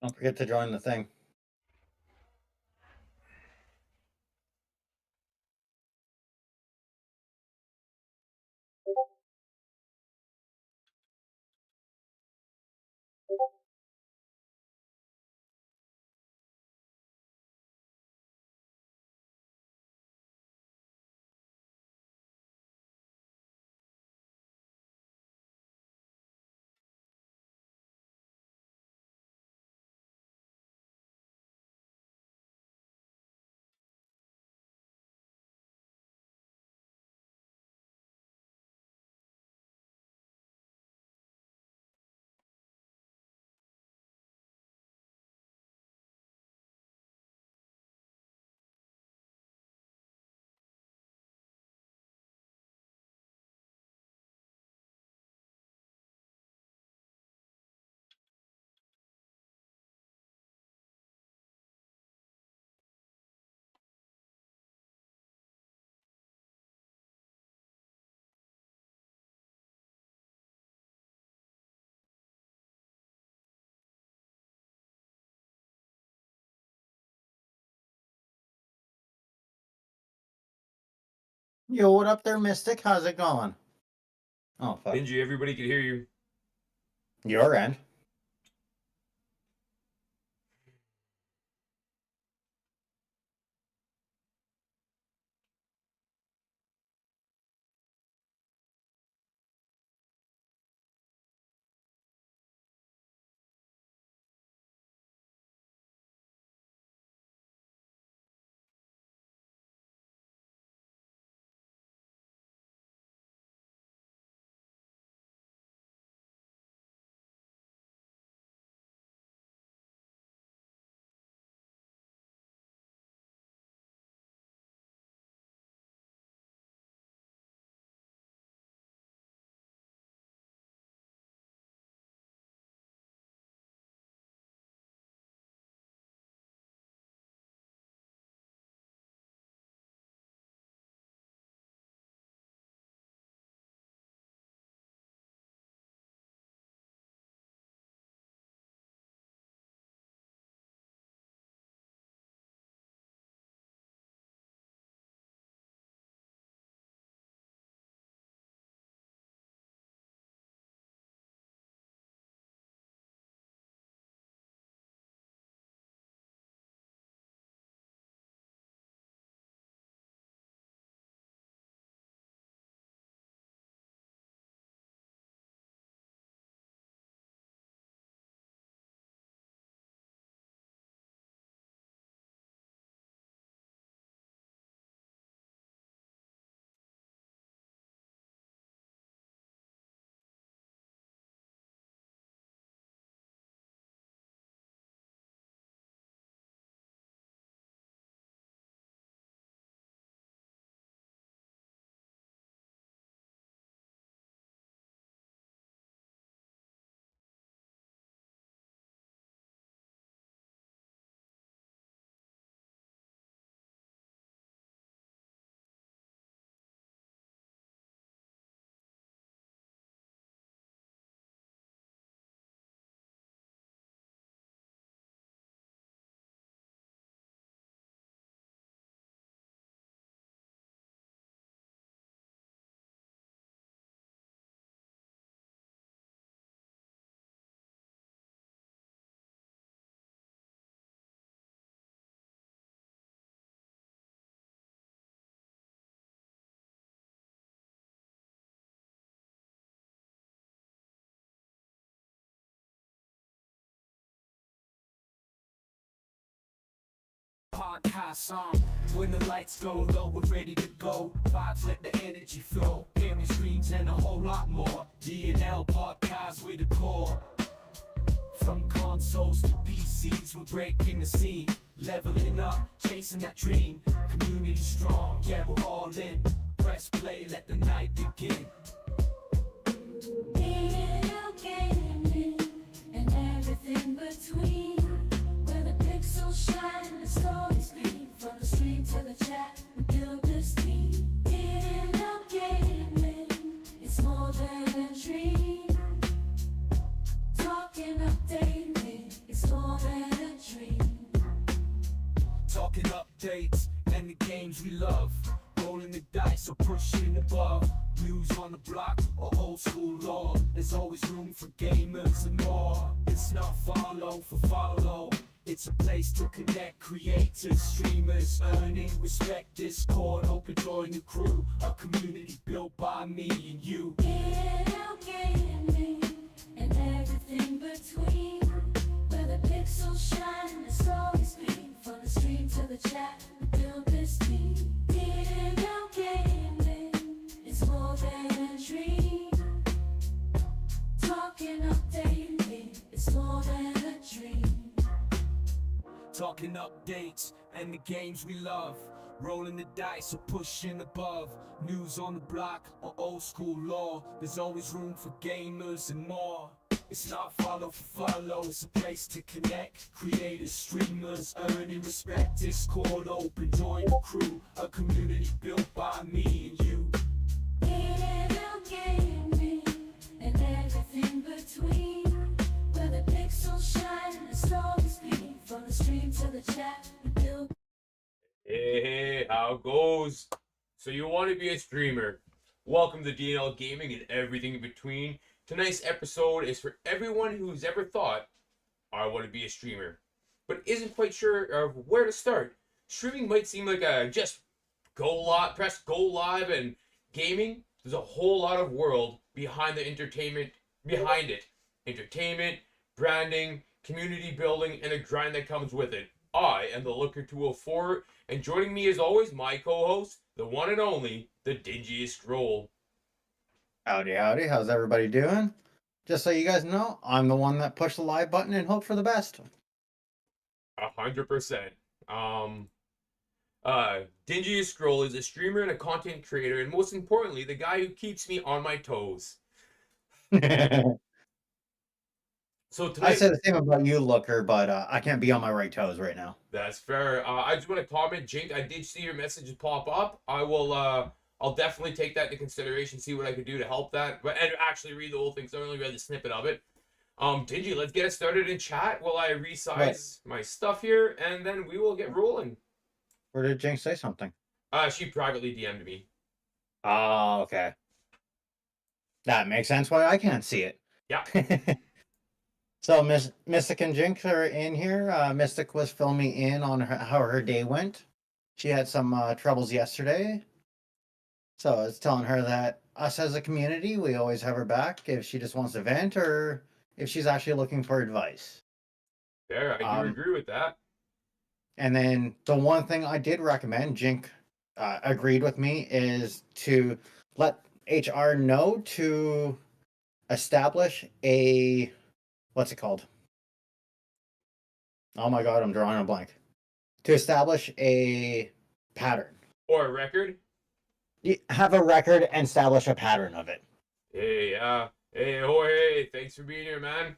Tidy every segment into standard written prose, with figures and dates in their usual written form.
Don't forget to join the thing. Yo, what up there, Mystic? How's it going? Oh, fuck. Benji, everybody can hear you. Your end. Podcast song. When the lights go low, we're ready to go. Vibes, let the energy flow. Gaming streams and a whole lot more. D&L podcast with the core. From consoles to PCs, we're breaking the scene. Leveling up, chasing that dream. Community strong, yeah, we're all in. Press play, let the night begin. D&LGaming and everything between. Where the pixels shine, the stories gleam. From the stream to the chat, we build this team. D&LGaming, it's more than a dream. Talking updating, it's more than or old school law. There's always room for gamers and more. It's not follow for follow. It's a place to connect creators, streamers, earning respect. Discord, open join the crew. A community built by me and you. D&LGaming and everything between. Where the pixels shine and the stories beam. From the stream to the chat, we build this team. D&LGaming, it's more than a dream. Talking updating, it's more than a dream. Talking updates and the games we love. Rolling the dice or pushing above. News on the block or old school law. There's always room for gamers and more. It's not follow for follow, it's a place to connect. Creators, streamers, earning respect. Discord open, join the crew. A community built by me and you. D&LGaming and everything between. Where the pixels shine and the stories beam. From the stream to the chat, we build. Hey, how goes? So you want to be a streamer? Welcome to D&LGaming and everything in between. Tonight's episode is for everyone who's ever thought, I want to be a streamer, but isn't quite sure of where to start. Streaming might seem like a just press go live, and gaming, there's a whole lot of world behind the entertainment, behind it. Entertainment, branding, community building, and the grind that comes with it. I am the looker to afford, and joining me as always, my co-host, the one and only, the dingiest scroll. Howdy, howdy. How's everybody doing? Just so you guys know, I'm the one that pushed the live button and hoped for the best. 100%. Dingiest Scroll is a streamer and a content creator, and most importantly, the guy who keeps me on my toes. So I tonight, said the same about you, Looker, but I can't be on my right toes right now. that's fair. I just want to comment, Jink, I did see your messages pop up. I'll definitely take that into consideration, see what I could do to help that, and actually read the whole thing, so I only read the snippet of it. Dingy, let's get it started in chat while I resize my stuff here, and then we will get rolling. Where did Jinx say something? She privately DM'd me. Oh, okay. That makes sense why I can't see it. Yeah. So Mystic and Jinx are in here. Mystic was filming in on how her day went. She had some troubles yesterday. So it's telling her that us as a community, we always have her back if she just wants to vent or if she's actually looking for advice. Fair, I do agree with that. And then the one thing I did recommend, Jink agreed with me, is to let HR know to establish a, what's it called? Oh my god, I'm drawing a blank. To establish a pattern. Or a record. Have a record and establish a pattern of it. Hey, hey, Jorge, thanks for being here, man.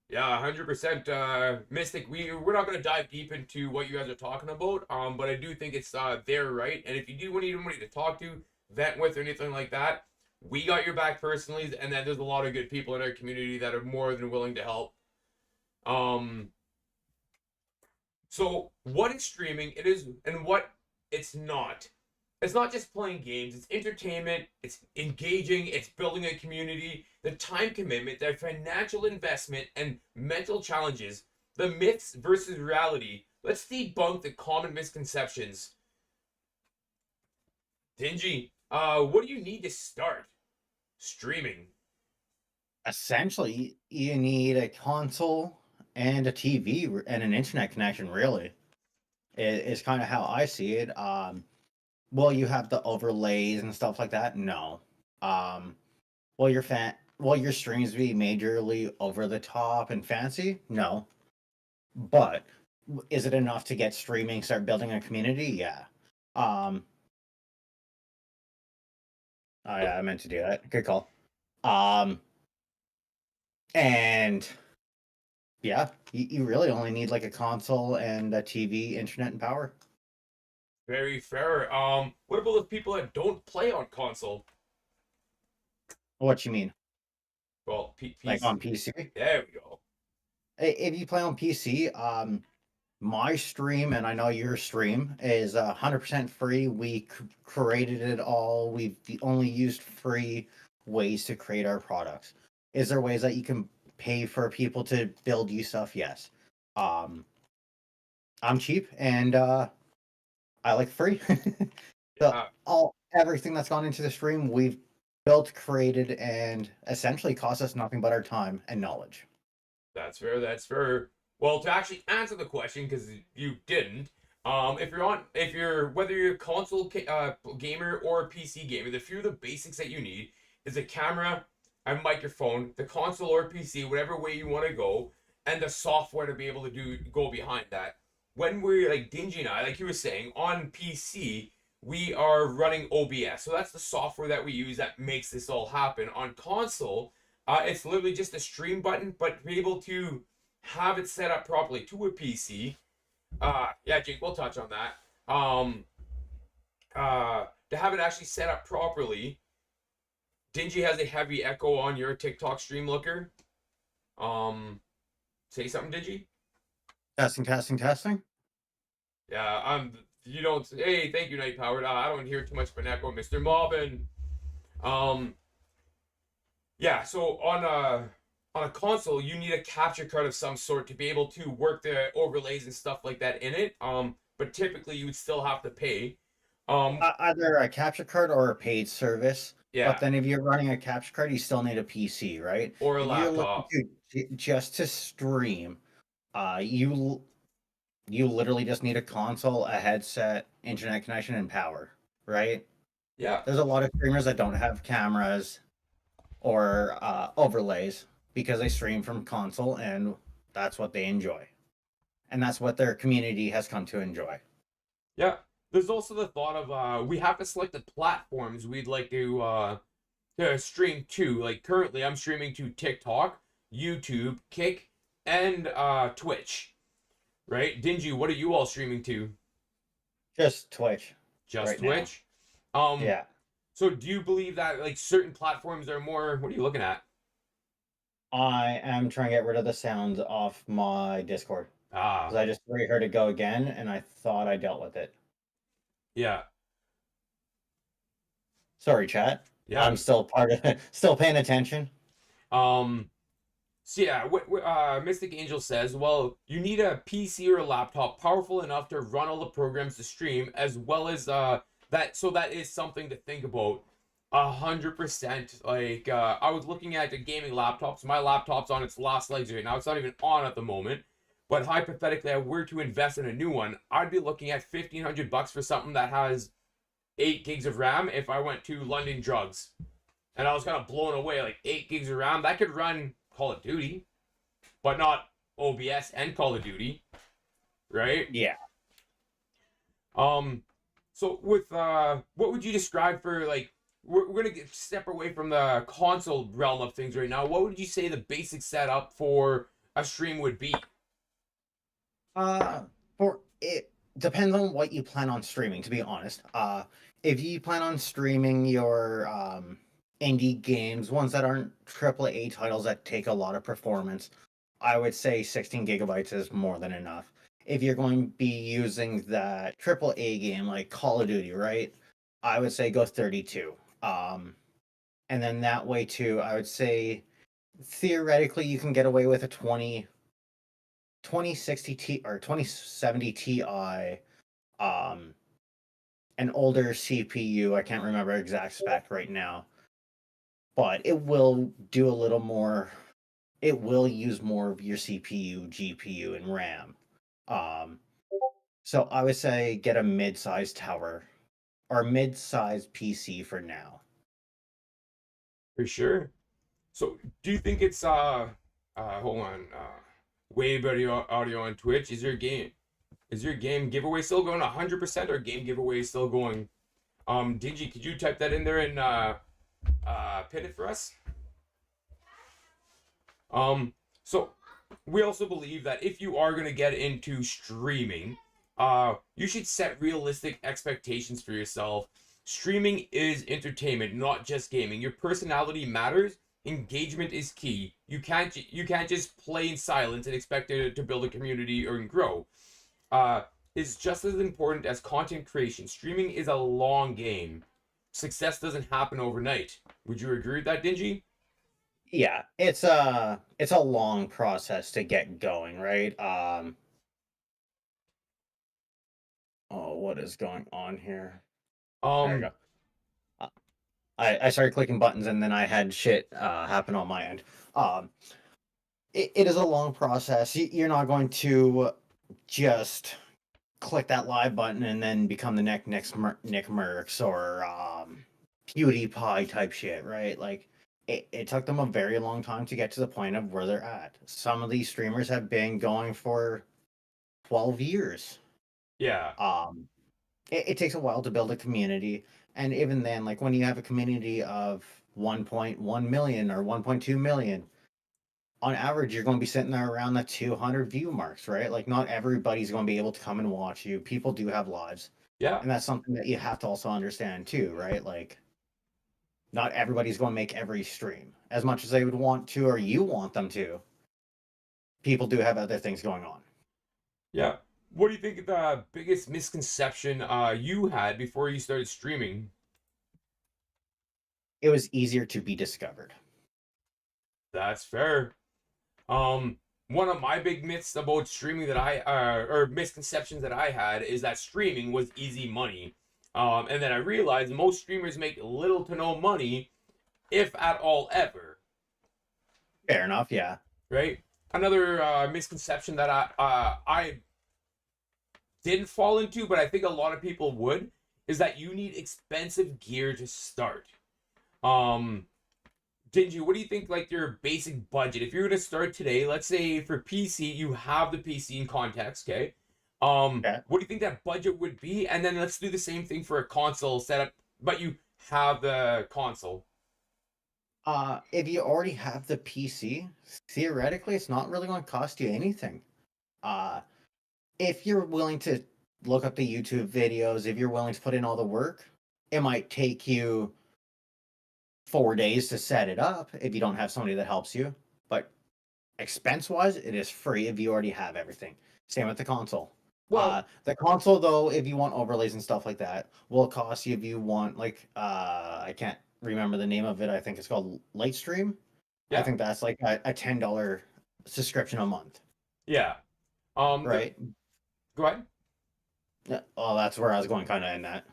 Yeah, 100%. Mystic, we're not gonna dive deep into what you guys are talking about. But I do think it's there, right? And if you do need somebody to talk to, vent with, or anything like that, we got your back personally, and then there's a lot of good people in our community that are more than willing to help. So what is streaming? It is, and what it's not. It's not just playing games. It's entertainment. It's engaging. It's building a community. The time commitment, the financial investment, and mental challenges. The myths versus reality. Let's debunk the common misconceptions. Dingy, what do you need to start streaming? Essentially, you need a console and a TV and an internet connection, really. It's kind of how I see it. Will you have the overlays and stuff like that? No. Will your streams be majorly over the top and fancy? No. But is it enough to get streaming, start building a community? Yeah. Oh yeah, I meant to do that. Good call. And yeah, you really only need like a console and a TV, internet, and power. Very fair. What about the people that don't play on console? What you mean? Well, Like on PC? There we go. If you play on PC, My stream, and I know your stream, is 100% free. We created it all. We've only used free ways to create our products. Is there ways that you can pay for people to build you stuff? Yes. Um, I'm cheap, and I like free. So Yeah, everything that's gone into the stream, we've built, created, and essentially cost us nothing but our time and knowledge. that's fair. That's fair. Well, to actually answer the question, because you didn't, if you're whether you're a console gamer or a PC gamer, the few of the basics that you need is a camera, a microphone, the console or PC, whatever way you want to go, and the software to be able to go behind that. When we're like Dingy and I, like you were saying, on PC, we are running OBS, so that's the software that we use that makes this all happen. On console, it's literally just a stream button, but to be able to have it set up properly to a PC. Yeah, Jake, we'll touch on that. To have it actually set up properly, Dingy has a heavy echo on your TikTok stream looker. Say something, Dingy. Testing, testing, testing. Yeah, you don't. Hey, thank you, Night Powered. I don't hear too much of an echo, Mr. Mobbin. Yeah. So on a console, you need a capture card of some sort to be able to work the overlays and stuff like that in it. But typically you would still have to pay. Either a capture card or a paid service. Yeah. But then if you're running a capture card, you still need a PC, right? Or a If you're laptop. looking just to stream, you literally just need a console, a headset, internet connection, and power, right? Yeah. There's a lot of streamers that don't have cameras or overlays because they stream from console, and that's what they enjoy, and that's what their community has come to enjoy. Yeah. There's also the thought of we have to select the platforms we'd like to stream to. Like currently, I'm streaming to TikTok, YouTube, Kick, and Twitch. Right, Dingy, what are you all streaming to? Just Twitch. Just right Twitch. Yeah. So do you believe that like certain platforms are more? What are you looking at? I am trying to get rid of the sounds off my Discord because I just heard it go again, and I thought I dealt with it. Yeah. Sorry, chat. Yeah. I'm still part of it, still paying attention. So yeah, Mystic Angel says, well, you need a PC or a laptop powerful enough to run all the programs to stream, as well as that. So that is something to think about. 100%. Like I was looking at the gaming laptops. My laptop's on its last legs right now. It's not even on at the moment. But hypothetically, I were to invest in a new one, I'd be looking at $1,500 for something that has 8 gigs of RAM. If I went to London Drugs, and I was kind of blown away, like 8 gigs of RAM, that could run Call of Duty, but not OBS and Call of Duty, right? Yeah. So with what would you describe for like we're gonna step away from the console realm of things right now? What would you say the basic setup for a stream would be? For it depends on what you plan on streaming, to be honest. If you plan on streaming your indie games, ones that aren't AAA titles that take a lot of performance, I would say 16 gigabytes is more than enough. If you're going to be using that AAA game like Call of Duty, right? I would say go 32. And then that way too, I would say theoretically you can get away with a 2060 Ti or 2070 Ti, an older CPU. I can't remember exact spec right now, but it will do a little more. It will use more of your CPU, GPU, and RAM. So I would say get a mid-sized tower or mid-sized PC for now. For sure. So do you think it's hold on, Wave audio on Twitch? Is your game giveaway still going 100% or game giveaway still going? Dingy, could you type that in there and pin it for us? So we also believe that if you are going to get into streaming, you should set realistic expectations for yourself. Streaming is entertainment, not just gaming. Your personality matters. Engagement is key. You can't just play in silence and expect it to build a community or grow. is just as important as content creation. Streaming is a long game. Success doesn't happen overnight. Would you agree with that, Dingy? Yeah, it's a long process to get going, right? Oh, what is going on here? There we Um, go. Uh, I started clicking buttons and then I had shit happen on my end. Um, it is a long process. You're not going to just click that live button and then become the next Nick Merckx or PewDiePie type shit, right? Like it took them a very long time to get to the point of where they're at. Some of these streamers have been going for 12 years. yeah, It takes a while to build a community, and even then, like when you have a community of 1.1 million or 1.2 million, on average you're going to be sitting there around the 200 view marks, right? Like not everybody's going to be able to come and watch you. People do have lives, yeah, and that's something that you have to also understand too, right? Like not everybody's going to make every stream as much as they would want to or you want them to. People do have other things going on. yeah. What do you think the biggest misconception you had before you started streaming? It was easier to be discovered. That's fair. Um, One of my big myths about streaming that or misconceptions that I had is that streaming was easy money. And then I realized most streamers make little to no money, if at all ever. Fair enough, yeah. Right? Another misconception that I didn't fall into, but I think a lot of people would, is that you need expensive gear to start. Um, Dingy, what do you think, like your basic budget? If you're gonna start today, let's say for PC, you have the PC in context, okay? Okay. What do you think that budget would be? And then let's do the same thing for a console setup, but you have the console. If you already have the PC, theoretically, it's not really going to cost you anything. Uh, if you're willing to look up the YouTube videos, if you're willing to put in all the work, it might take you 4 days to set it up if you don't have somebody that helps you. But expense wise, it is free if you already have everything. Same with the console. Well, The console though, if you want overlays and stuff like that, will cost you if you want like I can't remember the name of it. I think it's called Lightstream. I yeah, think that's like a $10 subscription a month, yeah. The, right? go ahead. Yeah. Oh, that's where I was going kind of in that.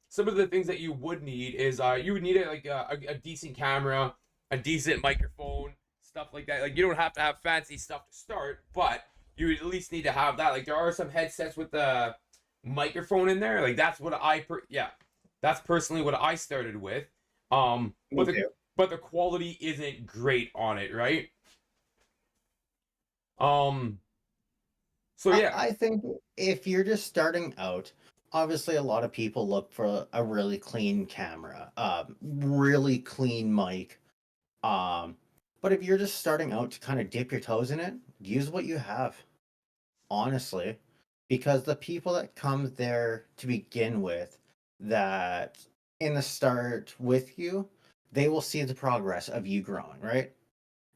Some of the things that you would need is you would need a decent camera, a decent microphone, stuff like that. Like you don't have to have fancy stuff to start, but you would at least need to have that. Like there are some headsets with the microphone in there. Like that's what that's personally what I started with. Me too. But the quality isn't great on it, right? Um, so yeah, I think if you're just starting out, obviously a lot of people look for a really clean camera, really clean mic. Um, but if you're just starting out to kind of dip your toes in it, use what you have, honestly, because the people that come there to begin with, that in the start with you, they will see the progress of you growing, right?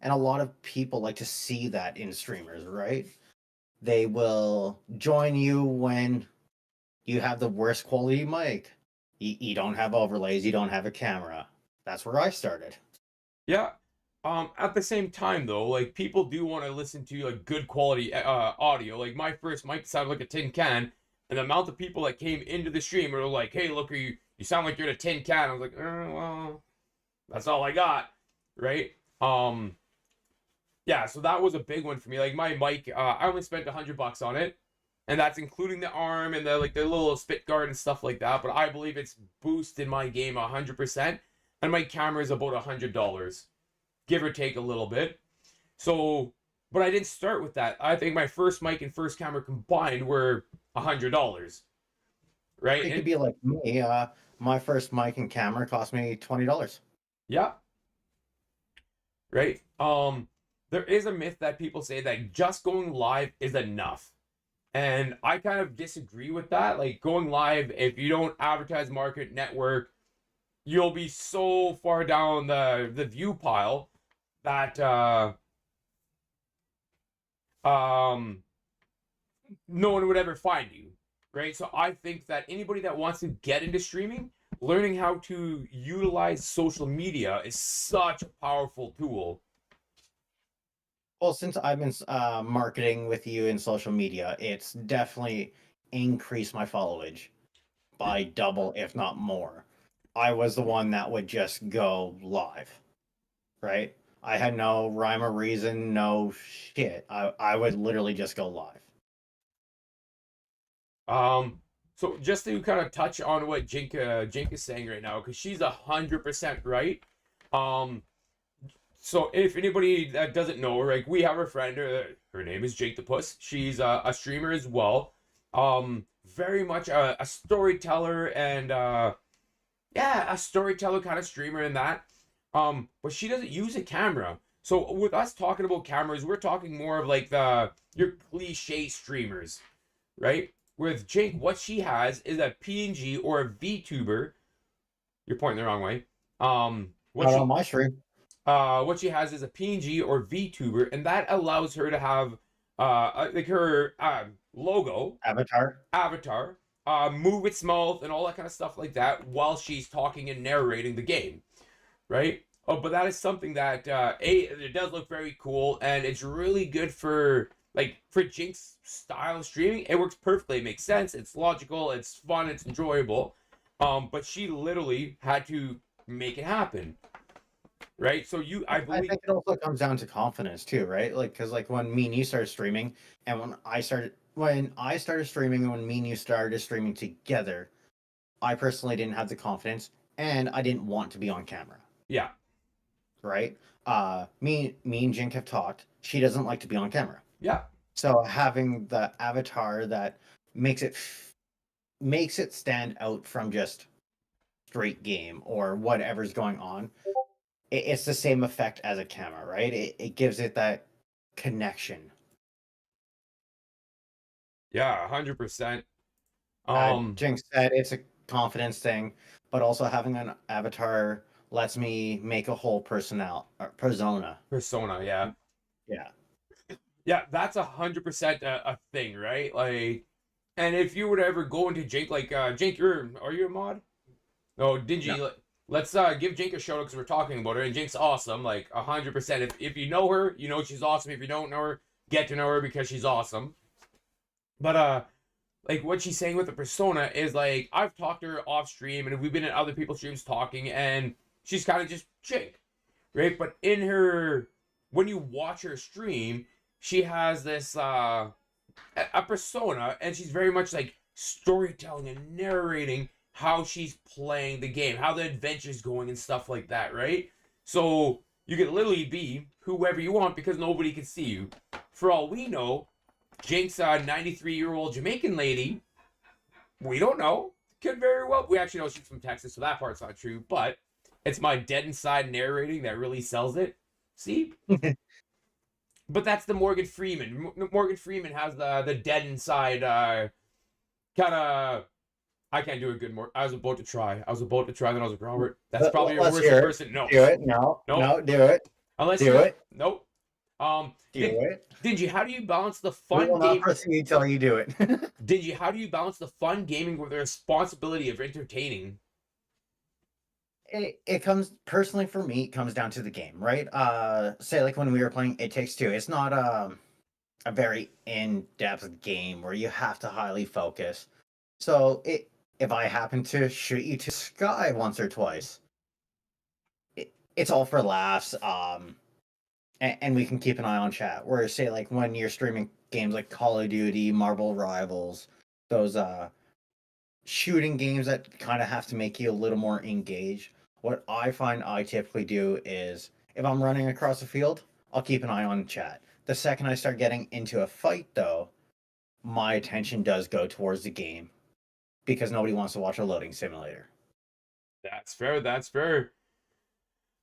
And a lot of people like to see that in streamers, right? They will join you when you have the worst quality mic. You don't have overlays, you don't have a camera. That's where I started. yeah. At the same time though, like people do want to listen to like good quality audio. Like my first mic sounded like a tin can, and the amount of people that came into the stream were like, "Hey, look, you sound like you're in a tin can." I was like, well, that's all I got, right? Um, yeah, so that was a big one for me. Like my mic, I only spent $100 on it, and that's including the arm and the little spit guard and stuff like that. But I believe it's boosted my game 100%, and my camera is about $100, give or take a little bit. So, but I didn't start with that. I think my first mic and first camera combined were $100, right? It could And be like me. My first mic and camera cost me $20. yeah, right. There is a myth that people say that just going live is enough. And I kind of disagree with that. Like going live, if you don't advertise, market, network, you'll be so far down the view pile that no one would ever find you, right? So I think that anybody that wants to get into streaming, learning how to utilize social media is such a powerful tool. Well, since I've been marketing with you in social media, it's definitely increased my followage by double, if not more. I was the one that would just go live, right? I had no rhyme or reason, no shit. I would literally just go live. So just to kind of touch on what Jink is saying right now, because she's 100% right. So if anybody that doesn't know, like we have a friend, her name is Jake the Puss. She's a streamer as well. Very much a storyteller and yeah, a storyteller kind of streamer in that. But she doesn't use a camera. So with us talking about cameras, we're talking more of like your cliche streamers, right? With Jake, what she has is a PNG or a VTuber. You're pointing the wrong way. Not on my stream. What she has is a PNG or VTuber, and that allows her to have like her logo, avatar, move its mouth, and all that kind of stuff like that while she's talking and narrating the game, right? Oh, but that is something that it does look very cool, and it's really good for Jink's style of streaming. It works perfectly. It makes sense. It's logical. It's fun. It's enjoyable. But she literally had to make it happen. Right, so I believe. I think it also comes down to confidence too, right? Like, because like when me and you started streaming, and when I started streaming, and when me and you started streaming together, I personally didn't have the confidence, and I didn't want to be on camera. Yeah. Right. Me and Jink have talked. She doesn't like to be on camera. Yeah. So having the avatar that makes it stand out from just straight game or whatever's going on. It's the same effect as a camera, right? It gives it that connection. Yeah, 100%. Jinx said it's a confidence thing, but also having an avatar lets me make a whole persona. Yeah. Yeah. Yeah, that's 100% a thing, right? Like, and if you were to ever go into Jake, like, Jake, are you a mod? No, Dingy. No. Let's give Jake a shout out because we're talking about her, and Jake's awesome, like 100%. If you know her, you know she's awesome. If you don't know her, get to know her because she's awesome. But like what she's saying with the persona is like I've talked to her off stream, and we've been in other people's streams talking, and she's kind of just Jake, right? But in her, when you watch her stream, she has this a persona, and she's very much like storytelling and narrating how she's playing the game, how the adventure's going and stuff like that, right? So you can literally be whoever you want because nobody can see you. For all we know, Jink's a 93-year-old Jamaican lady. We don't know. Could very well. We actually know she's from Texas, so that part's not true. But it's my dead inside narrating that really sells it. See? But that's the Morgan Freeman. Morgan Freeman has the dead inside kind of. I can't do a good more. I was about to try. Then I was like, Robert, that's probably your worst person. No. Do it. No, do it. Unless do it. Nope. Dingy, how do you balance the fun game? Not proceed until you do it. Dingy, how do you balance the fun gaming with the responsibility of entertaining? It comes personally for me. It comes down to the game, right? Say like when we were playing It Takes Two. It's not a very in-depth game where you have to highly focus. So if I happen to shoot you to sky once or twice, it's all for laughs. And we can keep an eye on chat. Whereas, say, like when you're streaming games like Call of Duty, Marvel Rivals, those shooting games that kind of have to make you a little more engaged. What I find I typically do is if I'm running across the field, I'll keep an eye on chat. The second I start getting into a fight, though, my attention does go towards the game. Because nobody wants to watch a loading simulator. That's fair.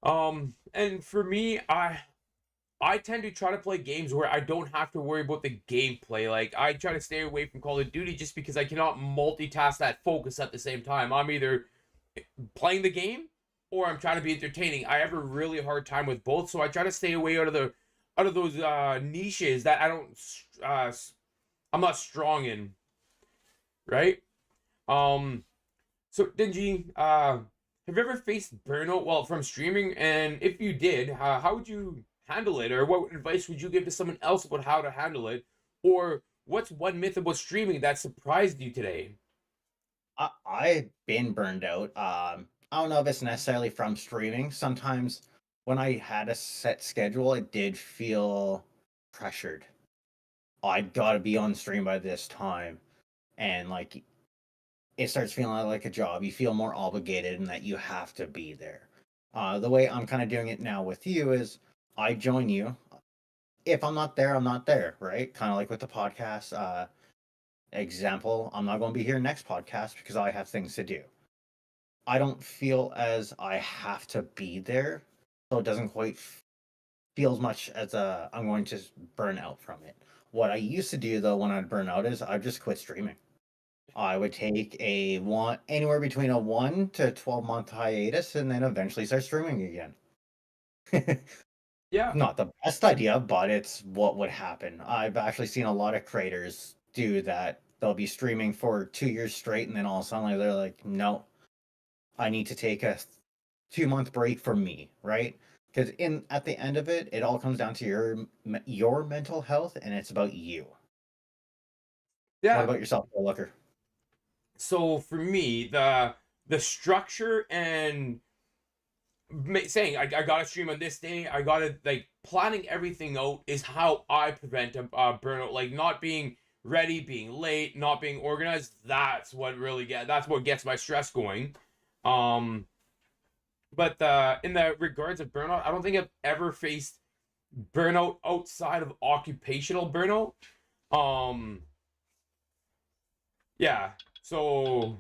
And for me, I tend to try to play games where I don't have to worry about the gameplay. Like, I try to stay away from Call of Duty just because I cannot multitask that focus at the same time. I'm either playing the game or I'm trying to be entertaining. I have a really hard time with both, so I try to stay away out of those niches that I don't I'm not strong in, right? So Dingy, have you ever faced burnout while from streaming? And if you did, how would you handle it? Or what advice would you give to someone else about how to handle it? Or what's one myth about streaming that surprised you today? I've been burned out. I don't know if it's necessarily from streaming. Sometimes when I had a set schedule, I did feel pressured. I gotta be on stream by this time, and like it starts feeling like a job. You feel more obligated and that you have to be there. The way I'm kind of doing it now with you is I join you. If I'm not there, I'm not there, right? Kind of like with the podcast. Example, I'm not going to be here next podcast because I have things to do. I don't feel as I have to be there, so it doesn't quite feel as much as I'm going to burn out from it. What I used to do though when I'd burn out is I'd just quit streaming. I would take a one anywhere between a 1 to 12 month hiatus and then eventually start streaming again. Yeah. Not the best idea, but it's what would happen. I've actually seen a lot of creators do that. They'll be streaming for 2 years straight, and then all of a sudden they're like, "No, I need to take a 2 month break for me." Right? Because in at the end of it, it all comes down to your mental health, and it's about you. What Yeah. about yourself, Looker? So for me, the structure and saying I gotta stream on this day, I gotta like planning everything out is how I prevent a burnout. Like not being ready, being late, not being organized. That's what gets my stress going. Um, but in the regards of burnout, I don't think I've ever faced burnout outside of occupational burnout. Um, yeah. So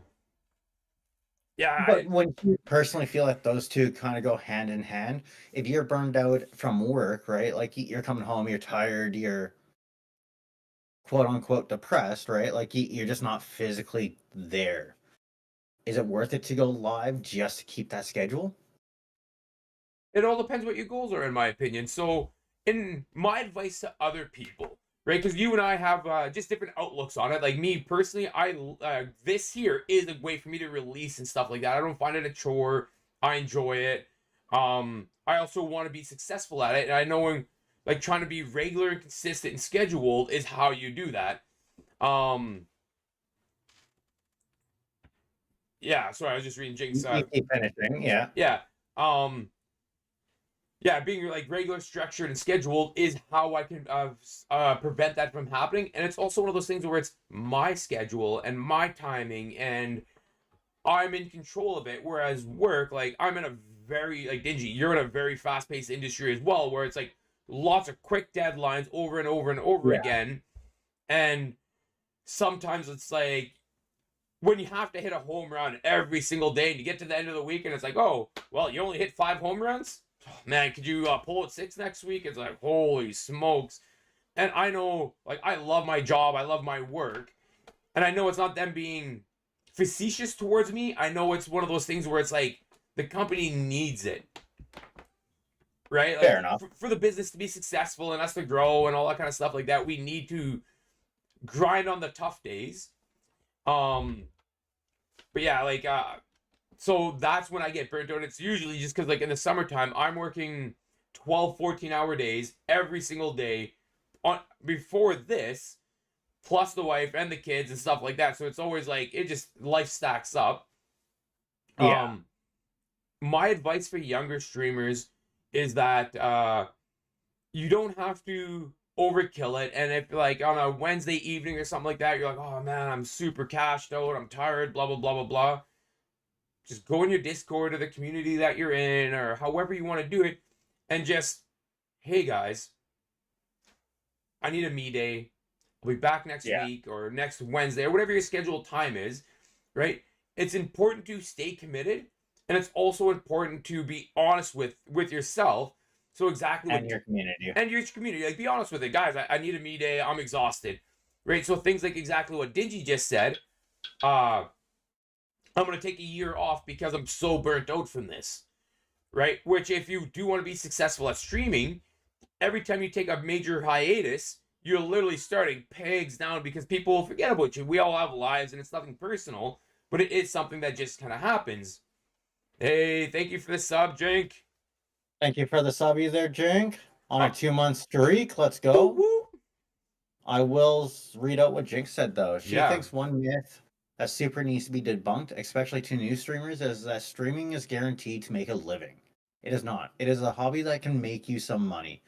yeah, But when you personally feel like those two kind of go hand in hand, if you're burned out from work, right? Like you're coming home, you're tired, you're quote unquote depressed, right? Like you're just not physically there. Is it worth it to go live just to keep that schedule? it all depends what your goals are, in my opinion. So, in my advice to other people, right? Because you and I have just different outlooks on it. Like me personally, this here is a way for me to release and stuff like that. I don't find it a chore. I enjoy it. I also want to be successful at it, and I know like trying to be regular and consistent and scheduled is how you do that. Um, yeah. Sorry, I was just reading Jake's. You keep finishing, yeah. Yeah. Um, yeah, being like regular, structured, and scheduled is how I can prevent that from happening. And it's also one of those things where it's my schedule and my timing, and I'm in control of it. Whereas work, like I'm in a very like Dingy, you're in a very fast-paced industry as well, where it's like lots of quick deadlines over and over and over again. And sometimes it's like when you have to hit a home run every single day, and you get to the end of the week, and it's like, oh, well, you only hit 5 home runs. Man, could you pull out 6 next week? It's like, holy smokes. And I know, like, I love my job. I love my work. And I know it's not them being facetious towards me. I know it's one of those things where it's like, the company needs it. Right? Like, Fair enough. For the business to be successful and us to grow and all that kind of stuff like that, we need to grind on the tough days. But yeah, like, so that's when I get burnt out. It's usually just because, like, in the summertime, I'm working 12, 14-hour days every single day before this, plus the wife and the kids and stuff like that. So it's always like, life stacks up. Yeah. My advice for younger streamers is that you don't have to overkill it. And if, like, on a Wednesday evening or something like that, you're like, oh, man, I'm super cashed out. I'm tired, blah, blah, blah, blah, blah. Just go in your Discord or the community that you're in or however you want to do it and just, hey guys, I need a me day. I'll be back next week or next Wednesday or whatever your scheduled time is, right? It's important to stay committed, and it's also important to be honest with yourself. So exactly and your community. And your community. Like, be honest with it. Guys, I need a me day. I'm exhausted. Right? So things like exactly what Dingy just said, I'm going to take a year off because I'm so burnt out from this, right? Which if you do want to be successful at streaming, every time you take a major hiatus, you're literally starting pegs down because people forget about you. We all have lives and it's nothing personal, but it is something that just kind of happens. Hey, thank you for the sub, Jink. Thank you for the subby there, Jink. On a Uh, 2-month streak. Let's Woo go. woo. I will read out what Jink said, though. She Yeah. thinks one myth that super needs to be debunked, especially to new streamers, is that streaming is guaranteed to make a living. It is not. It is a hobby that can make you some money.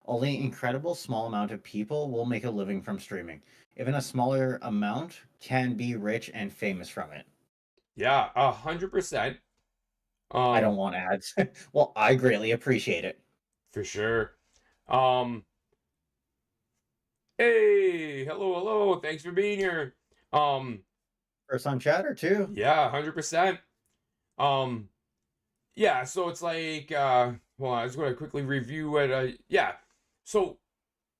Only incredible small amount of people will make a living from streaming. Even a smaller amount can be rich and famous from it. Yeah, 100%. I don't want ads. Well, I greatly appreciate it. For sure. Um, hey, hello. Thanks for being here. First on chatter too. Yeah, 100%. Yeah, so it's like, well, I was going to quickly review it. Yeah, so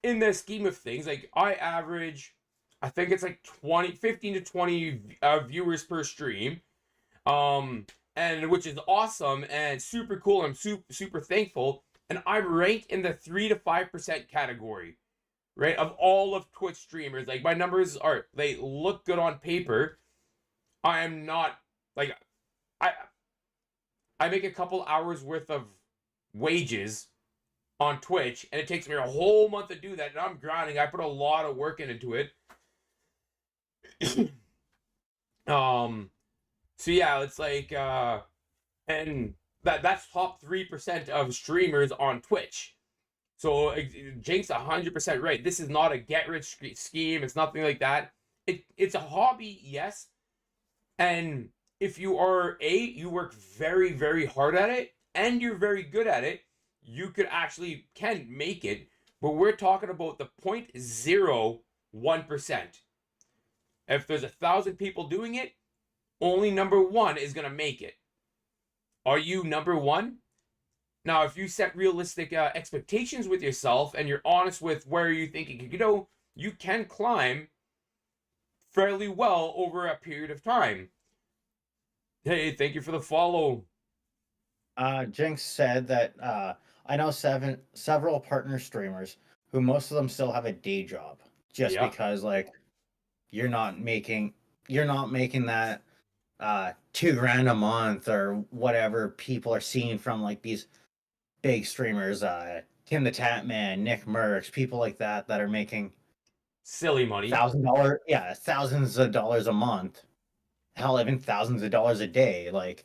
in the scheme of things, like I average, I think it's like 15 to 20 viewers per stream. And which is awesome and super cool. I'm super thankful. And I'm ranked in the 3 to 5% category, right? Of all of Twitch streamers. Like my numbers are, they look good on paper. I am not like I make a couple hours worth of wages on Twitch, and it takes me a whole month to do that, and I'm grinding. I put a lot of work into it. So yeah, it's like and that's top 3% of streamers on Twitch. So Jake's 100% right. This is not a get rich scheme. It's nothing like that. It's a hobby, yes. And if you are you work very, very hard at it and you're very good at it, you could actually can make it. But we're talking about the 0.01%. If there's 1,000 people doing it, only number one is going to make it. Are you number one? Now, if you set realistic expectations with yourself and you're honest with where you think it could go, you can climb fairly well over a period of time. Hey, thank you for the follow. Jinx said that I know several partner streamers who most of them still have a day job just because like you're not making that $2,000 a month or whatever people are seeing from like these big streamers, Tim the Tatman, Nick Merckx, people like that are making silly money, $1,000, thousands of dollars a month, hell, even thousands of dollars a day. Like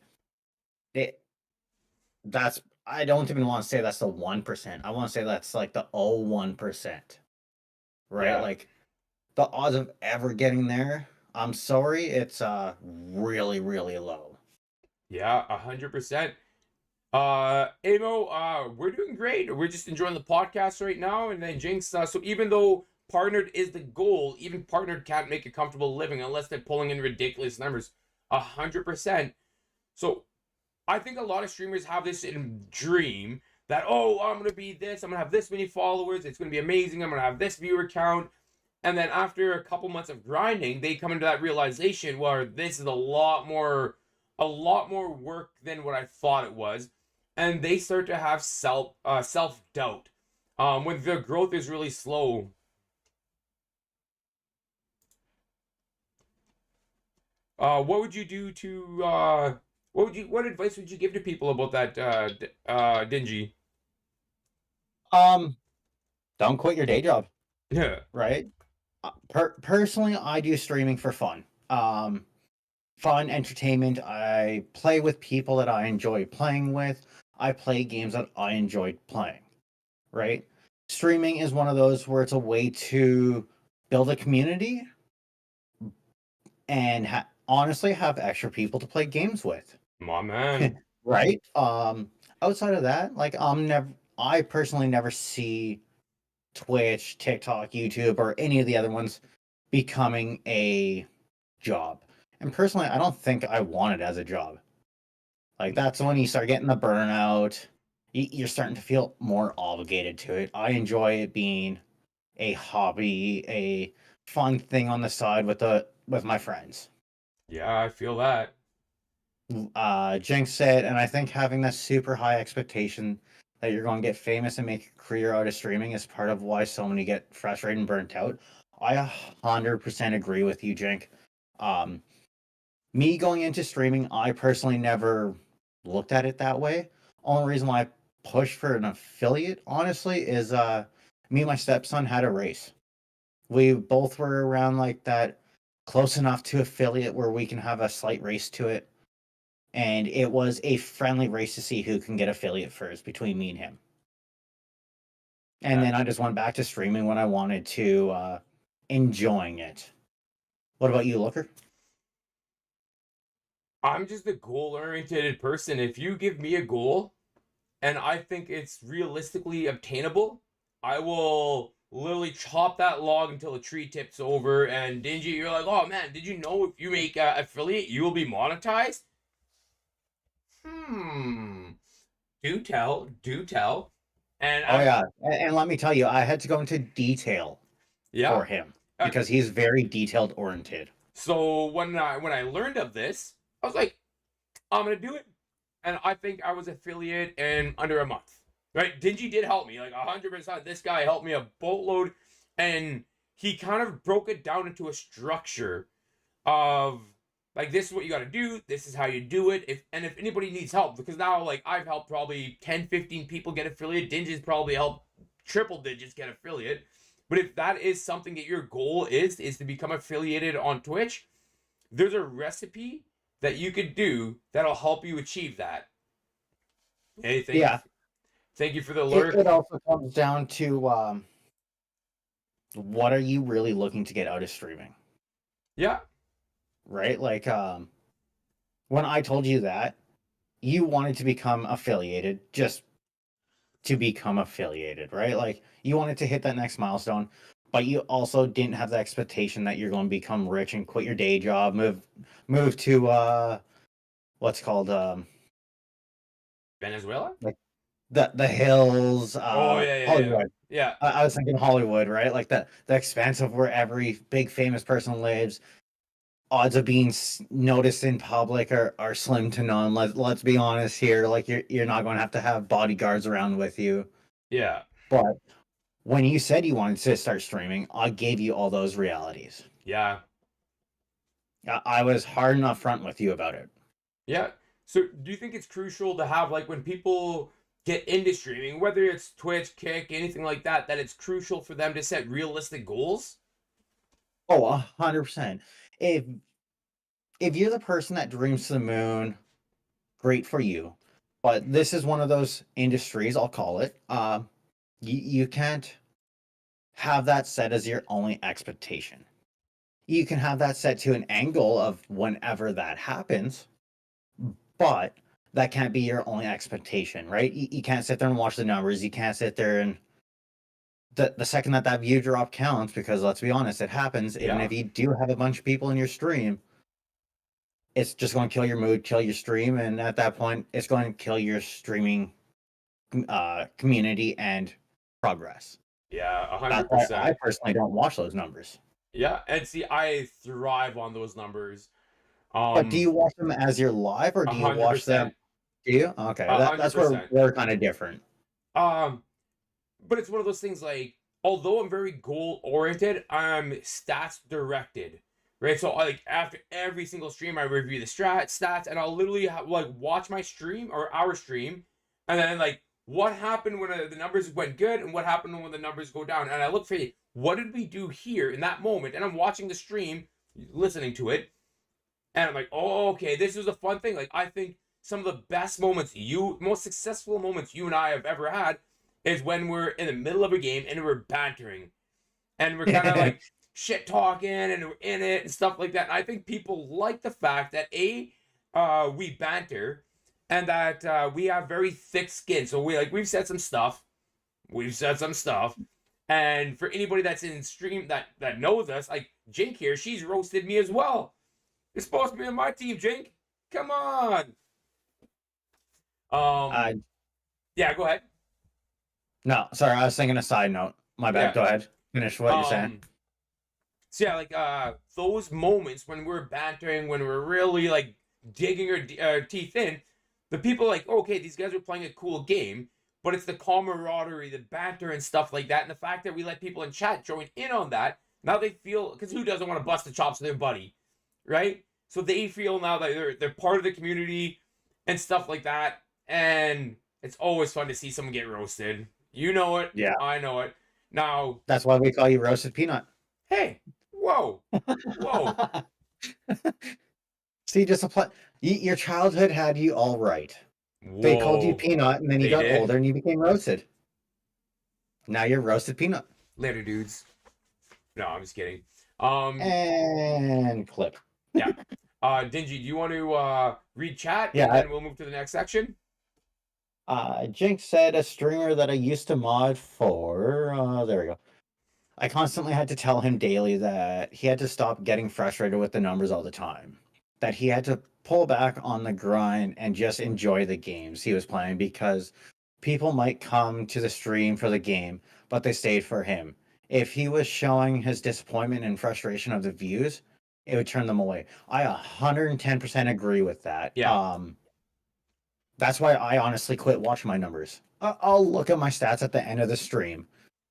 that's I don't even want to say that's the 1%. I want to say that's like the 0.01%, right? Yeah. Like the odds of ever getting there, I'm sorry, it's really, really low. Yeah, 100%. Amo, we're doing great. We're just enjoying the podcast right now. And then Jinx, so even though partnered is the goal, even partnered can't make a comfortable living unless they're pulling in ridiculous numbers. 100%. So I think a lot of streamers have this dream that, oh, I'm going to be this, I'm going to have this many followers, it's going to be amazing, I'm going to have this viewer count. And then after a couple months of grinding, they come into that realization where this is a lot more work than what I thought it was. And they start to have self-doubt when their growth is really slow. What would you do to what advice would you give to people about that Dingy? Don't quit your day job. Yeah. Right? Personally, I do streaming for fun. Fun, entertainment. I play with people that I enjoy playing with. I play games that I enjoy playing. Right? Streaming is one of those where it's a way to build a community and honestly have extra people to play games with. My man. Right? Outside of that, like I personally never see Twitch, TikTok, YouTube, or any of the other ones becoming a job. And personally, I don't think I want it as a job. Like that's when you start getting the burnout. You're starting to feel more obligated to it. I enjoy it being a hobby, a fun thing on the side with my friends. Yeah, I feel that. Jinx said, and I think having that super high expectation that you're going to get famous and make a career out of streaming is part of why so many get frustrated and burnt out. I 100% agree with you, Jink. Um, Me going into streaming, I personally never looked at it that way. Only reason why I pushed for an affiliate, honestly, is me and my stepson had a race. We both were around like that, close enough to affiliate where we can have a slight race to it. And it was a friendly race to see who can get affiliate first between me and him. And then I just went back to streaming when I wanted to, enjoying it. What about you, Looker? I'm just a goal-oriented person. If you give me a goal and I think it's realistically obtainable, I will literally chop that log until the tree tips over. And Dingy, you're like, oh man, did you know if you make affiliate, you will be monetized? Do tell, do tell. And Oh yeah, and let me tell you, I had to go into detail yeah. for him because he's very detailed oriented. So when I learned of this, I was like, I'm gonna do it, and I think I was affiliate in under a month. Right? Dingy did help me like 100%. This guy helped me a boatload, and he kind of broke it down into a structure of like, this is what you got to do, this is how you do it. If anybody needs help, because now like I've helped probably 10-15 people get affiliate, Dingy's probably helped triple digits get affiliate. But if that is something that your goal is to become affiliated on Twitch, there's a recipe that you could do that'll help you achieve that. Hey, thank you for the alert. It also comes down to what are you really looking to get out of streaming? Yeah. Right? Like when I told you that, you wanted to become affiliated just to become affiliated, right? Like you wanted to hit that next milestone, but you also didn't have the expectation that you're going to become rich and quit your day job, move to what's called Venezuela? like the hills, Hollywood. Yeah. I was thinking Hollywood, right? Like the expanse of where every big famous person lives. Odds of being noticed in public are slim to none. Let's be honest here. Like you're not going to have bodyguards around with you. Yeah. But when you said you wanted to start streaming, I gave you all those realities. Yeah. I was hard and upfront with you about it. Yeah. So do you think it's crucial to have, like, when people get into streaming, whether it's Twitch, Kick, anything like that, that it's crucial for them to set realistic goals? Oh, 100%. If you're the person that dreams to the moon, great for you. But this is one of those industries, I'll call it. You can't have that set as your only expectation. You can have that set to an angle of whenever that happens, but that can't be your only expectation, right? You can't sit there and watch the numbers. You can't sit there and the second that view drop counts, because let's be honest, it happens. Even if you do have a bunch of people in your stream, it's just going to kill your mood, kill your stream, and at that point, it's going to kill your streaming community and progress. Yeah, That's 100%. why I personally don't watch those numbers. Yeah, and see, I thrive on those numbers. But do you watch them as you're live, or do you watch them? 100%. Do you? Okay, that's where 100%. we're kind of different. But it's one of those things, like, although I'm very goal oriented, I'm stats directed, right? So like after every single stream, I review the stats, and I'll literally like watch my stream or our stream, and then like what happened when the numbers went good and what happened when the numbers go down, and I look for what did we do here in that moment, and I'm watching the stream, listening to it, and I'm like, oh, okay, this was a fun thing. Like I think some of the best moments, most successful moments you and I have ever had, is when we're in the middle of a game and we're bantering, and we're kind of like shit talking and we're in it and stuff like that. And I think people like the fact that we banter, and that we have very thick skin. So we've said some stuff, and for anybody that's in stream that knows us, like Jink here, she's roasted me as well. You're supposed to be on my team, Jink. Come on. Yeah, go ahead. No, sorry, I was thinking a side note. My bad. Yeah. Go ahead. Finish what you're saying. So yeah, like those moments when we're bantering, when we're really like digging our teeth in, the people are like, okay, these guys are playing a cool game. but it's the camaraderie, the banter, and stuff like that, and the fact that we let people in chat join in on that. Now they feel, because who doesn't want to bust the chops of their buddy, right? So they feel now that they're part of the community and stuff like that, and it's always fun to see someone get roasted. You know it. Yeah. I know it. Now, That's why we call you Roasted Peanut. hey, whoa, whoa. See, just apply. Your childhood had you all right. They called you Whoa. Peanut, and then you They got did? older and you became Roasted. Now you're Roasted Peanut. Later, dudes. No, I'm just kidding. And clip. Yeah. Dingy, do you want to read chat? Yeah, And then we'll move to the next section. Jinx said a streamer that I used to mod for. There we go. I constantly had to tell him daily that he had to stop getting frustrated with the numbers all the time. That he had to pull back on the grind and just enjoy the games he was playing, because people might come to the stream for the game, but they stayed for him. If he was showing his disappointment and frustration of the views, it would turn them away. I 110% agree with that. Yeah. That's why I honestly quit watching my numbers. I'll look at my stats at the end of the stream,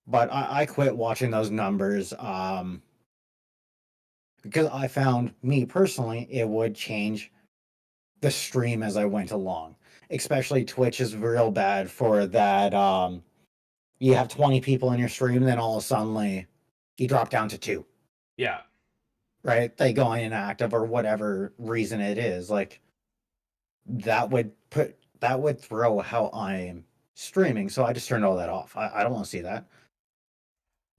but I quit watching those numbers because I found, me personally, it would change the stream as I went along. Especially Twitch is real bad for that. You have 20 people in your stream, then all of a sudden, like, you drop down to 2. Yeah. Right? They go inactive or whatever reason it is. Like, that would throw how I'm streaming. So I just turned all that off. I don't want to see that.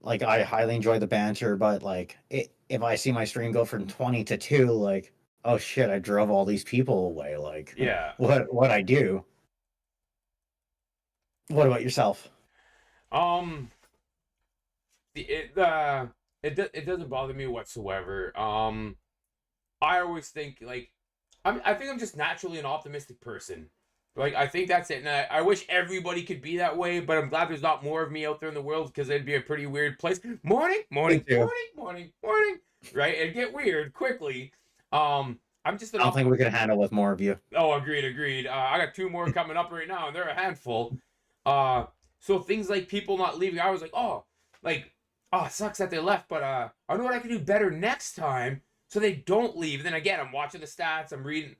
Like, I highly enjoy the banter, but like, if I see my stream go from 20 to 2, like, oh shit, I drove all these people away. Like, Yeah. what I do? What about yourself? It doesn't bother me whatsoever. I always think, like, I think I'm just naturally an optimistic person. Like, I think that's it. And I wish everybody could be that way, but I'm glad there's not more of me out there in the world, because it'd be a pretty weird place. Morning, Me too. morning. Right? It'd get weird quickly. I'm just I don't think we could handle with more of you. Oh, agreed. I got 2 more coming up right now, and they're a handful. So things like people not leaving, I was like, oh, it sucks that they left, but I know what I can do better next time so they don't leave. Then again, I'm watching the stats, I'm reading,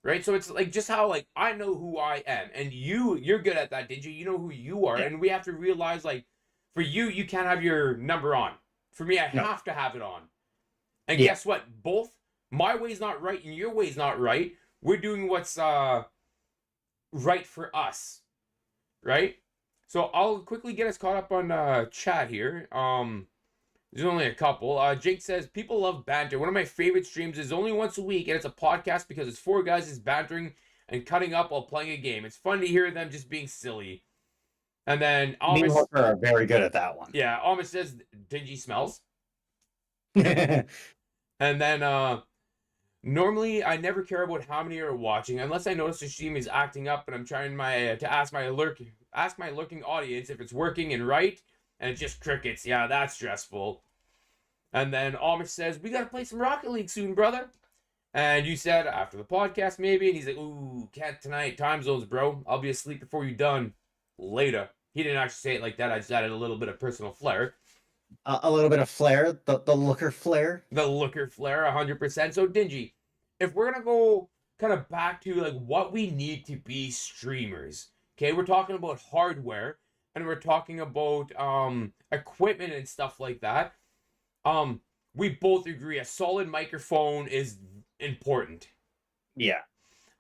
right? So it's like just how, like, I know who I am, and you're good at that, Digi. You know who you are, Yeah. and we have to realize, like, for you can't have your number on. For me, I have to have it on. And guess what? Both my way's not right and your way's not right. We're doing what's right for us, right? So I'll quickly get us caught up on chat here. There's only a couple. Jake says, people love banter. One of my favorite streams is only once a week, and it's a podcast because it's 4 guys just bantering and cutting up while playing a game. It's fun to hear them just being silly. And then Me and Walker are very good at that one. Yeah, Amish says Dingy smells. Yeah. And then normally I never care about how many are watching unless I notice the stream is acting up, and I'm trying to ask my lurking audience if it's working and right, and it's just crickets. Yeah, that's stressful. And then Amish says, we gotta play some Rocket League soon, brother. And you said after the podcast maybe, and he's like, ooh, can't tonight, time zones, bro. I'll be asleep before you're done. Later. He didn't actually say it like that. I just added a little bit of personal flair. A little bit of flair, the looker flair. The looker flair, 100%. So, Dingy, if we're gonna go kind of back to like what we need to be streamers, okay, we're talking about hardware, and we're talking about equipment and stuff like that. We both agree a solid microphone is important. Yeah.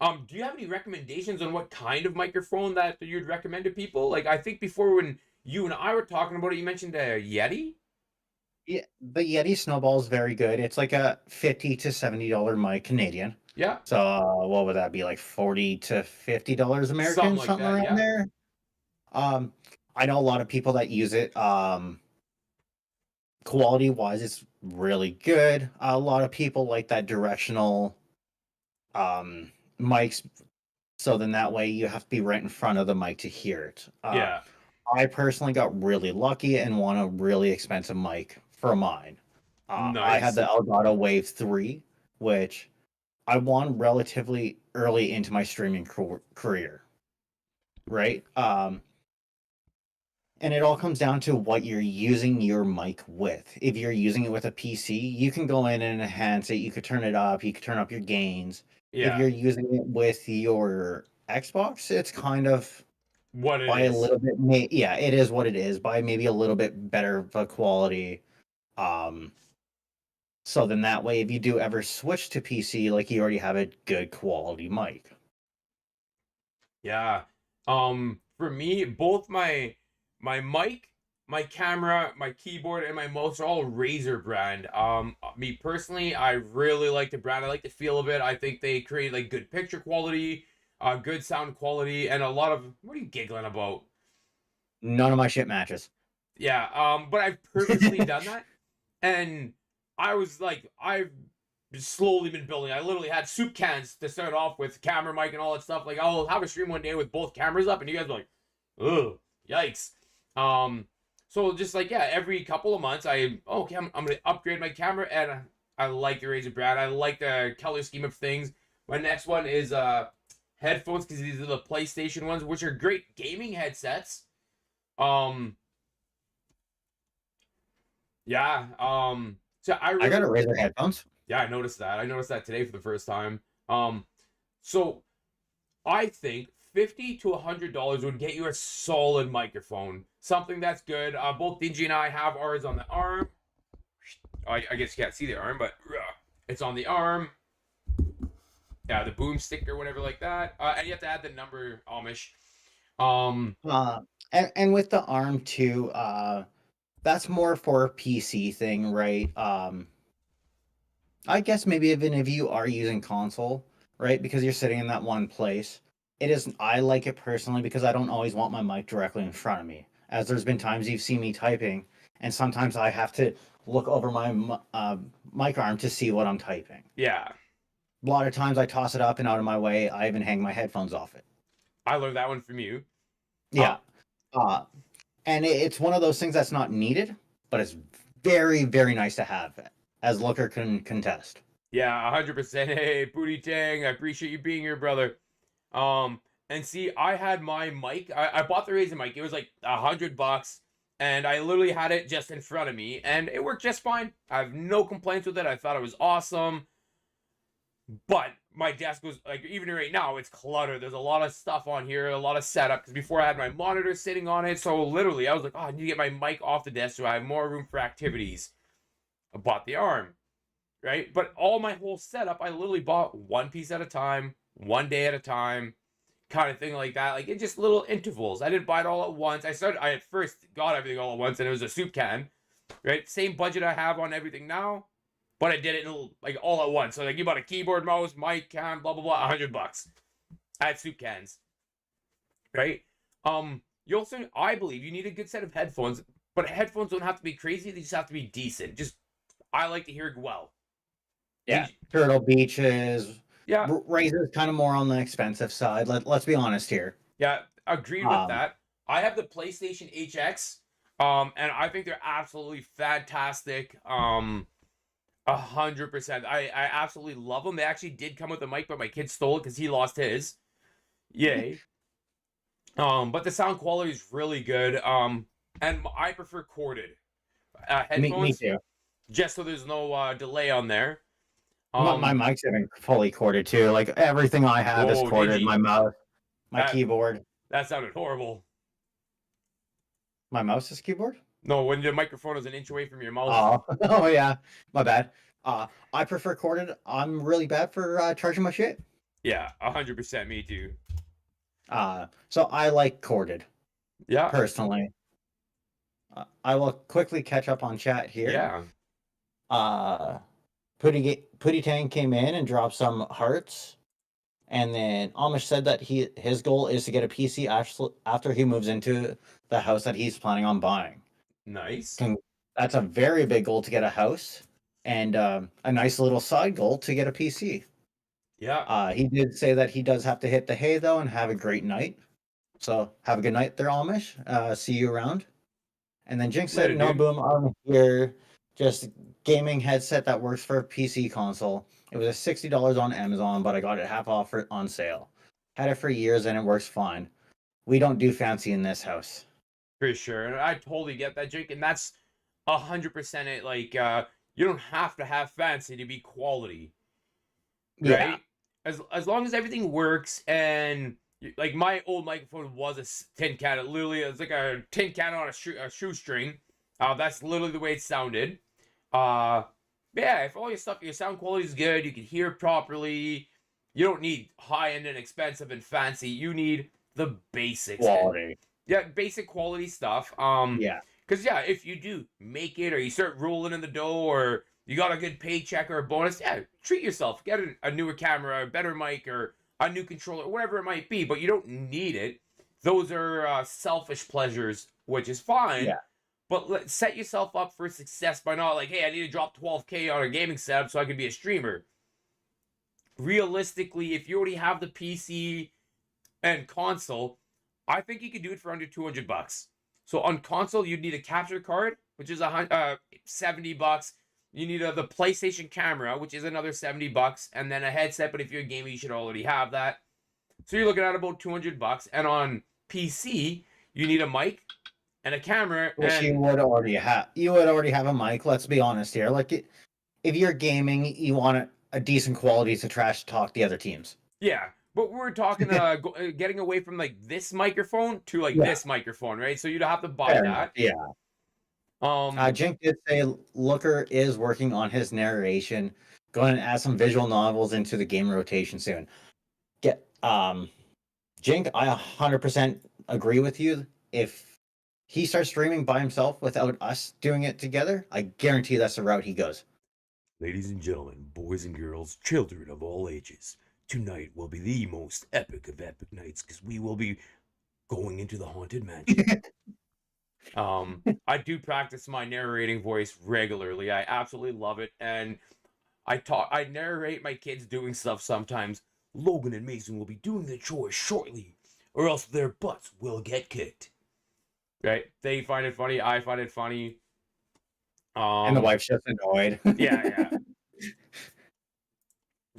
Do you have any recommendations on what kind of microphone that you'd recommend to people? Like, I think before when you and I were talking about it, you mentioned a Yeti. Yeah, the Yeti Snowball is very good. It's like a $50 to $70 mic Canadian. Yeah. So what would that be, like $40 to $50 American, something that, around there? I know a lot of people that use it. Quality wise, it's really good. A lot of people like that directional mics. So then that way you have to be right in front of the mic to hear it. Yeah. I personally got really lucky and won a really expensive mic for mine. I had the Elgato Wave 3, which I won relatively early into my streaming career. Right? And it all comes down to what you're using your mic with. If you're using it with a PC, you can go in and enhance it. You could turn it up. You could turn up your gains. If Yeah, you're using it with your Xbox, it's kind of what it by a is. little bit, yeah, it is what it is, by maybe a little bit better of a quality. Um, so then that way, if you do ever switch to PC, like you already have a good quality mic. Yeah. For me, both my mic, my camera, my keyboard, and my mouse are all Razer brand. Me personally, I really like the brand. I like the feel of it. I think they create like good picture quality, good sound quality, and a lot of what are you giggling about? None of my shit matches. Yeah. But I've purposely done that, and I was like, I've slowly been building. I literally had soup cans to start off with, camera mic and all that stuff. Like I'll have a stream one day with both cameras up, and you guys are like, ugh, yikes. So just like yeah, every couple of months, okay, I'm gonna upgrade my camera, and I like the Razer brand. I like the color scheme of things. My next one is headphones, because these are the PlayStation ones, which are great gaming headsets. Um, yeah. So I I got really a Razer headphones. Yeah, I noticed that. I noticed that today for the first time. So I think $50 to $100 would get you a solid microphone, something that's good. Both Dingy and I have ours on the arm. I guess you can't see the arm, but it's on the arm. Yeah, the boomstick or whatever like that. And you have to add the number Amish. Um, And with the arm too, that's more for a PC thing, right? I guess maybe even if you are using console, right? Because you're sitting in that one place. It is, I like it personally because I don't always want my mic directly in front of me. As there's been times you've seen me typing, and sometimes I have to look over my mic arm to see what I'm typing. yeah, A lot of times I toss it up and out of my way. I even hang my headphones off it. I learned that one from you. Uh, Yeah. Uh, and it's one of those things that's not needed, but it's very, very nice to have, as Looker can contest. Yeah, 100%. Hey, Booty Tang, I appreciate you being here, brother. Um, and see, I had my mic. I bought the Razer mic. It was like $100, and I literally had it just in front of me, and it worked just fine. I have no complaints with it. I thought it was awesome. But my desk was like, even right now, it's cluttered. There's a lot of stuff on here, a lot of setup. Because before I had my monitor sitting on it, so literally, I was like, oh, I need to get my mic off the desk so I have more room for activities. I bought the arm, right? But all my whole setup, I literally bought one piece at a time, one day at a time, kind of thing like that. Like it just little intervals. I didn't buy it all at once. I at first got everything all at once, and it was a soup can, right? Same budget I have on everything now, but I did it like all at once. So like you bought a keyboard, mouse, mic, cam, blah blah blah, $100. I had soup cans, right? You also, I believe, you need a good set of headphones, but headphones don't have to be crazy. They just have to be decent. Just I like to hear it well. Yeah. Turtle Beaches. Yeah. Razor's kind of more on the expensive side. Let's be honest here. Yeah, agreed with that. I have the PlayStation HX, and I think they're absolutely fantastic. 100%. I absolutely love them. They actually did come with a mic, but my kid stole it because he lost his. Yay. But the sound quality is really good. And I prefer corded headphones. Me too. Just so there's no delay on there. My mic's even fully corded too. Like everything I have is corded. My mouse, my keyboard. That sounded horrible. My mouse is keyboard? No, when the microphone is an inch away from your mouth. Oh yeah, my bad. I prefer corded. I'm really bad for charging my shit. Yeah, 100%. Me too. So I like corded. Yeah. Personally. I will quickly catch up on chat here. Yeah. Putty Tang came in and dropped some hearts, and then Amish said that his goal is to get a PC after he moves into the house that he's planning on buying. Nice. That's a very big goal to get a house, and a nice little side goal to get a PC. Yeah. He did say that he does have to hit the hay though, and have a great night. So have a good night there, Amish. See you around. And then Jinx said, "No, boom, I'm here. Just gaming headset that works for a PC console. It was $60 on Amazon, but I got it half off on sale. Had it for years and it works fine. We don't do fancy in this house." For sure, and I totally get that, Jake, and that's 100% it. Like, you don't have to have fancy to be quality, Yeah. right? As long as everything works, and like my old microphone was a tin can. It literally it was like a tin can on a shoestring. That's literally the way it sounded. Uh, yeah, if all your sound quality is good, you can hear properly. You don't need high end and expensive and fancy. You need the basics and Quality. yeah, basic quality stuff. Yeah. Because yeah, if you do make it or you start rolling in the dough or you got a good paycheck or a bonus, yeah, treat yourself. Get a newer camera, a better mic, or a new controller, whatever it might be. But you don't need it. Those are selfish pleasures, which is fine. Yeah. But set yourself up for success by not like, hey, I need to drop 12K on a gaming setup so I can be a streamer. Realistically, if you already have the PC and console, I think you could do it for under $200. So on console, you'd need a capture card, which is $70. You need the PlayStation camera, which is another $70, and then a headset. But if you're a gamer, you should already have that. So you're looking at about $200. And on PC, you need a mic and a camera. Which you And would already have. You would already have a mic. Let's be honest here. Like, if you're gaming, you want a decent quality to trash talk the other teams. yeah, but we're talking getting away from like this microphone to like Yeah. this microphone, right? So you'd have to buy Fair that. enough. Yeah. Jink did say Looker is working on his narration. Going to add some visual novels into the game rotation soon. Jink, I 100% agree with you. If he starts streaming by himself without us doing it together, I guarantee that's the route he goes. Ladies and gentlemen, boys and girls, children of all ages, tonight will be the most epic of epic nights because we will be going into the haunted mansion. I do practice my narrating voice regularly. I absolutely love it, and I narrate my kids doing stuff sometimes. Logan and Mason will be doing the chores shortly, or else their butts will get kicked. Right? They find it funny. I find it funny. And the wife's just annoyed. Yeah.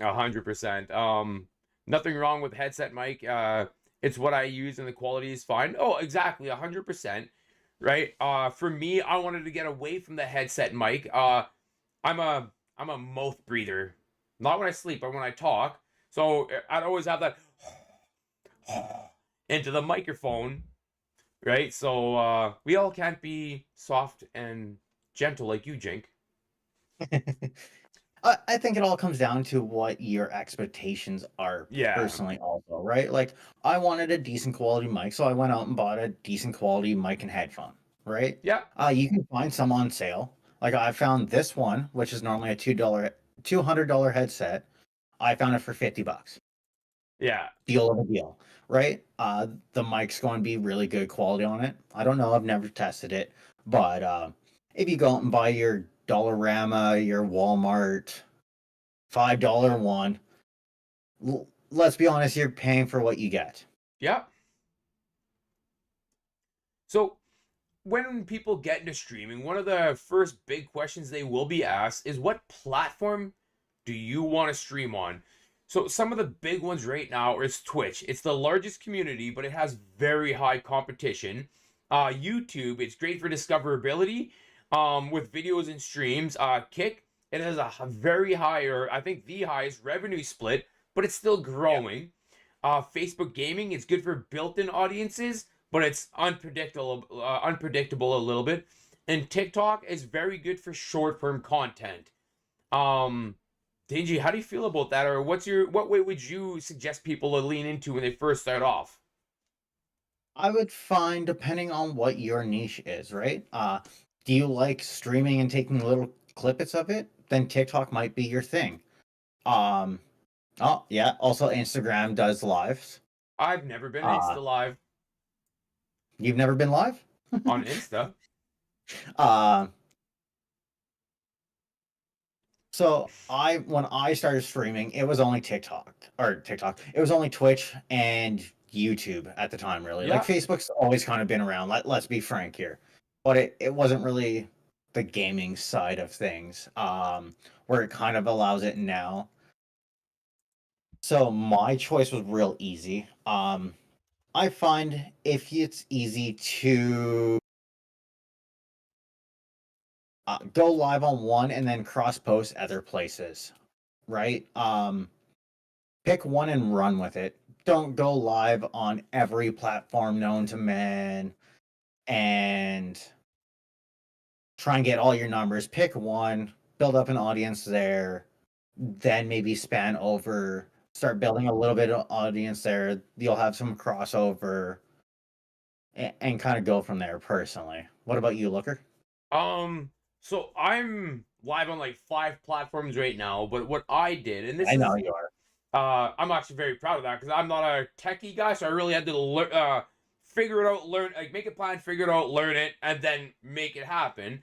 100%. Nothing wrong with headset mic. It's what I use and the quality is fine. Oh, exactly, 100%. Right? For me, I wanted to get away from the headset mic. I'm a mouth breather. Not when I sleep, but when I talk. So I'd always have that into the microphone. Right? So we all can't be soft and gentle like you, Jink. I think it all comes down to what your expectations are personally also, right? Like, I wanted a decent quality mic, so I went out and bought a decent quality mic and headphone, right? Yeah. You can find some on sale. Like, I found this one, which is normally a $200 headset. I found it for $50. Yeah. Deal of a deal, right? The mic's going to be really good quality on it. I don't know, I've never tested it, but if you go out and buy your Dollarama, your Walmart, $5 one, let's be honest, you're paying for what you get. Yeah. So when people get into streaming, one of the first big questions they will be asked is what platform do you want to stream on? So some of the big ones right now is Twitch. It's the largest community, but it has very high competition. YouTube, it's great for discoverability with videos and streams. Kick, it has a very high, or I think the highest revenue split, but it's still growing. Facebook Gaming, it's good for built-in audiences, but it's unpredictable a little bit. And TikTok is very good for short-form content. Dingy, how do you feel about that? Or what way would you suggest people to lean into when they first start off? I would find, depending on what your niche is, right? Do you like streaming and taking little clippets of it? Then TikTok might be your thing. Oh yeah, also Instagram does lives. I've never been Insta live. You've never been live? On Insta? So when I started streaming, it was only TikTok. It was only Twitch and YouTube at the time, really. Yeah. Like, Facebook's always kind of been around, let's be frank here. But it wasn't really the gaming side of things, where it kind of allows it now. So my choice was real easy. I find if it's easy to go live on one and then cross post other places, right? Pick one and run with it. Don't go live on every platform known to man and try and get all your numbers. Pick one, build up an audience there, then maybe span over, start building a little bit of audience there. You'll have some crossover and kind of go from there personally. What about you, Looker? So I'm live on like 5 platforms right now, but what I did, and this I is know you are. I'm actually very proud of that because I'm not a techie guy, so I really had to figure it out, learn, like make a plan, figure it out, learn it, and then make it happen.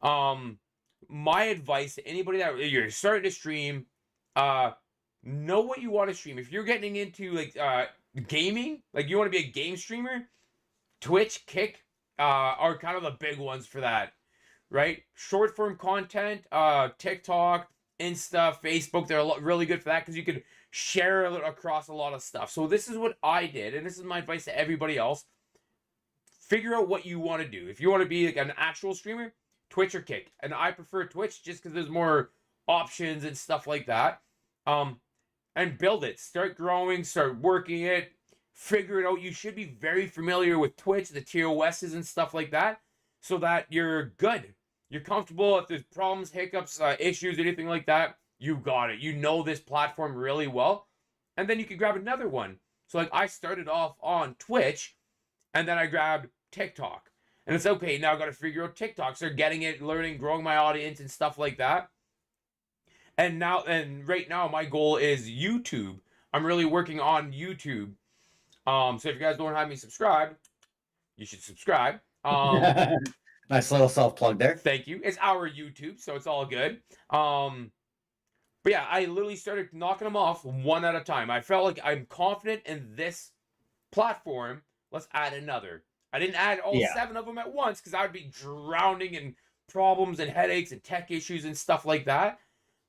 Um, my advice to anybody that you're starting to stream, know what you want to stream. If you're getting into like gaming, like you want to be a game streamer, Twitch, Kick, are kind of the big ones for that, right? Short form content, TikTok, Insta, Facebook, they're really good for that because you could share across a lot of stuff. So this is what I did, and this is my advice to everybody else. Figure out what you want to do. If you want to be like an actual streamer, Twitch or Kick. And I prefer Twitch just because there's more options and stuff like that. And build it. Start growing, start working it, figure it out. You should be very familiar with Twitch, the TOSs and stuff like that, so that you're good. You're comfortable. If there's problems, hiccups, issues, anything like that, you got it. You know this platform really well. And then you can grab another one. So like I started off on Twitch and then I grabbed TikTok. And it's okay, now I got to figure out TikTok. So getting it, learning, growing my audience and stuff like that. And right now my goal is YouTube. I'm really working on YouTube. So if you guys don't have me subscribed, you should subscribe. Nice little self plug there. Thank you. It's our YouTube, so it's all good. But yeah, I literally started knocking them off one at a time. I felt like I'm confident in this platform. Let's add another. I didn't add all 7 of them at once because I would be drowning in problems and headaches and tech issues and stuff like that.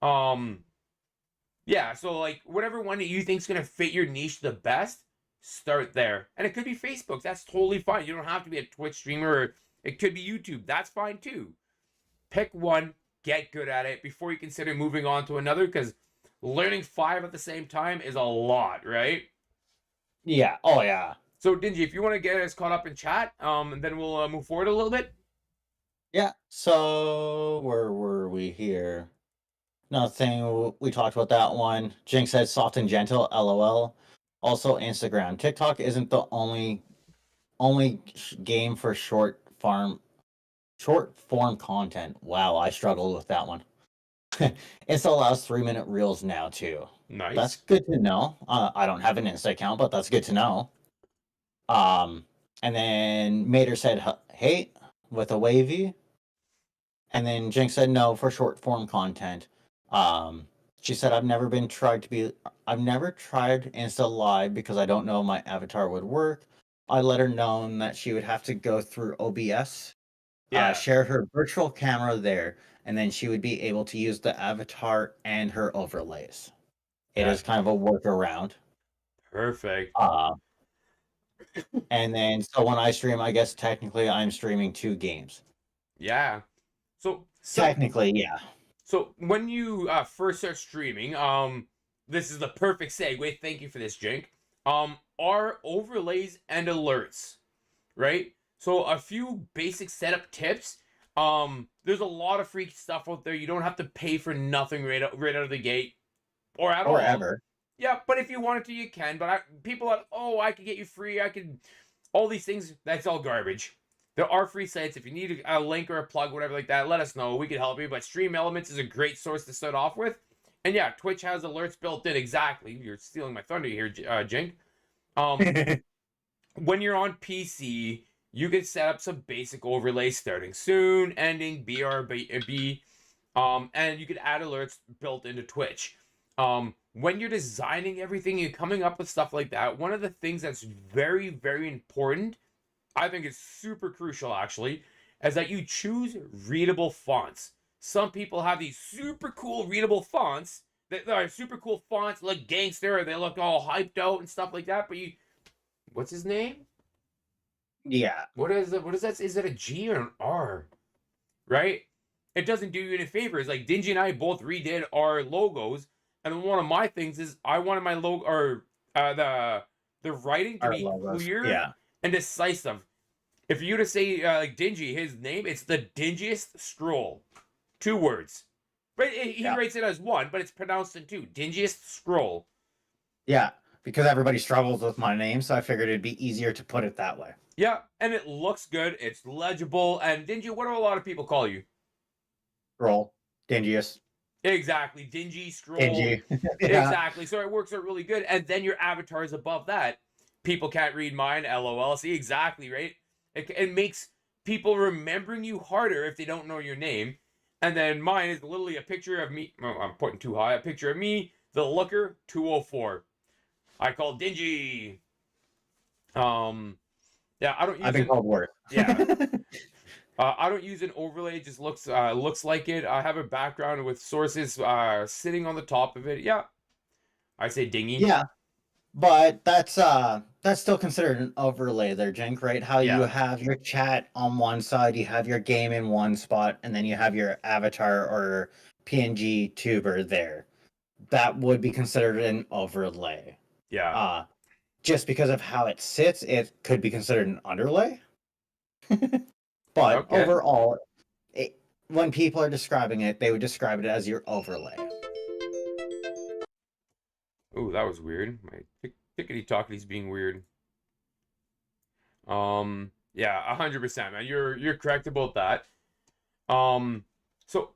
Yeah, so like whatever one that you think is gonna fit your niche the best, start there. And it could be Facebook. That's totally fine. You don't have to be a Twitch streamer. Or it could be YouTube. That's fine too. Pick one, get good at it before you consider moving on to another, because learning 5 at the same time is a lot, right? Yeah. Oh yeah. So Dingy, if you want to get us caught up in chat, and then we'll move forward a little bit. Yeah. So where were we here? Nothing. We talked about that one. Jinx said soft and gentle. LOL. Also Instagram. TikTok isn't the only game for short form content. Wow, I struggled with that one. It allows 3-minute reels now too. Nice. That's good to know. I don't have an Insta account, but that's good to know. And then Mater said hate with a wavy. And then Jinx said no for short form content. She said I've never tried Insta Live because I don't know if my avatar would work. I let her know that she would have to go through OBS, share her virtual camera there, and then she would be able to use the avatar and her overlays. It is kind of a workaround. Perfect. And then so when I stream, I guess technically I'm streaming 2 games. Yeah. So technically, yeah. So when you first start streaming, this is the perfect segue. Thank you for this, Jink. Are overlays and alerts, right? So a few basic setup tips. There's a lot of free stuff out there. You don't have to pay for nothing right out of the gate, or at all. Or ever. Yeah, but if you wanted to, you can. But people are, I could get you free. I could, all these things. That's all garbage. There are free sites. If you need a link or a plug, whatever like that, let us know. We can help you. But Stream Elements is a great source to start off with. And yeah, Twitch has alerts built in. Exactly. You're stealing my thunder here, Jink. When you're on PC, you can set up some basic overlays starting soon, ending, BRB, and you can add alerts built into Twitch. When you're designing everything, you're coming up with stuff like that, one of the things that's very, very important, I think it's super crucial actually, is that you choose readable fonts. Some people have these super cool readable fonts that are super cool fonts, look gangster, they look all hyped out and stuff like that, but what's his name? Yeah. What is that? Is it a G or an R? Right? It doesn't do you any favors. Like Dingy and I both redid our logos, and then one of my things is I wanted my logo or the writing to Our be logos. clear Yeah. and decisive. If you were to say like Dingy, his name, it's the dingiest scroll. 2 words. Right? He Yeah. writes it as 1, but it's pronounced in 2. Dingiest scroll. Yeah. Because everybody struggles with my name, so I figured it'd be easier to put it that way. Yeah, and it looks good. It's legible. And Dingy, what do a lot of people call you? Scroll. Dingiest. Exactly. Dingy, scroll. Dingy. Yeah. Exactly. So it works out really good. And then your avatar is above that. People can't read mine. LOL. See, exactly, right? It makes people remembering you harder if they don't know your name. And then mine is literally a picture of me. Oh, I'm putting too high. A picture of me, the looker, 204. I call Dingy. Yeah, I don't use I've been called worse. Yeah. I don't use an overlay. It just looks like it. I have a background with sources sitting on the top of it. Yeah. I say dingy. Yeah. But that's still considered an overlay there, Jenk, right? How you Yeah. have your chat on one side, you have your game in one spot, and then you have your avatar or PNG tuber there. That would be considered an overlay. Yeah. Just because of how it sits, it could be considered an underlay. But Okay. overall, when people are describing it, they would describe it as your overlay. Ooh, that was weird. My tickety talkity's being weird. Yeah, 100%, man. You're correct about that. So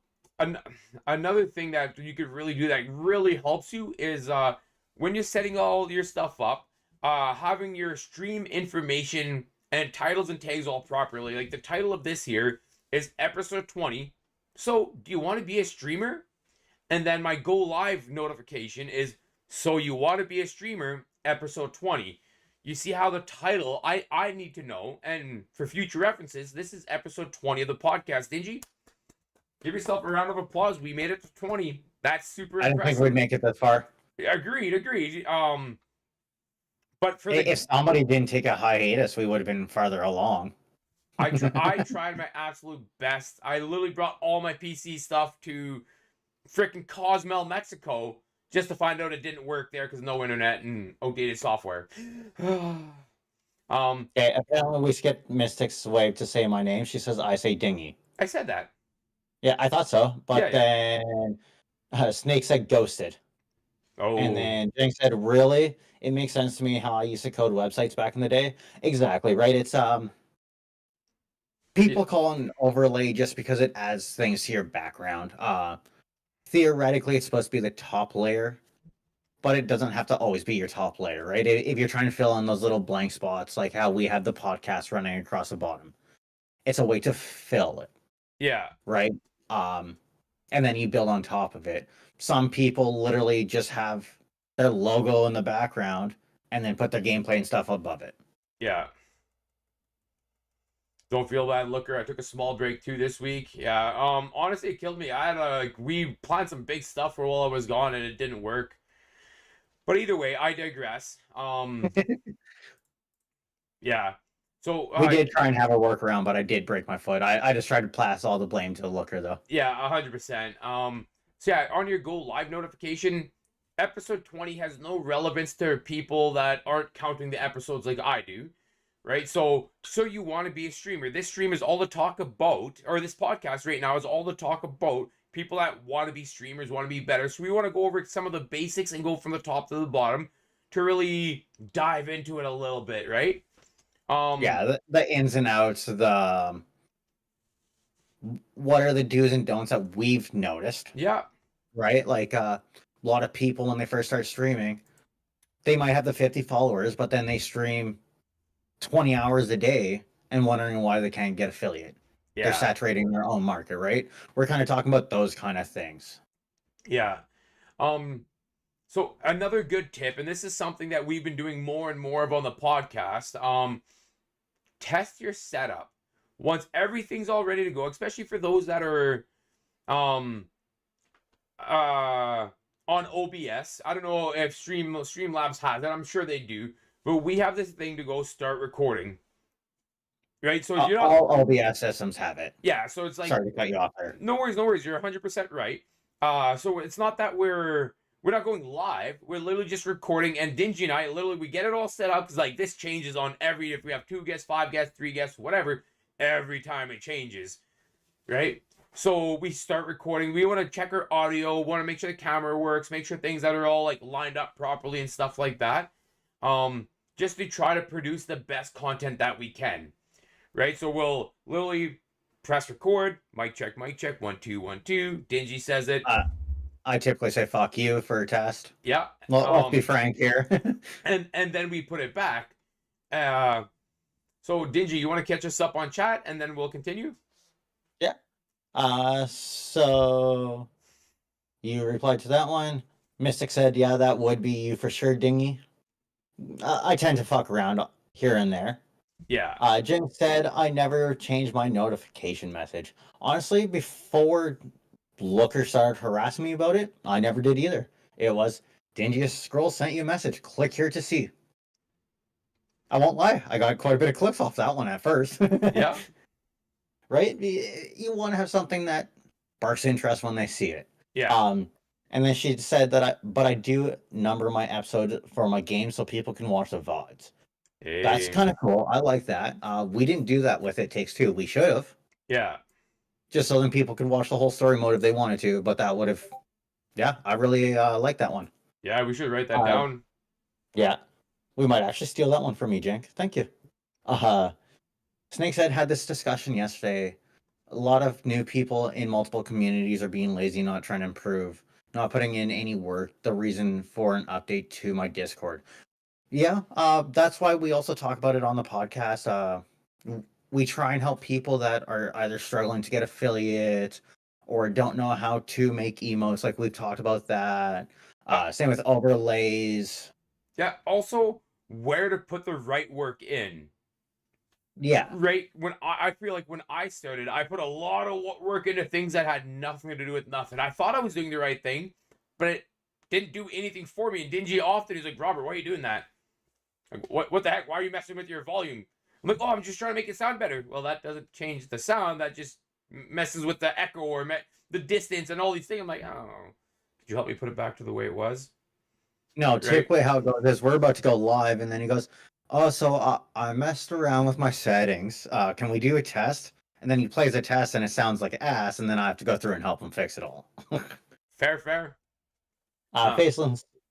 another thing that you could really do that really helps you is when you're setting all your stuff up, having your stream information and titles and tags all properly. Like the title of this here is episode 20. So, do you want to be a streamer? And then my go live notification is, so you want to be a streamer, episode 20. You see how the title, I need to know, and for future references, this is episode 20 of the podcast. Dingy, give yourself a round of applause. We made it to 20. That's super I don't impressive. think we'd make it that far. Agreed. But for If somebody didn't take a hiatus, we would have been farther along. I tried my absolute best. I literally brought all my PC stuff to freaking Cozumel, Mexico, just to find out it didn't work there because no internet and outdated software. Okay, apparently we skipped Mystic's wave to say my name. She says I say dingy. I said that. Yeah, I thought so, but Yeah. then Snake said ghosted. Oh. And then Jenk said, really? It makes sense to me how I used to code websites back in the day. Exactly, right? It's people call it an overlay just because it adds things to your background. Theoretically, it's supposed to be the top layer, but it doesn't have to always be your top layer, right? If you're trying to fill in those little blank spots, like how we have the podcast running across the bottom, it's a way to fill it. Yeah. Right? And then you build on top of it. Some people literally just have their logo in the background and then put their gameplay and stuff above it. Yeah. Don't feel bad, Looker. I took a small break too this week. Yeah. Honestly, it killed me. I had we planned some big stuff for while I was gone and it didn't work. But either way, I digress. Yeah. So we did try and have a workaround, but I did break my foot. I just tried to pass all the blame to the Looker though. Yeah, 100%. So yeah, on your go live notification, episode 20 has no relevance to people that aren't counting the episodes like I do. Right? So you want to be a streamer. This stream is all the talk about, or this podcast right now is all the talk about people that want to be streamers, want to be better. So we want to go over some of the basics and go from the top to the bottom to really dive into it a little bit, right? Yeah, the ins and outs, the what are the do's and don'ts that we've noticed. Yeah. Right? Like a lot of people when they first start streaming, they might have the 50 followers, but then they stream 20 hours a day and wondering why they can't get affiliate. Yeah. They're saturating their own market, right? We're kind of talking about those kind of things. Yeah. So another good tip, and this is something that we've been doing more and more of on the podcast, test your setup. Once everything's all ready to go, especially for those that are on OBS. I don't know if Streamlabs has it. I'm sure they do. but we have this thing to go start recording, right? So you're not, All OBS systems have it. yeah. So it's like, Sorry to cut you off there. no worries, no worries. You're 100% right. So it's not that we're not going live. We're literally just recording, and Dingy and I literally we get it all set up because like this changes on every if we have 2 guests, 5 guests, 3 guests, whatever. Every time it changes, right? So we start recording. We want to check our audio, want to make sure the camera works, make sure things that are all like lined up properly and stuff like that. Just to try to produce the best content that we can, right? So we'll literally press record, mic check, 1 2 1 2. Dingy says it. I typically say "fuck you" for a test. Yeah. Let's be frank here. and then we put it back. So Dingy, you want to catch us up on chat, and then we'll continue. Yeah. So you replied to that one. Mystic said, "Yeah, that would be you for sure, Dingy." I tend to fuck around here and there. Yeah. Jen said, "I never changed my notification message. Honestly, before Looker started harassing me about it, I never did either. It was, Dingiest Scroll sent you a message. Click here to see." I won't lie. I got quite a bit of clicks off that one at first. Yeah. Right? You want to have something that sparks interest when they see it. Yeah. And then she said that I do number my episodes for my game so people can watch the VODs. That's kind of cool. I like that. We didn't do that with It Takes Two. We should have. Yeah. Just so then people could watch the whole story mode if they wanted to. But that would have, yeah, I really like that one. Yeah, we should write that down. Yeah, we might actually steal that one from you, Jank. Thank you. Snake's had this discussion yesterday. A lot of new people in multiple communities are being lazy, not trying to improve, not putting in any work. The reason for an update to my Discord. Yeah, that's why we also talk about it on the podcast. We try and help people that are either struggling to get affiliates or don't know how to make emotes. Like we've talked about that. Same with overlays. Yeah. Also, where to put the right work in. Yeah. Right. When I feel like when I started, I put a lot of work into things that had nothing to do with nothing. I thought I was doing the right thing, but it didn't do anything for me. And Dingy often is like, "Robert, why are you doing that? Like, what the heck? Why are you messing with your volume?" I'm like, "Oh, I'm just trying to make it sound better." Well, that doesn't change the sound. That just messes with the echo or the distance and all these things. I'm like, "Oh, could you help me put it back to the way it was?" No, Right. typically how it goes is we're about to go live, and then he goes, "Oh, so I messed around with my settings. Can we do a test?" And then he plays a test, and it sounds like ass, and then I have to go through and help him fix it all. Fair.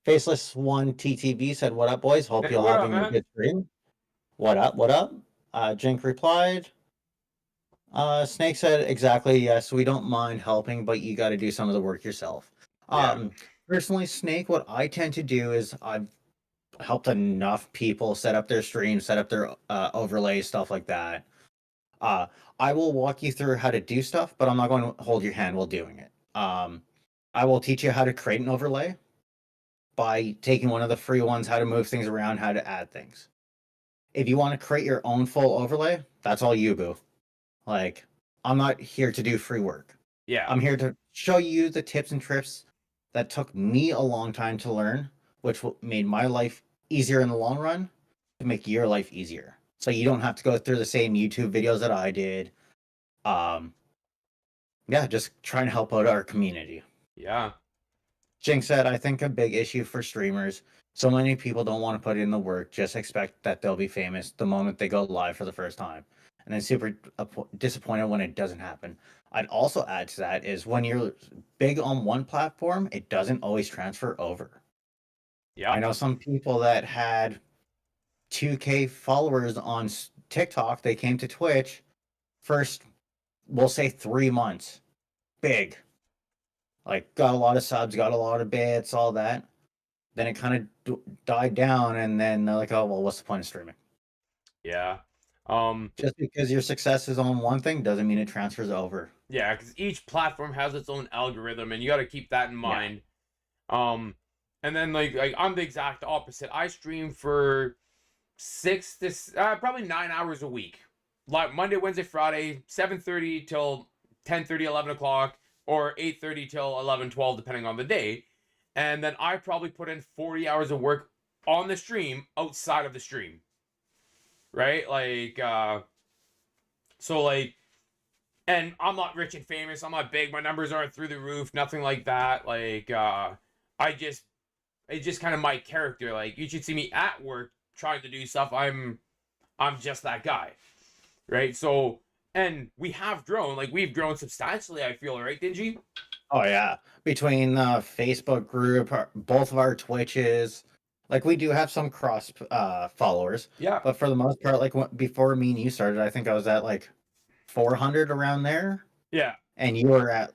Faceless One TTV said, "What up, boys? Hope Hey, you're what up, having a man? good stream." What up? What up? Jink replied. Snake said, "Exactly. Yes, we don't mind helping, but you got to do some of the work yourself." Yeah. Personally, Snake, what I tend to do is I've helped enough people set up their streams, set up their overlays, stuff like that. I will walk you through how to do stuff, but I'm not going to hold your hand while doing it. I will teach you how to create an overlay by taking one of the free ones, how to move things around, how to add things. If you want to create your own full overlay, that's all you, boo. Like, I'm not here to do free work. Yeah. I'm here to show you the tips and tricks that took me a long time to learn, which made my life easier in the long run to make your life easier. So you don't have to go through the same YouTube videos that I did. Yeah, just trying to help out our community. Yeah. Jink said, "I think a big issue for streamers, so many people don't want to put in the work, just expect that they'll be famous the moment they go live for the first time, and then super disappointed when it doesn't happen." I'd also add to that is when you're big on one platform, it doesn't always transfer over. Yeah. I know some people that had 2K followers on TikTok, they came to Twitch first, we'll say 3 months. Big. Like, got a lot of subs, got a lot of bits, all that. Then it kind of died down, and then they're like, "Oh, well, what's the point of streaming?" Yeah. Just because your success is on one thing doesn't mean it transfers over. Yeah, because each platform has its own algorithm, and you got to keep that in mind. And then like I'm the exact opposite. I stream for 6 to probably 9 hours a week, like Monday, Wednesday, Friday, 7:30 till 10:30, 11 o'clock, or 8:30 till 11, 12, depending on the day. And then I probably put in 40 hours of work on the stream outside of the stream, right? Like, so like, and I'm not rich and famous. I'm not big. My numbers aren't through the roof. Nothing like that. Like, it's just kind of my character. Like, you should see me at work trying to do stuff. I'm just that guy, right? So, and we have grown. Like, we've grown substantially. I feel, right, Dingy? Oh yeah, between the Facebook group, both of our Twitches, like we do have some cross followers, Yeah. but for the most part, like before me and you started, I think I was at like 400 around there, Yeah. and you were at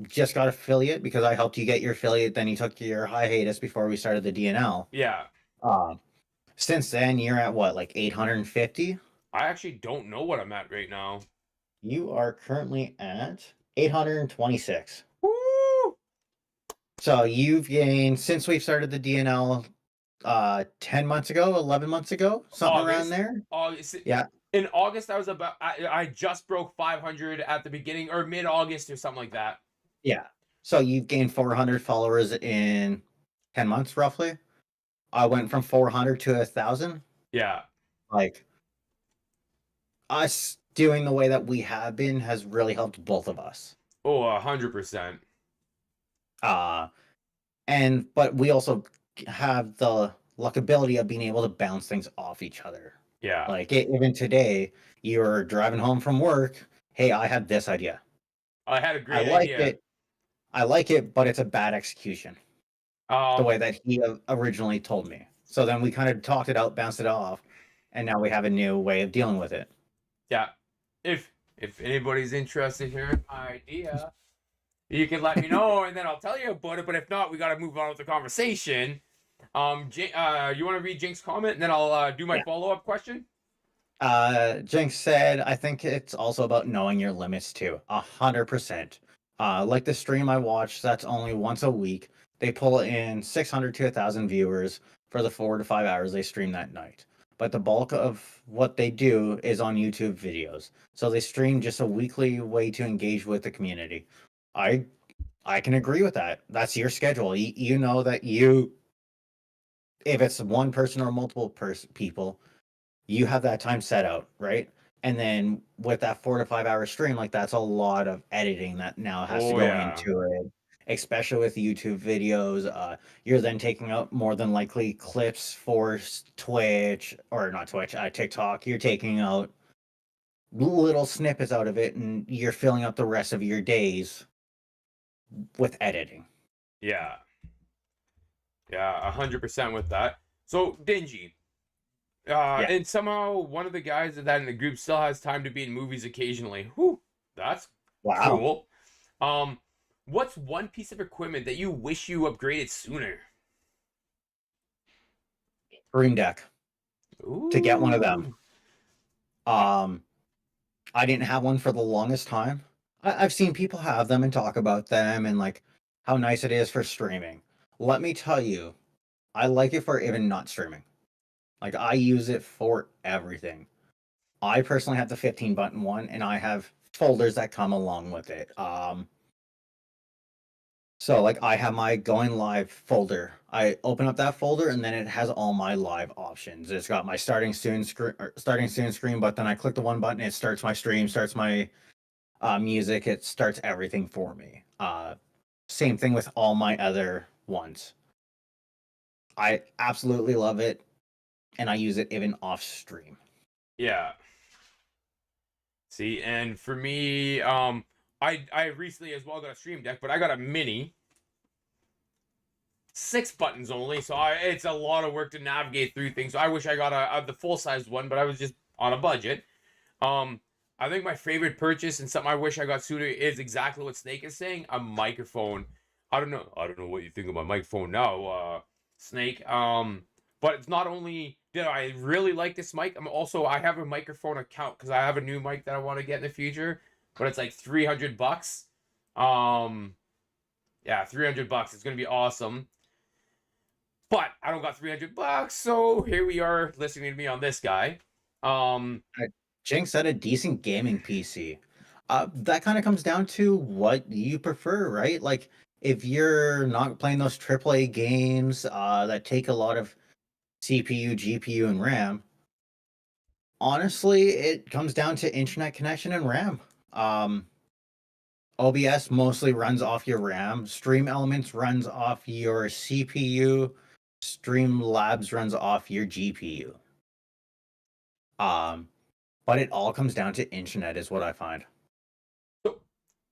just got affiliate because I helped you get your affiliate. Then you took your hiatus before we started the DNL. Yeah. Since then, you're at what, like 850? I actually don't know what I'm at right now. You are currently at 826. Woo! So you've gained since we've started the DNL 10 months ago, 11 months ago, something around August. there. August. Yeah. In August, I just broke 500 at the beginning or mid-August or something like that. Yeah. So you've gained 400 followers in 10 months roughly. I went from 400 to 1,000. Yeah. Like us doing the way that we have been has really helped both of us. Oh, 100%. But we also have the luckability of being able to bounce things off each other. Yeah. Like even today, you're driving home from work. Hey, I had this idea. I had a great I like idea. it. I like it, but it's a bad execution. The way that he originally told me. So then we kind of talked it out, bounced it off, and now we have a new way of dealing with it. Yeah. If anybody's interested in hearing my idea, you can let me know, and then I'll tell you about it. But if not, we got to move on with the conversation. You want to read Jink's comment, and then I'll do my follow-up question? Jinx said, I think it's also about knowing your limits too. 100%. Like the stream I watch, that's only once a week. They pull in 600 to 1,000 viewers for the 4 to 5 hours they stream that night. But the bulk of what they do is on YouTube videos. So they stream just a weekly way to engage with the community. I can agree with that. That's your schedule. You know that if it's one person or multiple people, you have that time set out, right? And then with that 4 to 5 hour stream, like that's a lot of editing that now has to go into it, especially with YouTube videos. You're then taking out more than likely clips for Twitch or not Twitch, TikTok. You're taking out little snippets out of it, and you're filling up the rest of your days with editing. Yeah. Yeah, 100% with that. So, Dingy. And somehow one of the guys that in the group still has time to be in movies occasionally. Whew, that's cool. What's one piece of equipment that you wish you upgraded sooner? Stream Deck. Ooh. To get one of them. I didn't have one for the longest time. I've seen people have them and talk about them and like how nice it is for streaming. Let me tell you, I like it for even not streaming. Like I use it for everything. I personally have the 15 button one, and I have folders that come along with it. So like I have my going live folder. I open up that folder, and then it has all my live options. It's got my starting soon screen, but then I click the one button, it starts my stream, starts my music, it starts everything for me. Same thing with all my other ones. I absolutely love it, and I use it even off stream. Yeah. See, and for me, I recently as well got a stream deck, but I got a mini. 6 buttons only, so it's a lot of work to navigate through things. So I wish I got the full-sized one, but I was just on a budget. I think my favorite purchase and something I wish I got sooner is exactly what Snake is saying, a microphone. I don't know what you think of my microphone now, Snake. But it's not only did I really like this mic, I have a microphone account because I have a new mic that I want to get in the future, but it's like $300. Yeah, $300. It's gonna be awesome. But I don't got $300, so here we are listening to me on this guy. Jinx said a decent gaming PC. That kind of comes down to what you prefer, right? Like if you're not playing those AAA games that take a lot of CPU, GPU, and RAM. Honestly, it comes down to internet connection and RAM. OBS mostly runs off your RAM. Stream Elements runs off your CPU. Streamlabs runs off your GPU. But it all comes down to internet, is what I find. So,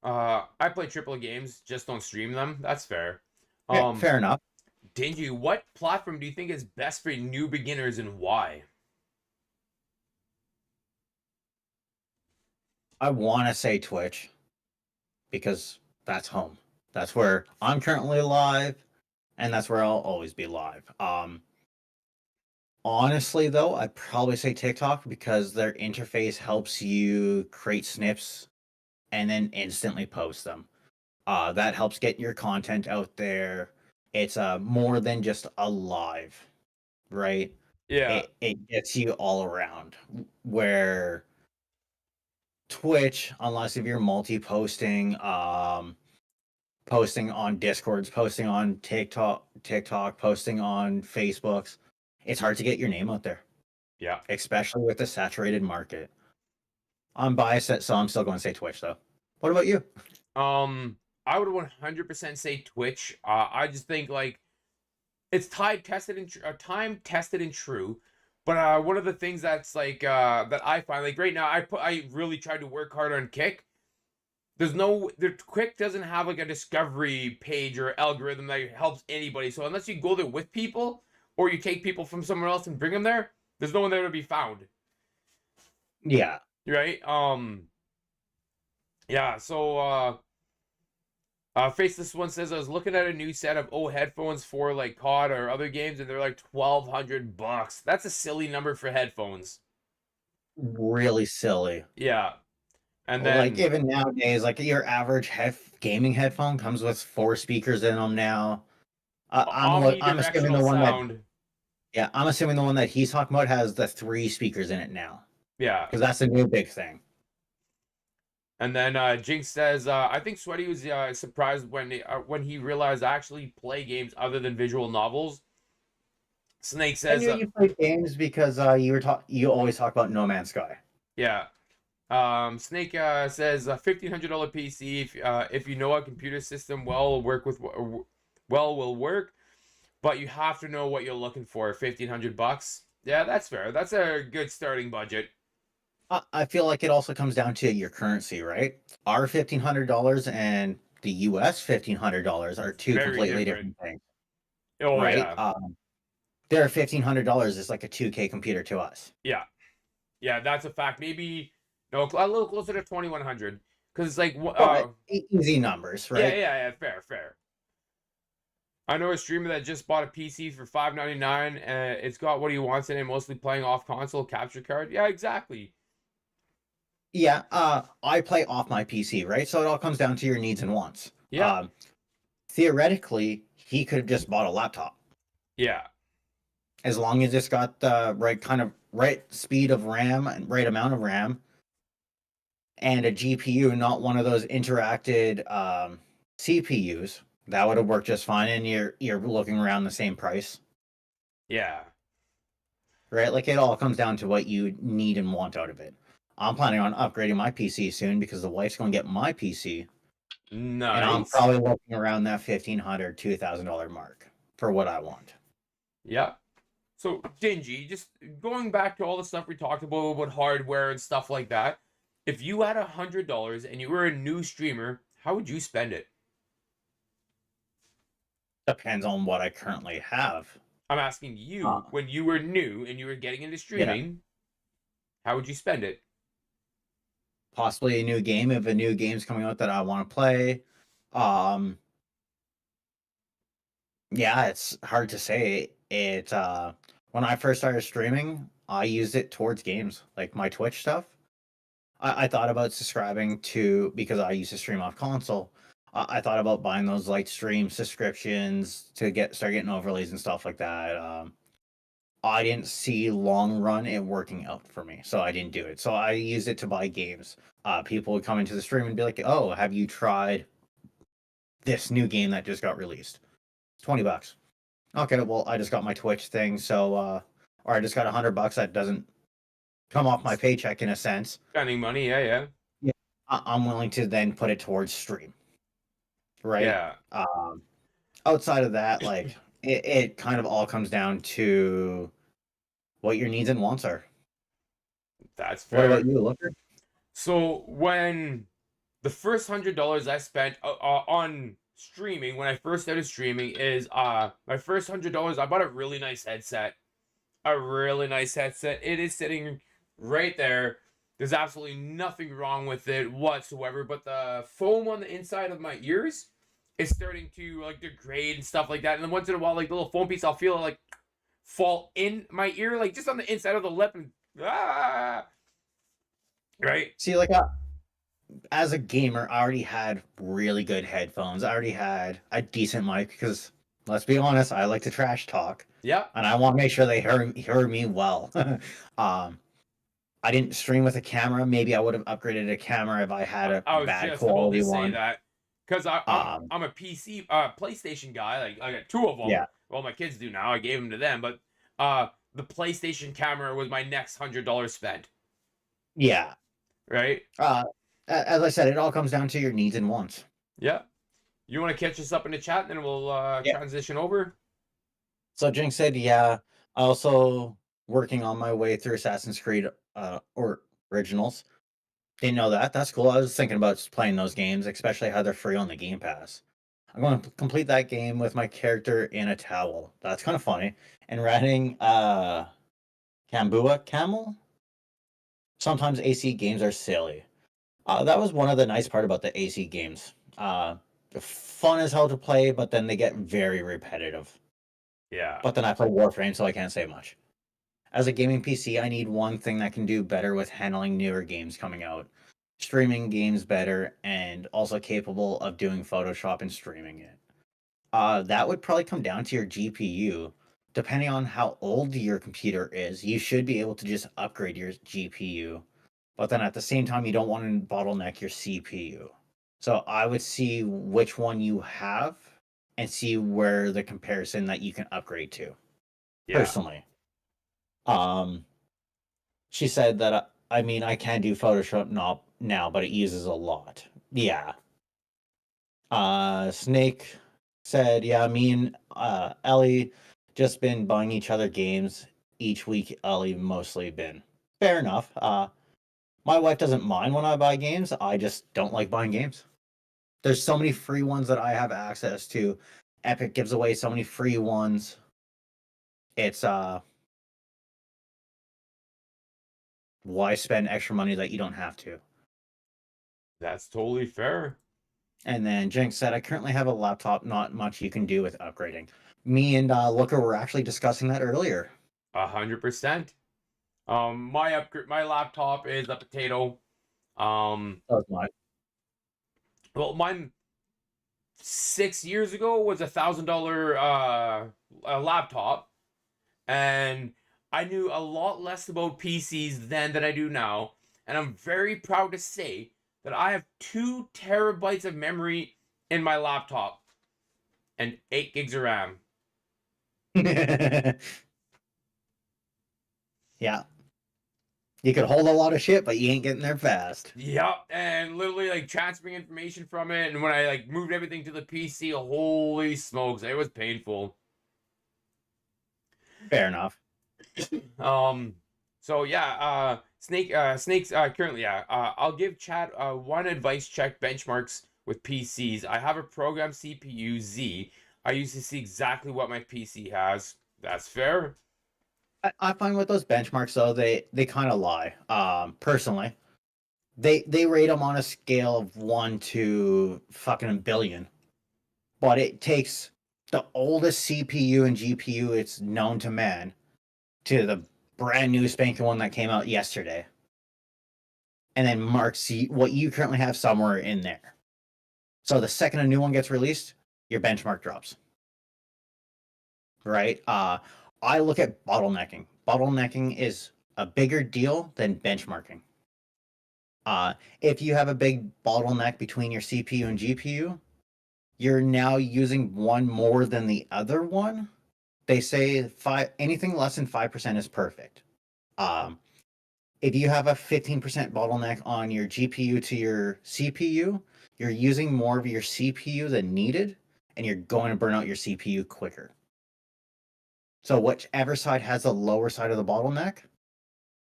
I play AAA games, just don't stream them. That's fair. Yeah, fair enough. Dingy, what platform do you think is best for new beginners and why? I want to say Twitch because that's home. That's where I'm currently live, and that's where I'll always be live. Honestly, though, I'd probably say TikTok because their interface helps you create snips and then instantly post them. That helps get your content out there. It's more than just a live, right? Yeah. It gets you all around. Where Twitch, unless if you're multi-posting, posting on Discords, posting on TikTok, posting on Facebooks, it's hard to get your name out there. Yeah. Especially with the saturated market. I'm biased, so I'm still going to say Twitch though. What about you? I would 100% say Twitch. I just think like it's time tested and true. But one of the things that's like that I find like right now, I really tried to work hard on Kick. Quick doesn't have like a discovery page or algorithm that helps anybody. So unless you go there with people or you take people from somewhere else and bring them there, there's no one there to be found. Yeah. Right? Yeah, so Faceless One says I was looking at a new set of headphones for like COD or other games and they're like $1,200. That's a silly number for headphones. Really silly. Yeah. And then like even nowadays, like your average gaming headphone comes with 4 speakers in them now. I'm assuming the one sound. I'm assuming the one that he's talking about has the 3 speakers in it now. Yeah. Because that's a new big thing. And then Jinx says, I think Sweaty was surprised when he realized I actually play games other than visual novels. Snake says, I knew you played games because you always talk about No Man's Sky. Yeah. Snake says $1,500 PC if you know a computer system will work, but you have to know what you're looking for. $1,500. Yeah, that's fair. That's a good starting budget. I feel like it also comes down to your currency, right? Our $1,500 and the US $1,500 are two Very completely different things. Oh right? yeah. Their $1,500 is like a 2K computer to us. Yeah. Yeah, that's a fact. Maybe no, a little closer to 2,100 because it's like easy numbers, right? Yeah. Fair. I know a streamer that just bought a PC for $599 and it's got what he wants in it, mostly playing off console capture card. Yeah, exactly. Yeah, I play off my PC, right? So it all comes down to your needs and wants. Yeah. Theoretically, he could have just bought a laptop. Yeah. As long as it's got the right speed of RAM and right amount of RAM and a GPU, not one of those interacted CPUs, that would have worked just fine. And you're looking around the same price. Yeah. Right? Like it all comes down to what you need and want out of it. I'm planning on upgrading my PC soon because the wife's going to get my PC. Nice. And I'm probably looking around that $1,500, $2,000 mark for what I want. Yeah. So, Dingy, just going back to all the stuff we talked about hardware and stuff like that, if you had $100 and you were a new streamer, how would you spend it? Depends on what I currently have. I'm asking you, when you were new and you were getting into streaming, how would you spend it? Possibly a new game if a new game's coming out that I want to play. Yeah, it's hard to say. When I first started streaming, I used it towards games, like my Twitch stuff. I thought about subscribing to, because I used to stream off console. I thought about buying those like stream subscriptions to start getting overlays and stuff like that. I didn't see long run it working out for me, so I didn't do it. So I used it to buy games. People would come into the stream and be like, "Oh, have you tried this new game that just got released? It's $20." Okay, well, I just got my Twitch thing, so or I just got $100 that doesn't come off my paycheck in a sense. Spending money, yeah. Yeah, I'm willing to then put it towards stream, right? Yeah, Outside of that, like it kind of all comes down to what your needs and wants are. that's What fair. about you, Looker? So when the first $100 I spent on streaming, when I first started streaming, is my first $100. I bought a really nice headset. A really nice headset. It is sitting right there. There's absolutely nothing wrong with it whatsoever, but the foam on the inside of my ears is starting to like degrade and stuff like that. And then once in a while, like the little foam piece, I'll feel it like fall in my ear, like just on the inside of the lip, and right. See, like as a gamer, I already had really good headphones. I already had a decent mic because let's be honest, I like to trash talk, Yep. and I want to make sure they heard me well. I didn't stream with a camera. Maybe I would have upgraded a camera if I had a I was bad just about quality to say one. that because Um, I'm a PC PlayStation guy. Like I got two of them. yeah, Well, my kids do now. I gave them to them, but the PlayStation camera was my next $100 spent. yeah. Right? As I said, it all comes down to your needs and wants. Yeah. You want to catch us up in the chat, and then we'll Yeah. transition over. So Jinx said, yeah. Also working on my way through Assassin's Creed or originals. Didn't know that. That's cool. I was thinking about just playing those games, especially how they're free on the Game Pass. I'm going to complete that game with my character in a towel. That's kind of funny. And riding Kambua camel. Sometimes AC games are silly. That was one of the nice part about the AC games. They're fun as hell to play, but then they get very repetitive. Yeah. But then I play Warframe, so I can't say much. As a gaming PC, I need one thing that can do better with handling newer games coming out, streaming games better, and also capable of doing Photoshop and streaming it. That would probably come down to your GPU. Depending on how old your computer is, you should be able to just upgrade your GPU. But then at the same time, you don't want to bottleneck your CPU. So I would see which one you have and see where the comparison that you can upgrade to. Yeah. Personally. She said that I mean I can do Photoshop now, but it uses a lot. Yeah. Snake said, yeah, me and Ellie just been buying each other games each week. Ellie mostly been. Fair enough. My wife doesn't mind when I buy games. I just don't like buying games. There's so many free ones that I have access to. Epic gives away so many free ones. It's why spend extra money that you don't have to? That's totally fair. And then Jinx said, I currently have a laptop, not much you can do with upgrading. Me and Looker were actually discussing that earlier. 100%. My laptop is a potato. That was mine. Well, mine 6 years ago was $1,000 laptop, and I knew a lot less about PCs then than I do now. And I'm very proud to say that I have 2 terabytes of memory in my laptop and 8 gigs of RAM. Yeah. You could hold a lot of shit, but you ain't getting there fast. Yep, and literally like transferring information from it, and when I like moved everything to the PC, holy smokes, it was painful. Fair enough. So yeah, Snake's currently, yeah. I'll give chat one advice check benchmarks with PCs. I have a program CPU Z. I used to see exactly what my PC has. That's fair. I find with those benchmarks though, they kind of lie. Personally, they rate them on a scale of 1 to fucking a billion, but it takes the oldest CPU and GPU it's known to man to the brand new spanking one that came out yesterday, and then marks what you currently have somewhere in there. So the second a new one gets released, your benchmark drops. Right? I look at bottlenecking. Bottlenecking is a bigger deal than benchmarking. If you have a big bottleneck between your CPU and GPU, you're now using one more than the other one. they say anything less than 5% is perfect. If you have a 15% bottleneck on your GPU to your CPU, you're using more of your CPU than needed, and you're going to burn out your CPU quicker. So whichever side has the lower side of the bottleneck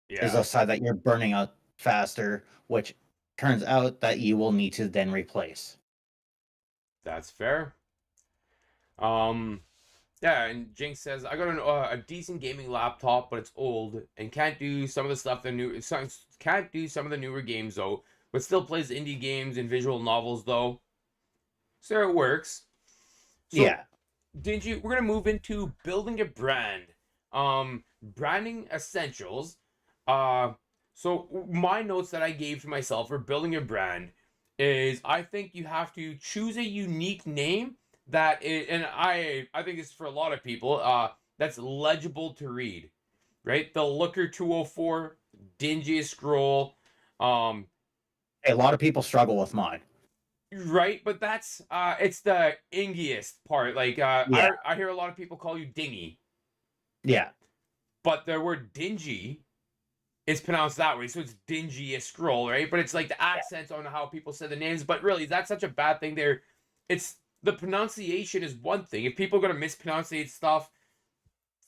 is the side that you're burning out faster, which turns out that you will need to then replace. That's fair. Yeah, and Jinx says, I got a decent gaming laptop, but it's old and can't do some of the stuff can't do some of the newer games though, but still plays indie games and visual novels though. So it works. So, Yeah. Dingy, we're gonna move into building a brand. Branding essentials. So my notes that I gave to myself for building a brand is I think you have to choose a unique name and I think it's for a lot of people, that's legible to read, right? The Looker 204, Dingy Scroll, A lot of people struggle with mine. right? But that's it's the ingiest part. Like Yeah. I hear a lot of people call you Dingy, Yeah. but the word dingy is pronounced that way, so it's Dingy Scroll, right? But it's like the accents on how people say the names. But really, that's such a bad thing. It's the pronunciation is one thing. If people are gonna mispronounce stuff,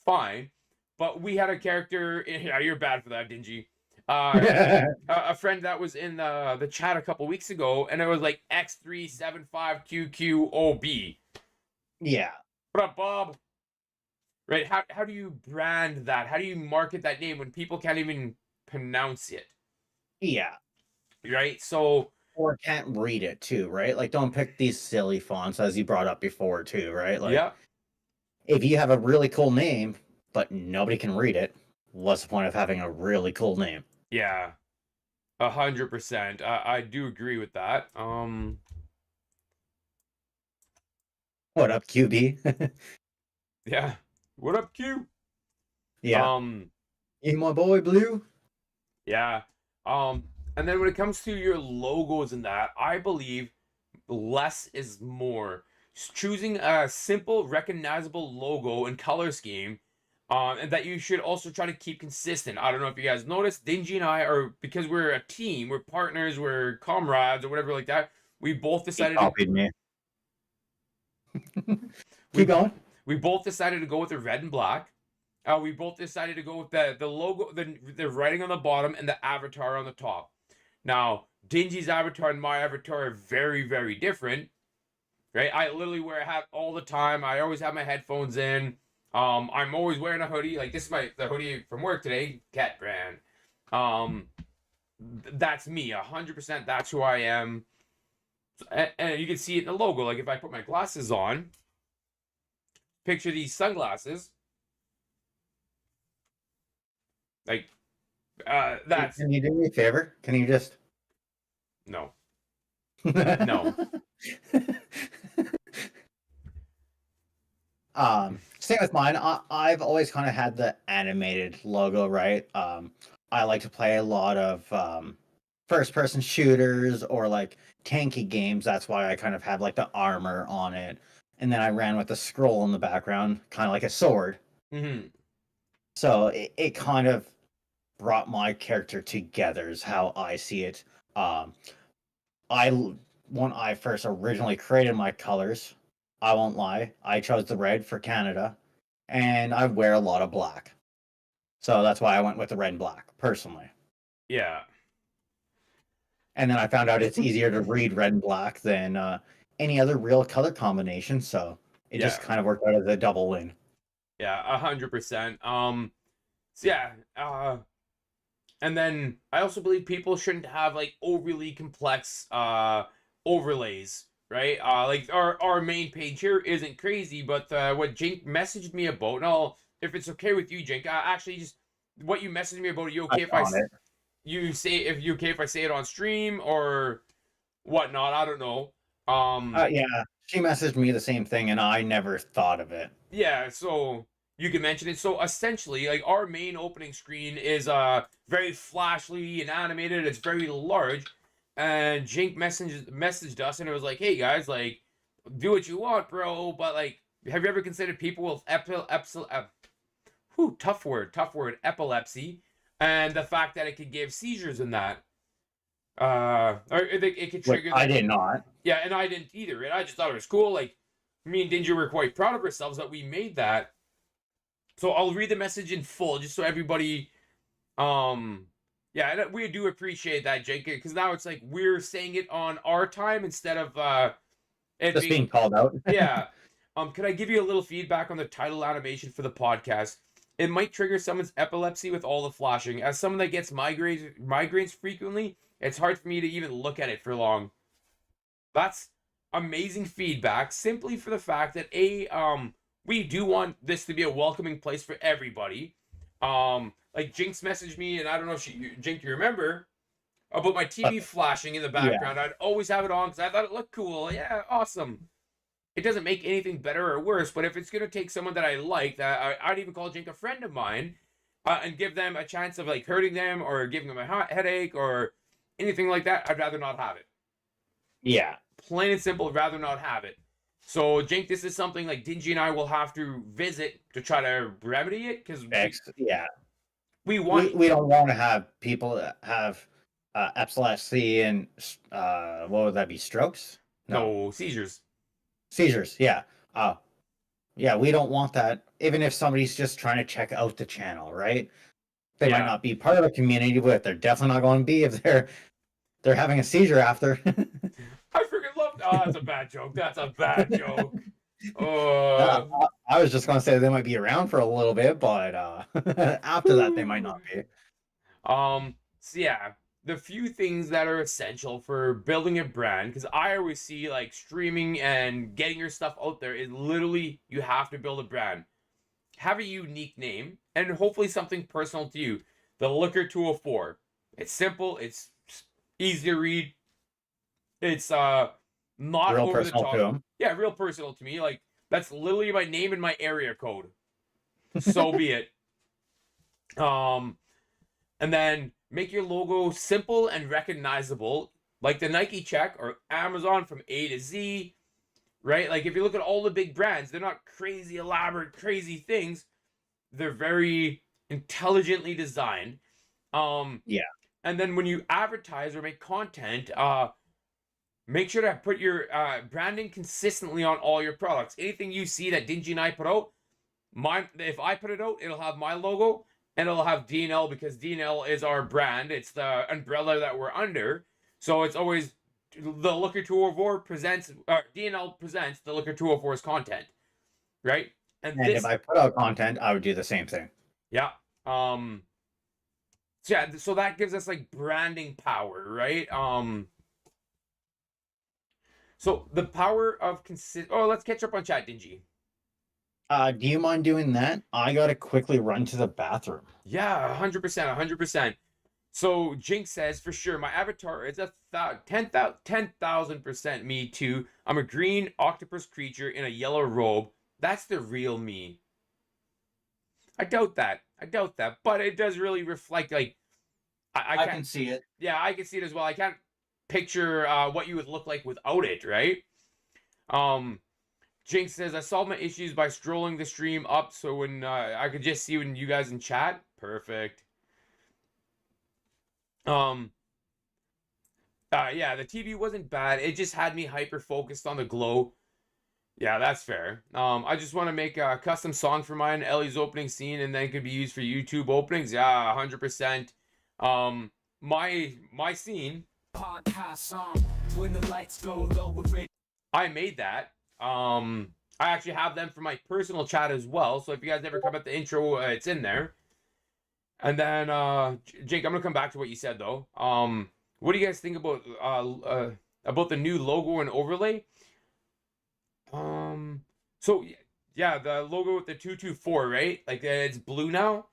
fine. But we had a character. Yeah, you're bad for that, Dingy. A friend that was in the chat a couple weeks ago, and it was like X375QQOB. Yeah. What up, Bob? Right? How do you brand that? How do you market that name when people can't even pronounce it? Yeah. Right? So. Or can't read it too, right? Like, don't pick these silly fonts as you brought up before too, right? Like, Yeah. if you have a really cool name, but nobody can read it, what's the point of having a really cool name? Yeah. 100%. I do agree with that. What up, QB? Yeah. What up, Q? Yeah. Hey, my boy, Blue. Yeah. And then when it comes to your logos and that, I believe less is more. Choosing a simple, recognizable logo and color scheme, and that you should also try to keep consistent. I don't know if you guys noticed, Dingy and I are, because we're a team, we're partners, we're comrades, or whatever like that. We both decided. He copied me. Keep going. We both decided to go with the red and black. We both decided to go with the logo, the writing on the bottom, and the avatar on the top. Now, Dingy's avatar and my avatar are very, very different, right? I literally wear a hat all the time. I always have my headphones in. I'm always wearing a hoodie. Like, this is the hoodie from work today, Cat brand. That's me, 100%. That's who I am. And you can see it in the logo. Like, if I put my glasses on, picture these sunglasses. Like, that's. Can you do me a favor? Can you just? No. No. Same with mine. I've always kind of had the animated logo, right? I like to play a lot of first-person shooters or like tanky games. That's why I kind of have like the armor on it, and then I ran with the scroll in the background, kind of like a sword. Mm-hmm. So it kind of brought my character together is how I see it. When I first originally created my colors, I won't lie, I chose the red for Canada, and I wear a lot of black. So that's why I went with the red and black, personally. Yeah. And then I found out it's easier to read red and black than any other real color combination, so it just kind of worked out as a double win. Yeah, 100%. So yeah, and then I also believe people shouldn't have like overly complex overlays, right? Like our main page here isn't crazy, but what Jink messaged me about, and if it's okay with you, Jink, actually just what you messaged me about, are you okay if you okay if I say it on stream or whatnot? I don't know. Yeah, she messaged me the same thing, and I never thought of it. Yeah, so you can mention it. So essentially, like our main opening screen is very flashly and animated. It's very large, and Jink messaged us, and it was like, "Hey guys, like, do what you want, bro, but like, have you ever considered people with tough word, epilepsy, and the fact that it could give seizures in that? Or it could Which trigger I that. did not. Yeah, and I didn't either. And I just thought it was cool. Like, me and Dingy were quite proud of ourselves that we made that. So I'll read the message in full, just so everybody, yeah, and we do appreciate that, Jake, because now it's like we're saying it on our time instead of it Just being called out. yeah. Could I give you a little feedback on the title animation for the podcast? It might trigger someone's epilepsy with all the flashing. As someone that gets migraines frequently, it's hard for me to even look at it for long. That's amazing feedback, simply for the fact that we do want this to be a welcoming place for everybody. Like Jinx messaged me, and I don't know if Jinx, you remember about my TV flashing in the background. Yeah. I'd always have it on because I thought it looked cool. Yeah, awesome. It doesn't make anything better or worse, but if it's gonna take someone that I like, that I'd even call Jinx a friend of mine, and give them a chance of like hurting them or giving them a headache or anything like that, I'd rather not have it. Yeah. Plain and simple, rather not have it. So, Jink, this is something like Dingy and I will have to visit to try to remedy it, because we don't want to have people that have epilepsy and what would that be? Strokes? No, seizures. Seizures, yeah. Yeah, we don't want that. Even if somebody's just trying to check out the channel, right? They might not be part of the community, but they're definitely not going to be if they're having a seizure after. I freaking love that. Oh, that's a bad joke. That's a bad joke. I was just going to say they might be around for a little bit, but after that, they might not be. So yeah, the few things that are essential for building a brand, because I always see like streaming and getting your stuff out there is literally you have to build a brand. Have a unique name and hopefully something personal to you. The Liquor 204. It's simple. It's easy to read. It's not real over the top. To them. Yeah, real personal to me. Like, that's literally my name and my area code. So be it. And then make your logo simple and recognizable, like the Nike check or Amazon from A to Z, right? Like, if you look at all the big brands, they're not crazy, elaborate, crazy things. They're very intelligently designed. Yeah. And then when you advertise or make content, make sure to put your branding consistently on all your products. Anything you see that Dingy and I put out, if I put it out, it'll have my logo and it'll have D&L, because D&L is our brand. It's the umbrella that we're under. So it's always the Liquor 204 presents, D&L presents the Liquor 204's content, right? And if I put out content, I would do the same thing. Yeah. So yeah, so that gives us like branding power, right? So the power of let's catch up on chat, Dingy. Do you mind doing that? I gotta quickly run to the bathroom. Yeah, 100%, 100%. So Jinx says, for sure, my avatar is 10,000% me too. I'm a green octopus creature in a yellow robe. That's the real me. I doubt that. But it does really reflect, like, I can see it. Yeah, I can see it as well. I can't picture what you would look like without it, right? Jinx says, I solved my issues by strolling the stream up, so when I could just see when you guys in chat. Perfect. Yeah, the TV wasn't bad. It just had me hyper focused on the glow. Yeah, that's fair. I just want to make a custom song for mine, Ellie's opening scene, and then it could be used for YouTube openings. Yeah, 100%. My scene. Podcast song. When the lights go low, we're ready. I made that. I actually have them for my personal chat as well. So if you guys never come at the intro, it's in there. And then, Jake, I'm gonna come back to what you said though. What do you guys think about the new logo and overlay? So yeah, the logo with the 224, right? Like it's blue now.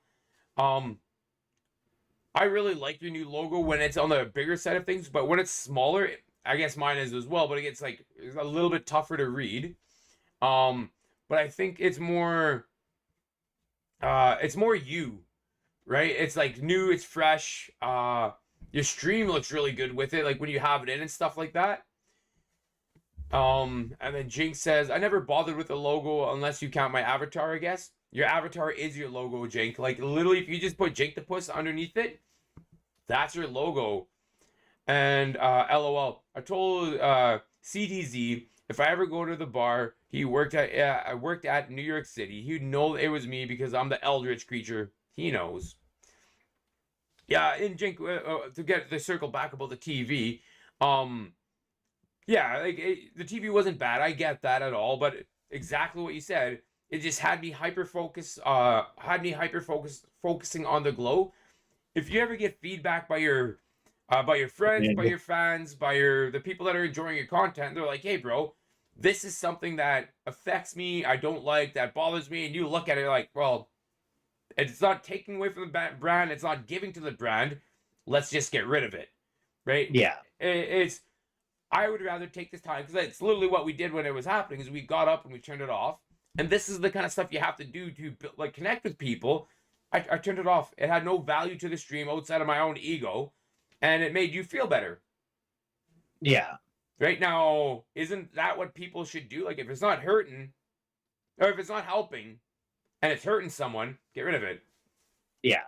I really like your new logo when it's on the bigger side of things, but when it's smaller, I guess mine is as well, but it gets like a little bit tougher to read. But I think it's more you, right? It's like new, it's fresh. Your stream looks really good with it, like when you have it in and stuff like that. And then Jinx says, I never bothered with the logo unless you count my avatar, I guess. Your avatar is your logo, Jink. Like, literally, if you just put Jink the Puss underneath it, that's your logo. And LOL. I told CTZ if I ever go to the bar I worked at New York City, he'd know it was me because I'm the eldritch creature. He knows. Yeah, and Jink, to get the circle back about the TV, yeah, like the TV wasn't bad. I get that at all, but exactly what you said, it just had me focusing on the glow. If you ever get feedback by your friends, by your fans, by the people that are enjoying your content, they're like, "Hey, bro, this is something that affects me. I don't like that, bothers me," and you look at it like, "Well, it's not taking away from the brand. It's not giving to the brand. Let's just get rid of it." Right? Yeah. It's I would rather take this time because it's literally what we did when it was happening. Is we got up and we turned it off, and this is the kind of stuff you have to do to like connect with people. I turned it off. It had no value to the stream outside of my own ego, and it made you feel better. Yeah. Right now, isn't that what people should do? Like, if it's not hurting, or if it's not helping, and it's hurting someone, get rid of it. Yeah.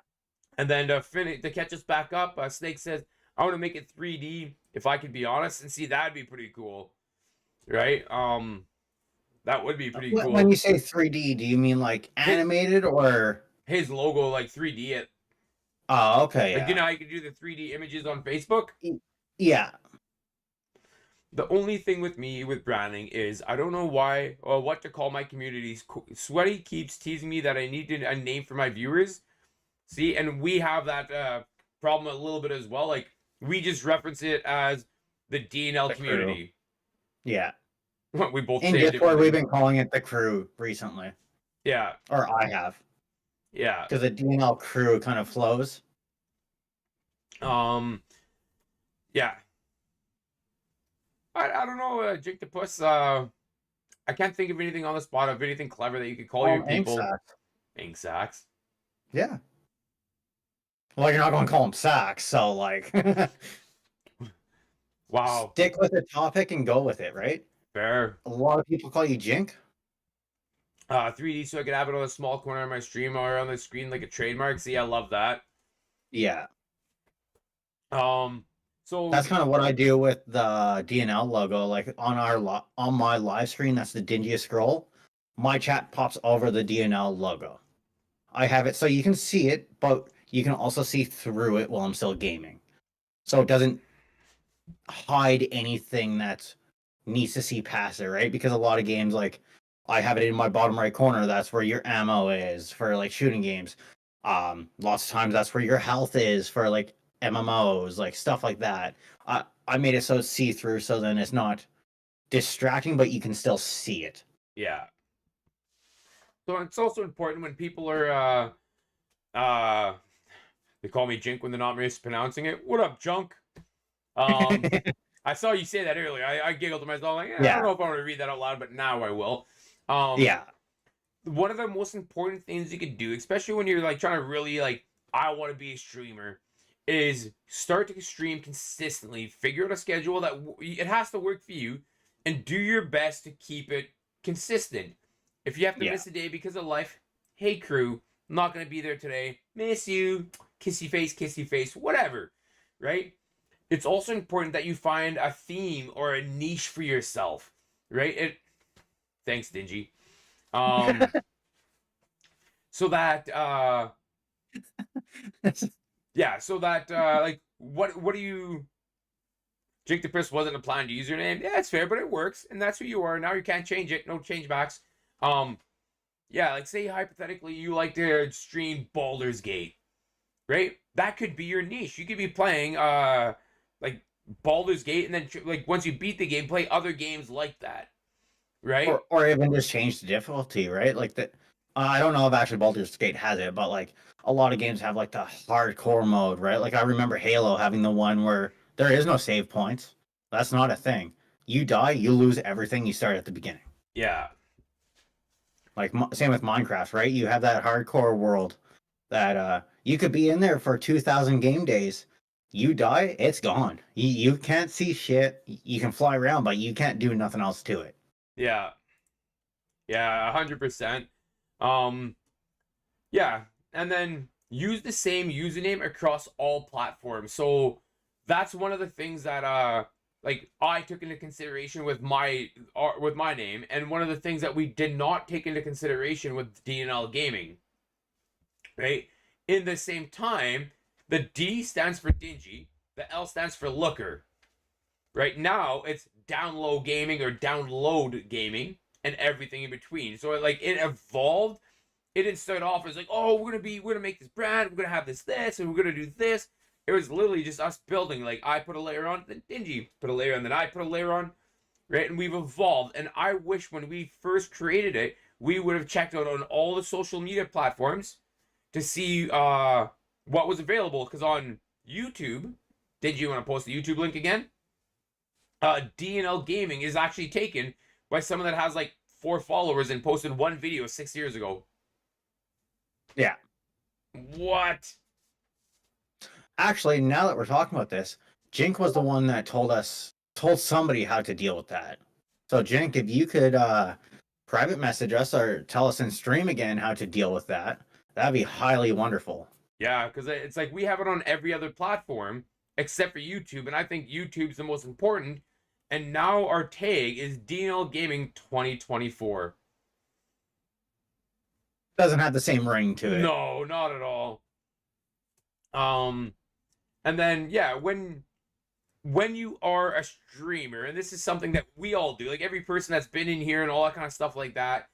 And then to catch us back up, Snake says, I want to make it 3D, if I could be honest, and see, that'd be pretty cool. Right? That would be pretty cool. When you say 3D, do you mean like animated or his logo like 3D it? Oh, okay. Like, you know how you can do the 3D images on Facebook? Yeah. The only thing with me with branding is I don't know why or what to call my communities. Sweaty keeps teasing me that I need a name for my viewers. See, and we have that problem a little bit as well. Like, we just reference it as the D&L community. Yeah. We both in Discord, we've been calling it the crew recently. Yeah. Or I have. Yeah. Because the D&L crew kind of flows. Yeah. I don't know, Jake the Puss. I can't think of anything on the spot of anything clever that you could call your people. Ink sacks. Yeah. Well, you're not going to call them sacks, so like. Wow. Stick with the topic and go with it, right? Fair. A lot of people call you Jink. 3D, so I could have it on a small corner of my stream or on the screen like a trademark. See, I love that. Yeah. So that's kind of what I do with the D&L logo. Like on my live screen, that's the dingiest scroll. My chat pops over the D&L logo. I have it so you can see it, but you can also see through it while I'm still gaming. So it doesn't hide anything that needs to see past it, right? Because a lot of games, like, I have it in my bottom right corner. That's where your ammo is for like shooting games. Lots of times that's where your health is for like MMOs, like stuff like that. I made it so it's see-through, so then it's not distracting, but you can still see it. Yeah. So it's also important when people are they call me Jink when they're not mispronouncing it. What up, Junk? I saw you say that earlier. I giggled to myself like, I don't know if I want to read that out loud, but now I will. Yeah. One of the most important things you can do, especially when you're like trying to really like, I want to be a streamer, is start to stream consistently. Figure out a schedule that it has to work for you, and do your best to keep it consistent. If you have to miss a day because of life, hey crew, I'm not gonna be there today. Miss you. Kissy face, whatever. Right? It's also important that you find a theme or a niche for yourself. Right? Thanks, Dingy. So that like what do you Jake the Piss wasn't a planned username. Yeah, it's fair, but it works, and that's who you are. Now you can't change it. No change backs. Yeah, like say hypothetically you like to stream Baldur's Gate. Right? That could be your niche. You could be playing like Baldur's Gate, and then like once you beat the game, play other games like that. Right? Or even just change the difficulty, right? Like that. I don't know if actually Baldur's Gate has it, but like a lot of games have like the hardcore mode, right? Like I remember Halo having the one where there is no save points. That's not a thing. You die, you lose everything you start at the beginning. Yeah. Like same with Minecraft, right? You have that hardcore world that you could be in there for 2,000 game days. you die, it's gone. You can't see shit. You can fly around, but you can't do nothing else to it. Yeah. Yeah, 100%. Um, yeah, and then use the same username across all platforms. So that's one of the things that like I took into consideration with my name, and one of the things that we did not take into consideration with D&L Gaming. Right? In the same time, the D stands for dingy, the L stands for looker. Right now, it's download gaming or download gaming and everything in between. So like it evolved. It didn't start off as like, oh, we're gonna make this brand, we're gonna have this, and we're gonna do this. It was literally just us building. Like I put a layer on, then Dingy put a layer on, then I put a layer on, right? And we've evolved. And I wish when we first created it, we would have checked out on all the social media platforms to see what was available. Because on YouTube, did you want to post the YouTube link again? D&L Gaming is actually taken by someone that has like 4 followers and posted one video 6 years ago. Yeah. What? Actually, now that we're talking about this, Jink was the one that told somebody how to deal with that. So Jink, if you could private message us or tell us in stream again how to deal with that, that'd be highly wonderful. Yeah, because it's like we have it on every other platform except for YouTube, and I think YouTube's the most important. And now our tag is D&L Gaming 2024. Doesn't have the same ring to it. No, not at all. And then yeah, when you are a streamer, and this is something that we all do, like every person that's been in here and all that kind of stuff like that,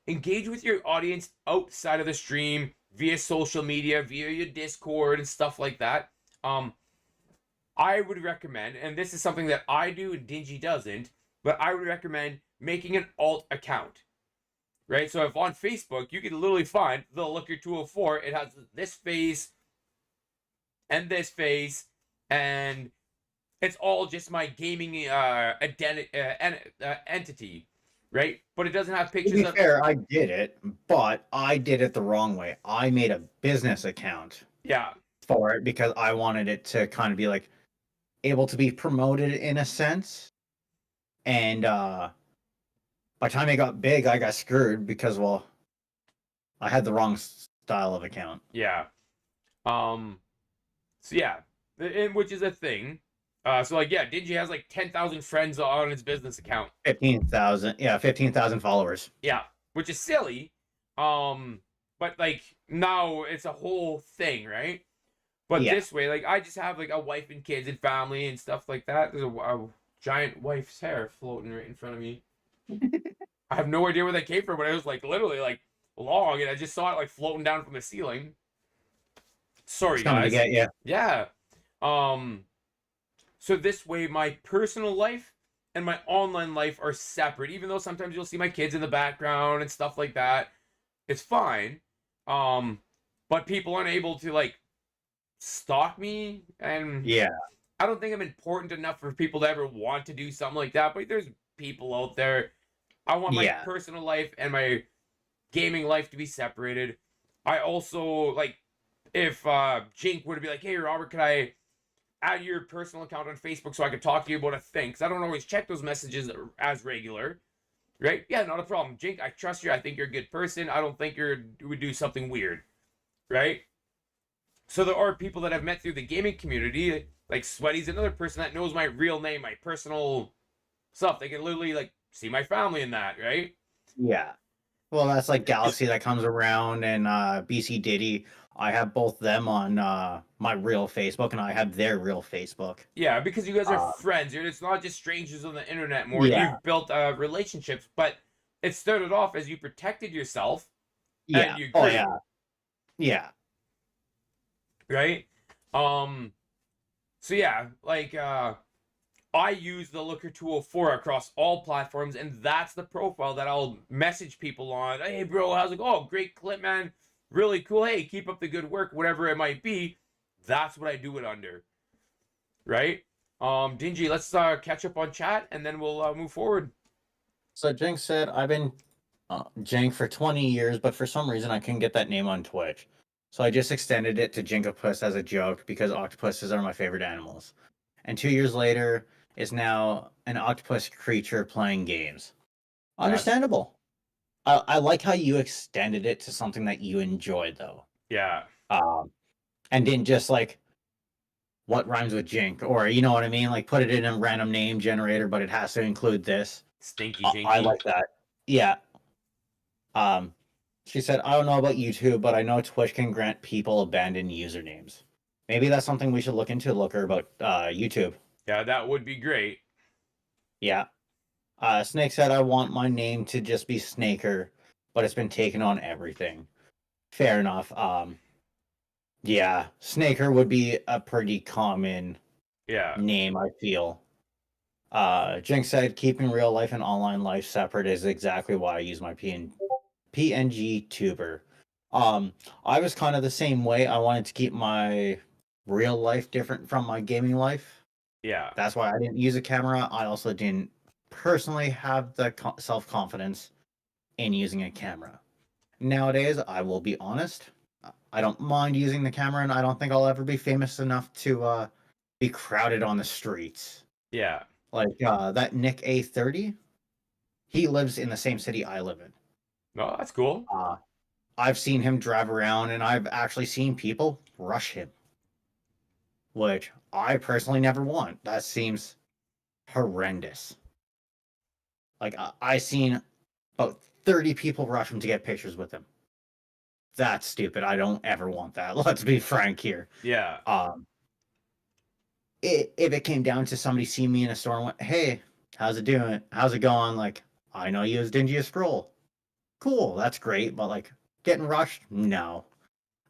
engage with your audience outside of the stream via social media, via your Discord and stuff like that. I would recommend, and this is something that I do and Dingy doesn't, but I would recommend making an alt account. Right? So if on Facebook, you can literally find the Looker 204, it has this face and this face, and it's all just my gaming entity, right? But it doesn't have pictures To be of... fair, I did it, but I did it the wrong way. I made a business account Yeah. for it because I wanted it to kind of be like able to be promoted in a sense. And by the time it got big, I got screwed because, well, I had the wrong style of account. Yeah. So yeah, and which is a thing. So like yeah, Dingy has like 10,000 friends on his business account. 15,000, yeah, 15,000 followers. Yeah, which is silly. But like now it's a whole thing, right? But Yeah. this way, like I just have like a wife and kids and family and stuff like that. There's a giant wife's hair floating right in front of me. I have no idea where that came from, but it was like literally like long, and I just saw it like floating down from the ceiling. Sorry, It's coming to guys. get you. Yeah. So this way, my personal life and my online life are separate. Even though sometimes you'll see my kids in the background and stuff like that, it's fine. But people aren't able to like stalk me, and Yeah. I don't think I'm important enough for people to ever want to do something like that. But there's people out there. I want my Yeah. personal life and my gaming life to be separated. I also like if Jink were to be like, hey Robert, could I add your personal account on Facebook so I could talk to you about a thing? Because I don't always check those messages as regular. Right? Yeah, not a problem. Jink, I trust you. I think you're a good person. I don't think you would do something weird. Right? So there are people that I've met through the gaming community, like Sweaty's another person that knows my real name, my personal stuff. They can literally like see my family in that, right? Yeah. Well, that's like Galaxy that comes around, and BC Diddy. I have both them on my real Facebook, and I have their real Facebook. Yeah, because you guys are friends. It's not just strangers on the internet more. Yeah. You've built relationships, but it started off as you protected yourself. Yeah. And you Oh grew, yeah. Yeah. right? So yeah, like I use the Looker 204 across all platforms, and that's the profile that I'll message people on. Hey bro, how's it going? Oh, great clip, man. Really cool. Hey, keep up the good work, whatever it might be. That's what I do it under. Right? Dingy, let's catch up on chat and then we'll move forward. So Jink said, I've been Jink for 20 years, but for some reason I couldn't get that name on Twitch. So I just extended it to Jinkopus as a joke because octopuses are my favorite animals. And 2 years later, it's now an octopus creature playing games. That's Understandable. I like how you extended it to something that you enjoyed, though. yeah. Um, and didn't just like what rhymes with Jink, or you know what I mean? Like put it in a random name generator, but it has to include this. Stinky I Jinky. like that. Yeah. Um, she said, I don't know about YouTube, but I know Twitch can grant people abandoned usernames. Maybe that's something we should look into, Looker, about YouTube. Yeah, that would be great. Yeah. Snake said, I want my name to just be Snaker, but it's been taken on everything. Fair enough. Yeah, Snaker would be a pretty common Yeah. name, I feel. Jinx said, keeping real life and online life separate is exactly why I use my PNG tuber. I was kind of the same way. I wanted to keep my real life different from my gaming life. Yeah. That's why I didn't use a camera. I also didn't personally have the self-confidence in using a camera. Nowadays, I will be honest, I don't mind using the camera, and I don't think I'll ever be famous enough to be crowded on the streets. Yeah. Like that Nick A30, he lives in the same city I live in. No, that's cool. I've seen him drive around, and I've actually seen people rush him, which I personally never want. That seems horrendous. Like I seen about 30 people rush him to get pictures with him. That's stupid. I don't ever want that. Let's be frank here. Yeah. If it came down to somebody seeing me in a store and went, "Hey, how's it doing? How's it going?" Like, I know you as Dingy as Scroll. Cool, that's great, but like getting rushed, no,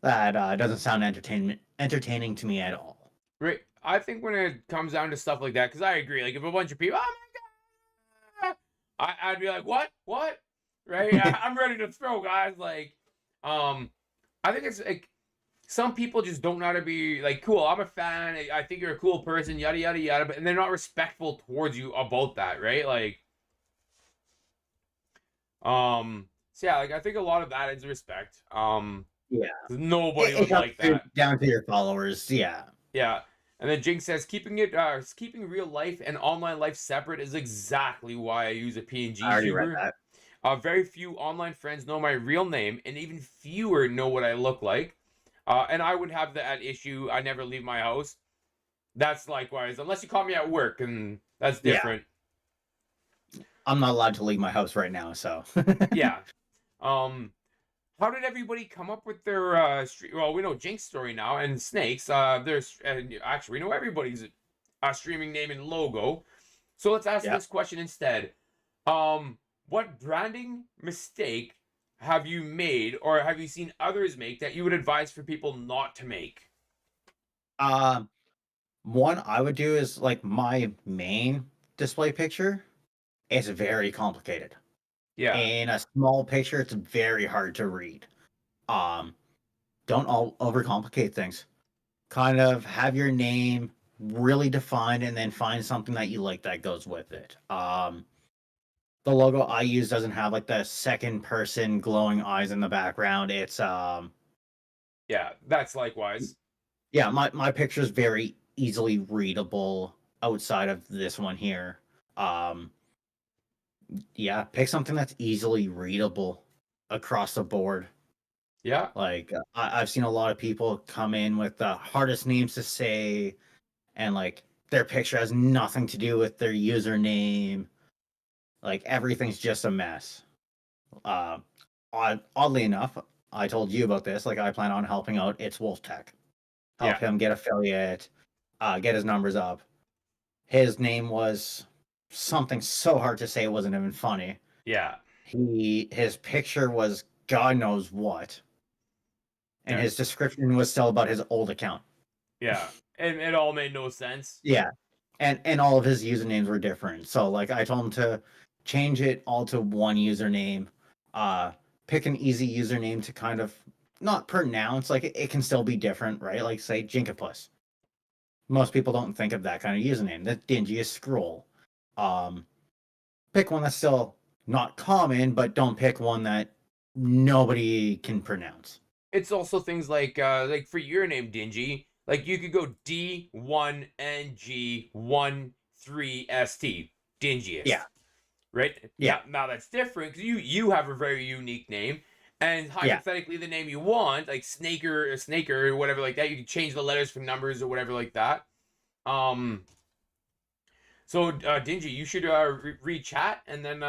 that doesn't sound entertaining to me at all. Right. I think when it comes down to stuff like that, because I agree, like if a bunch of people, oh my god, I'd be like, what, right? I'm ready to throw, guys. Like, I think it's like some people just don't know how to be like cool. I'm a fan. I think you're a cool person. Yada yada yada. But and they're not respectful towards you about that, right? Like, so yeah, like I think a lot of that is respect. Yeah, Nobody would it's up like that. down to your followers. Yeah, Yeah. And then Jink says keeping real life and online life separate is exactly why I use a PNG I already read tuber. that. Very few online friends know my real name, and even fewer know what I look like. And I would have that issue. I never leave my house. That's likewise, unless you call me at work, and that's Yeah. different. I'm not allowed to leave my house right now, so Yeah. How did everybody come up with their well, we know Jink's story now, and Snake's. There's and actually we know everybody's streaming name and logo. So let's ask this question instead. What branding mistake have you made, or have you seen others make that you would advise for people not to make? One I would do is like my main display picture. It's very complicated. Yeah. In a small picture, it's very hard to read. Don't all overcomplicate things. Kind of have your name really defined, and then find something that you like that goes with it. The logo I use doesn't have like the second person glowing eyes in the background. It's Yeah, that's likewise. yeah, my picture is very easily readable outside of this one here. Yeah, pick something that's easily readable across the board. Yeah. Like I've seen a lot of people come in with the hardest names to say, and like their picture has nothing to do with their username. Like everything's just a mess. Oddly enough, I told you about this. Like I plan on helping out It's Wolf Tech, help him get affiliate, get his numbers up. His name was something so hard to say it wasn't even funny. Yeah. His picture was God knows what. And his description was still about his old account. Yeah. And it all made no sense. Yeah. And all of his usernames were different. So like I told him to change it all to one username. Pick an easy username to kind of not pronounce, like it can still be different, right? Like say Jinkopus. Most people don't think of that kind of username. The dingiest scroll. Pick one that's still not common, but don't pick one that nobody can pronounce. it's also things like for your name, Dingy, like you could go D1NG13ST, Dingiest. Yeah. Right? Yeah. Now that's different because you have a very unique name. And Yeah. hypothetically, the name you want, like Snaker or Snaker or whatever like that, you can change the letters for numbers or whatever like that. Um, so Dingy, you should read chat and then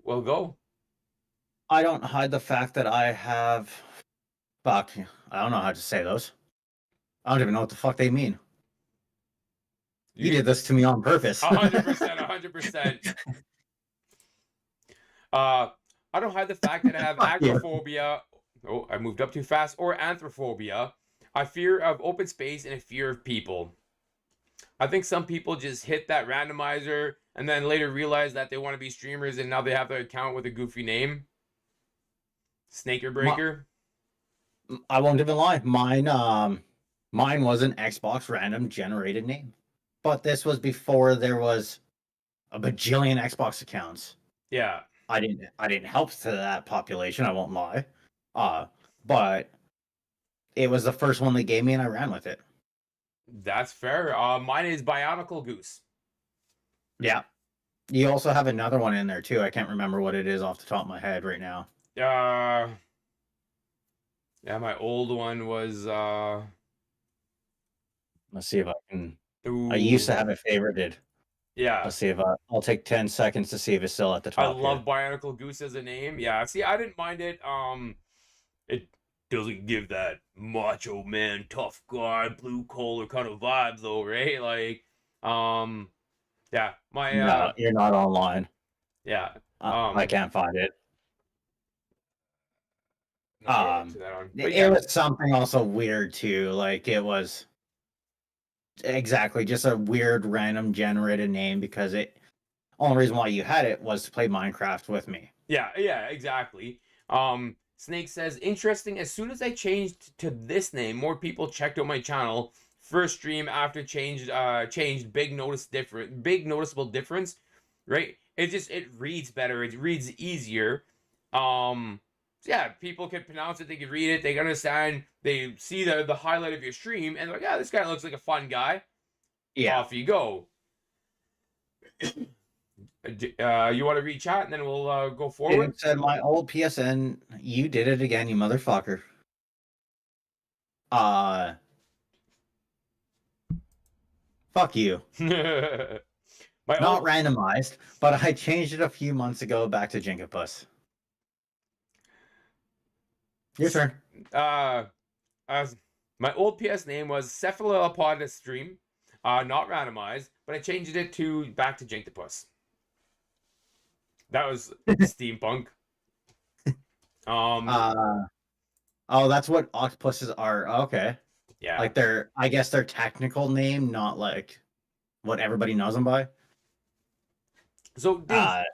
we'll go. I don't hide the fact that I have. Fuck. I don't know how to say those. I don't even know what the fuck they mean. You did this to me on purpose. 100%, 100%. I don't hide the fact that I have Fuck you. agoraphobia. Oh, I moved up too fast. Or anthrophobia. A fear of open space and a fear of people. I think some people just hit that randomizer and then later realize that they want to be streamers and now they have their account with a goofy name. Snaker Breaker. I won't even lie. Mine was an Xbox random generated name. But this was before there was a bajillion Xbox accounts. Yeah. I didn't help to that population, I won't lie. But it was the first one they gave me and I ran with it. That's fair. Mine is Bionicle Goose. Yeah. You also have another one in there too. I can't remember what it is off the top of my head right now. Yeah, my old one was Let's see if I can. ooh, I used to have it favorited. yeah. Let's see if I'll take 10 seconds to see if it's still at the I top. love Bionicle Goose as a name. Yeah, see, I didn't mind it. It doesn't give that macho man, tough guy, blue collar kind of vibe though, right? Like, yeah, my No, you're not online. yeah, I can't find it. But It was something also weird too. Like it was exactly just a weird random generated name because it only reason why you had it was to play Minecraft with me. yeah, exactly. Snake says, interesting. As soon as I changed to this name, more people checked out my channel. First stream after changed, big noticeable difference, right? It reads better. It reads easier. Yeah, people can pronounce it. They can read it. They can understand. They see the highlight of your stream, and they're like, yeah, this guy looks like a fun guy. Yeah. Off you go. You want to read chat, and then we'll go forward. It said my old PSN. You did it again, you motherfucker. Fuck you. Not randomized, but I changed it a few months ago back to Jinkapus. Your turn. My old PS name was Cephalopod Stream, not randomized, but I changed it to back to Jinkapus. That was steampunk. Oh, that's what octopuses are. Okay. Yeah. Like I guess their technical name, not like what everybody knows them by. So, Dave,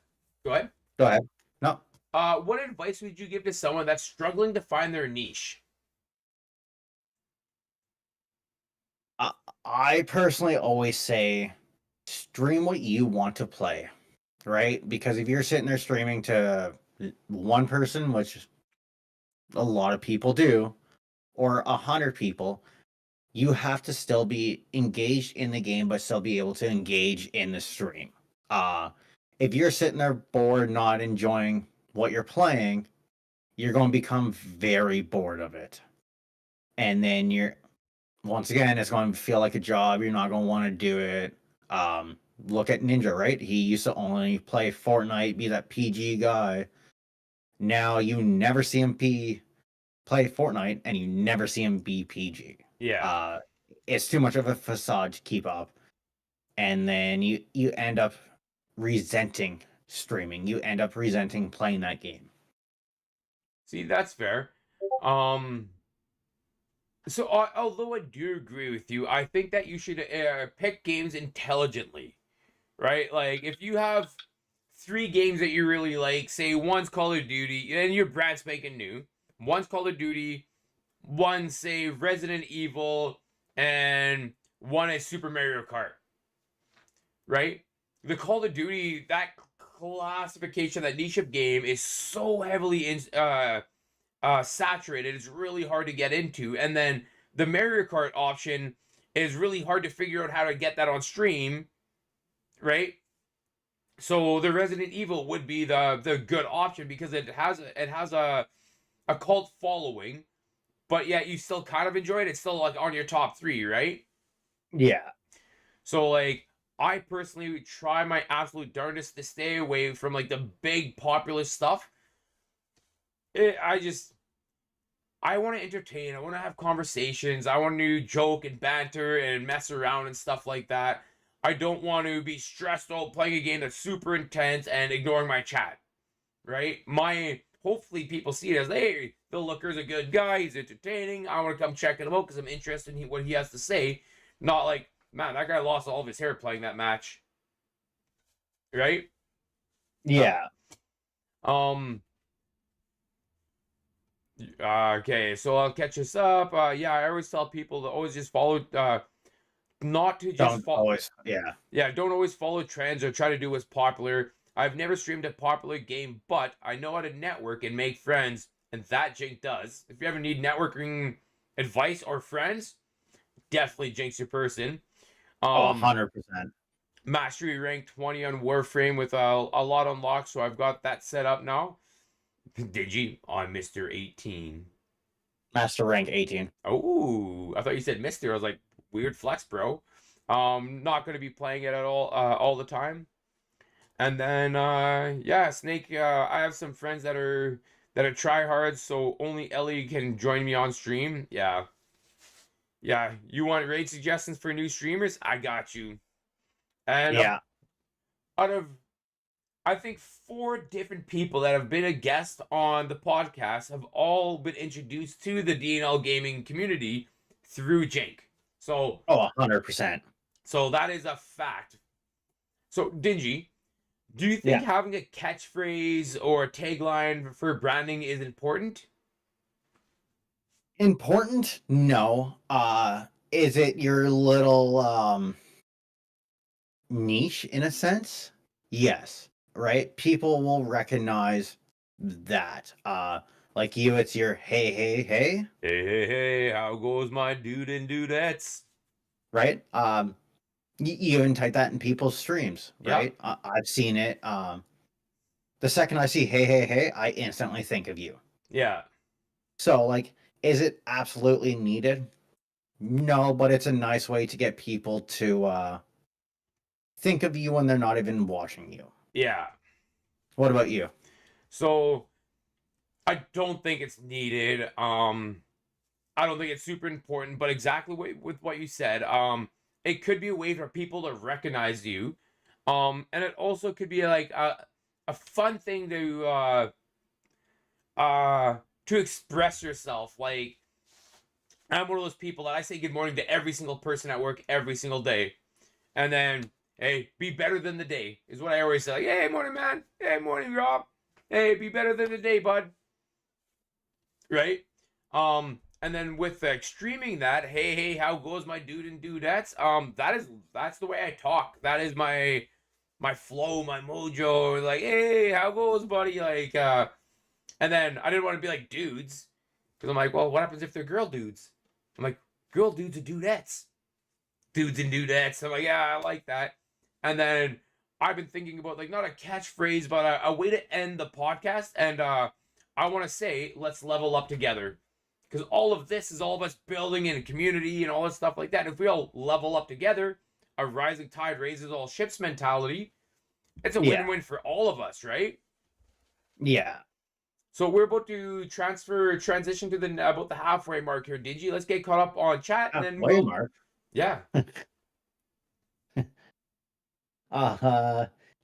go ahead. Go ahead. No. What advice would you give to someone that's struggling to find their niche? I personally always say stream what you want to play, right? Because if you're sitting there streaming to one person, which a lot of people do, or 100 people, you have to still be engaged in the game, but still be able to engage in the stream. If you're sitting there bored, not enjoying what you're playing, you're going to become very bored of it. And then once again, it's going to feel like a job. You're not going to want to do it. Look at Ninja, right? He used to only play Fortnite, be that PG guy. Now you never see him play Fortnite, and you never see him be PG. Yeah. It's too much of a facade to keep up. And then you end up resenting streaming. You end up resenting playing that game. See, that's fair. So, although I do agree with you, I think that you should pick games intelligently, right? Like, if you have 3 games that you really like, say one's Call of Duty, and you're brand spanking new, one's Call of Duty, one, say, Resident Evil, and one is Super Mario Kart, right? The Call of Duty, that classification, that niche of game is so heavily saturated. It's really hard to get into. And then the Mario Kart option is really hard to figure out how to get that on stream, right? So the Resident Evil would be the good option because it has a cult following, but yet you still kind of enjoy it. It's still like on your top 3, right? Yeah. So like I personally try my absolute darndest to stay away from like the big popular stuff. I want to entertain. I want to have conversations. I want to joke and banter and mess around and stuff like that. I don't want to be stressed out playing a game that's super intense and ignoring my chat, right? Hopefully people see it as, hey, the Looker's a good guy. He's entertaining. I want to come check him out because I'm interested in what he has to say. Not like, man, that guy lost all of his hair playing that match, right? Yeah. Okay, so I'll catch us up. Yeah, I always tell people to always just follow, not to just Don't follow. always. Yeah. Yeah, don't always follow trends or try to do what's popular. I've never streamed a popular game, but I know how to network and make friends, and that Jink does. If you ever need networking advice or friends, definitely Jink's your person. Oh, Um, 100%. Mastery rank 20 on Warframe with a lot unlocked, so I've got that set up now. Digi, I'm Mr. 18. Master rank 18. Oh, I thought you said Mr. I was like, weird flex, bro. Not gonna be playing it at all the time. And then yeah, Snake, I have some friends that are tryhards, so only Ellie can join me on stream. Yeah. Yeah, you want raid suggestions for new streamers? I got you. And Yeah. out of I think 4 different people that have been a guest on the podcast have all been introduced to the D&LGaming community through Jake. So, Oh, 100%. so that is a fact. So, Dingy, do you think Yeah. having a catchphrase or a tagline for branding is important? Important? No. Is it your little niche in a sense? Yes. Right? People will recognize that. Like you, it's your hey, hey, hey, Hey, how goes my dude and dudettes? right? You even type that in people's streams, Yeah. right? I've seen it. The second I see hey, hey, hey, I instantly think of you. Yeah. So, like, is it absolutely needed? No, but it's a nice way to get people to think of you when they're not even watching you. Yeah. What about you? So, I don't think it's needed. I don't think it's super important, but exactly with what you said, it could be a way for people to recognize you, and it also could be like a fun thing to express yourself. Like I'm one of those people that I say good morning to every single person at work every single day, and then hey, be better than the day is what I always say. Like, hey, morning, man. Hey, morning, Rob. Hey, be better than the day, bud. Right? And then with streaming that, hey, how goes my dude and dudettes? That's the way I talk. That is my flow, my mojo. Like, hey, how goes, buddy? Like, and then I didn't want to be like dudes because I'm like, well, what happens if they're girl dudes? I'm like, girl dudes and dudettes, dudes and dudettes. I'm like, yeah, I like that. And then I've been thinking about like not a catchphrase, but a way to end the podcast. And I want to say, let's level up together. Because all of this is all of us building in a community and all this stuff like that. If we all level up together, a rising tide raises all ships mentality. It's a win-win for all of us, right? Yeah. So we're about to transition to about the halfway mark here, Digi. Let's get caught up on chat and then Halfway mark. Yeah.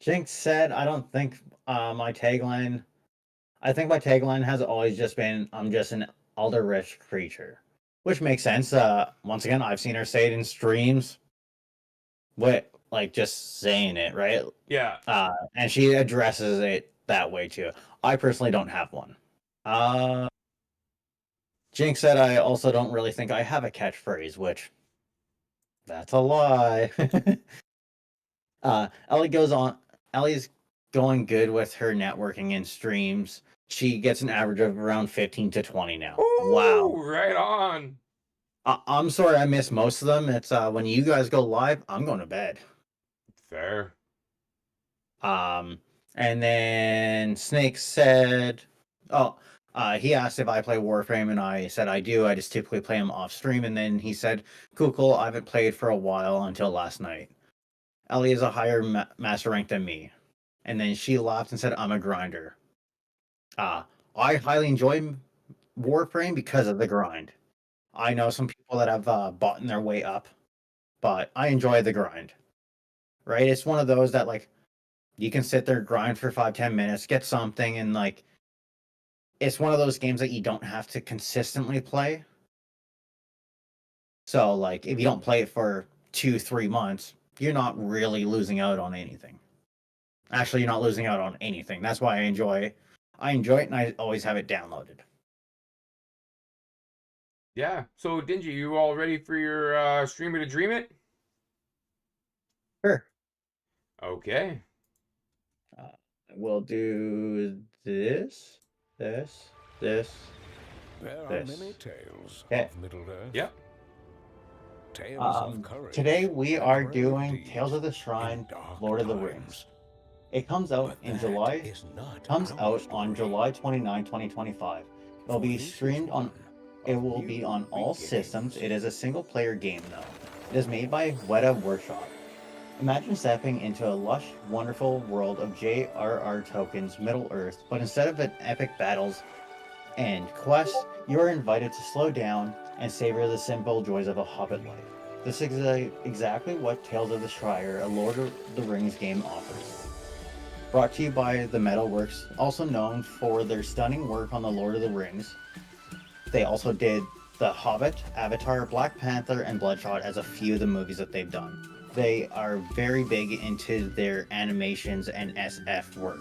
Jinx said, I don't think my tagline. I think my tagline has always just been, I'm just an elder-rich creature. Which makes sense. Once again, I've seen her say it in streams. What, like, just saying it, right? Yeah. And she addresses it that way, too. I personally don't have one. Jinx said, I also don't really think I have a catchphrase, which, that's a lie. Ellie's going good with her networking and streams. She gets an average of around 15 to 20 now. Ooh, Wow. right on. I'm sorry I missed most of them. It's when you guys go live, I'm going to bed. Fair. And then Snake said, oh, he asked if I play Warframe, and I said I do. I just typically play him off stream. And then he said, cool, I haven't played for a while until last night. Ellie is a higher master rank than me. And then she laughed and said, I'm a grinder. I highly enjoy Warframe because of the grind. I know some people that have bought their way up, but I enjoy the grind. Right? It's one of those that like you can sit there, grind for 5-10 minutes, get something, and like it's one of those games that you don't have to consistently play. So like if you don't play it for 2-3 months, you're not really losing out on anything. Actually, you're not losing out on anything. That's why I enjoy it, and I always have it downloaded. Yeah. So, Dingy, you all ready for your streamer to dream it? Sure. Okay. We'll do this. There This. are many tales Okay. of Middle Earth. Yep. Tales of courage. Today we and are brave doing deeds Tales of the in Shrine, dark Lord of the times. Rings. It comes out But in that July. is not Comes our out on story. July 29, 2025. It'll For be this is streamed on. one It of will be new on all beginnings. systems. It is a single-player game, though. It is made by Weta Workshop. Imagine stepping into a lush, wonderful world of J.R.R. Tolkien's Middle Earth, but instead of an epic battles and quests, you are invited to slow down and savor the simple joys of a hobbit life. This is exactly what Tales of the Shire, a Lord of the Rings game, offers. Brought to you by the Metalworks, also known for their stunning work on the Lord of the Rings. They also did The Hobbit, Avatar, Black Panther, and Bloodshot as a few of the movies that they've done. They are very big into their animations and SF work.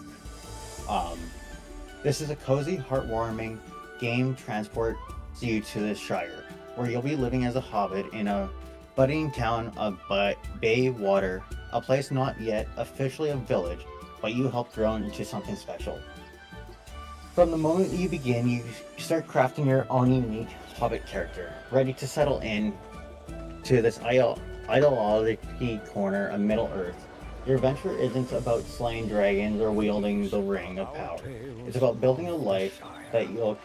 This is a cozy, heartwarming game transports you to the Shire, where you'll be living as a hobbit in a budding town of Baywater, a place not yet officially a village, but you help grow into something special. From the moment you begin, you start crafting your own unique hobbit character, ready to settle in to this idyllic corner of Middle Earth. Your adventure isn't about slaying dragons or wielding the ring of power. It's about building a life that you'll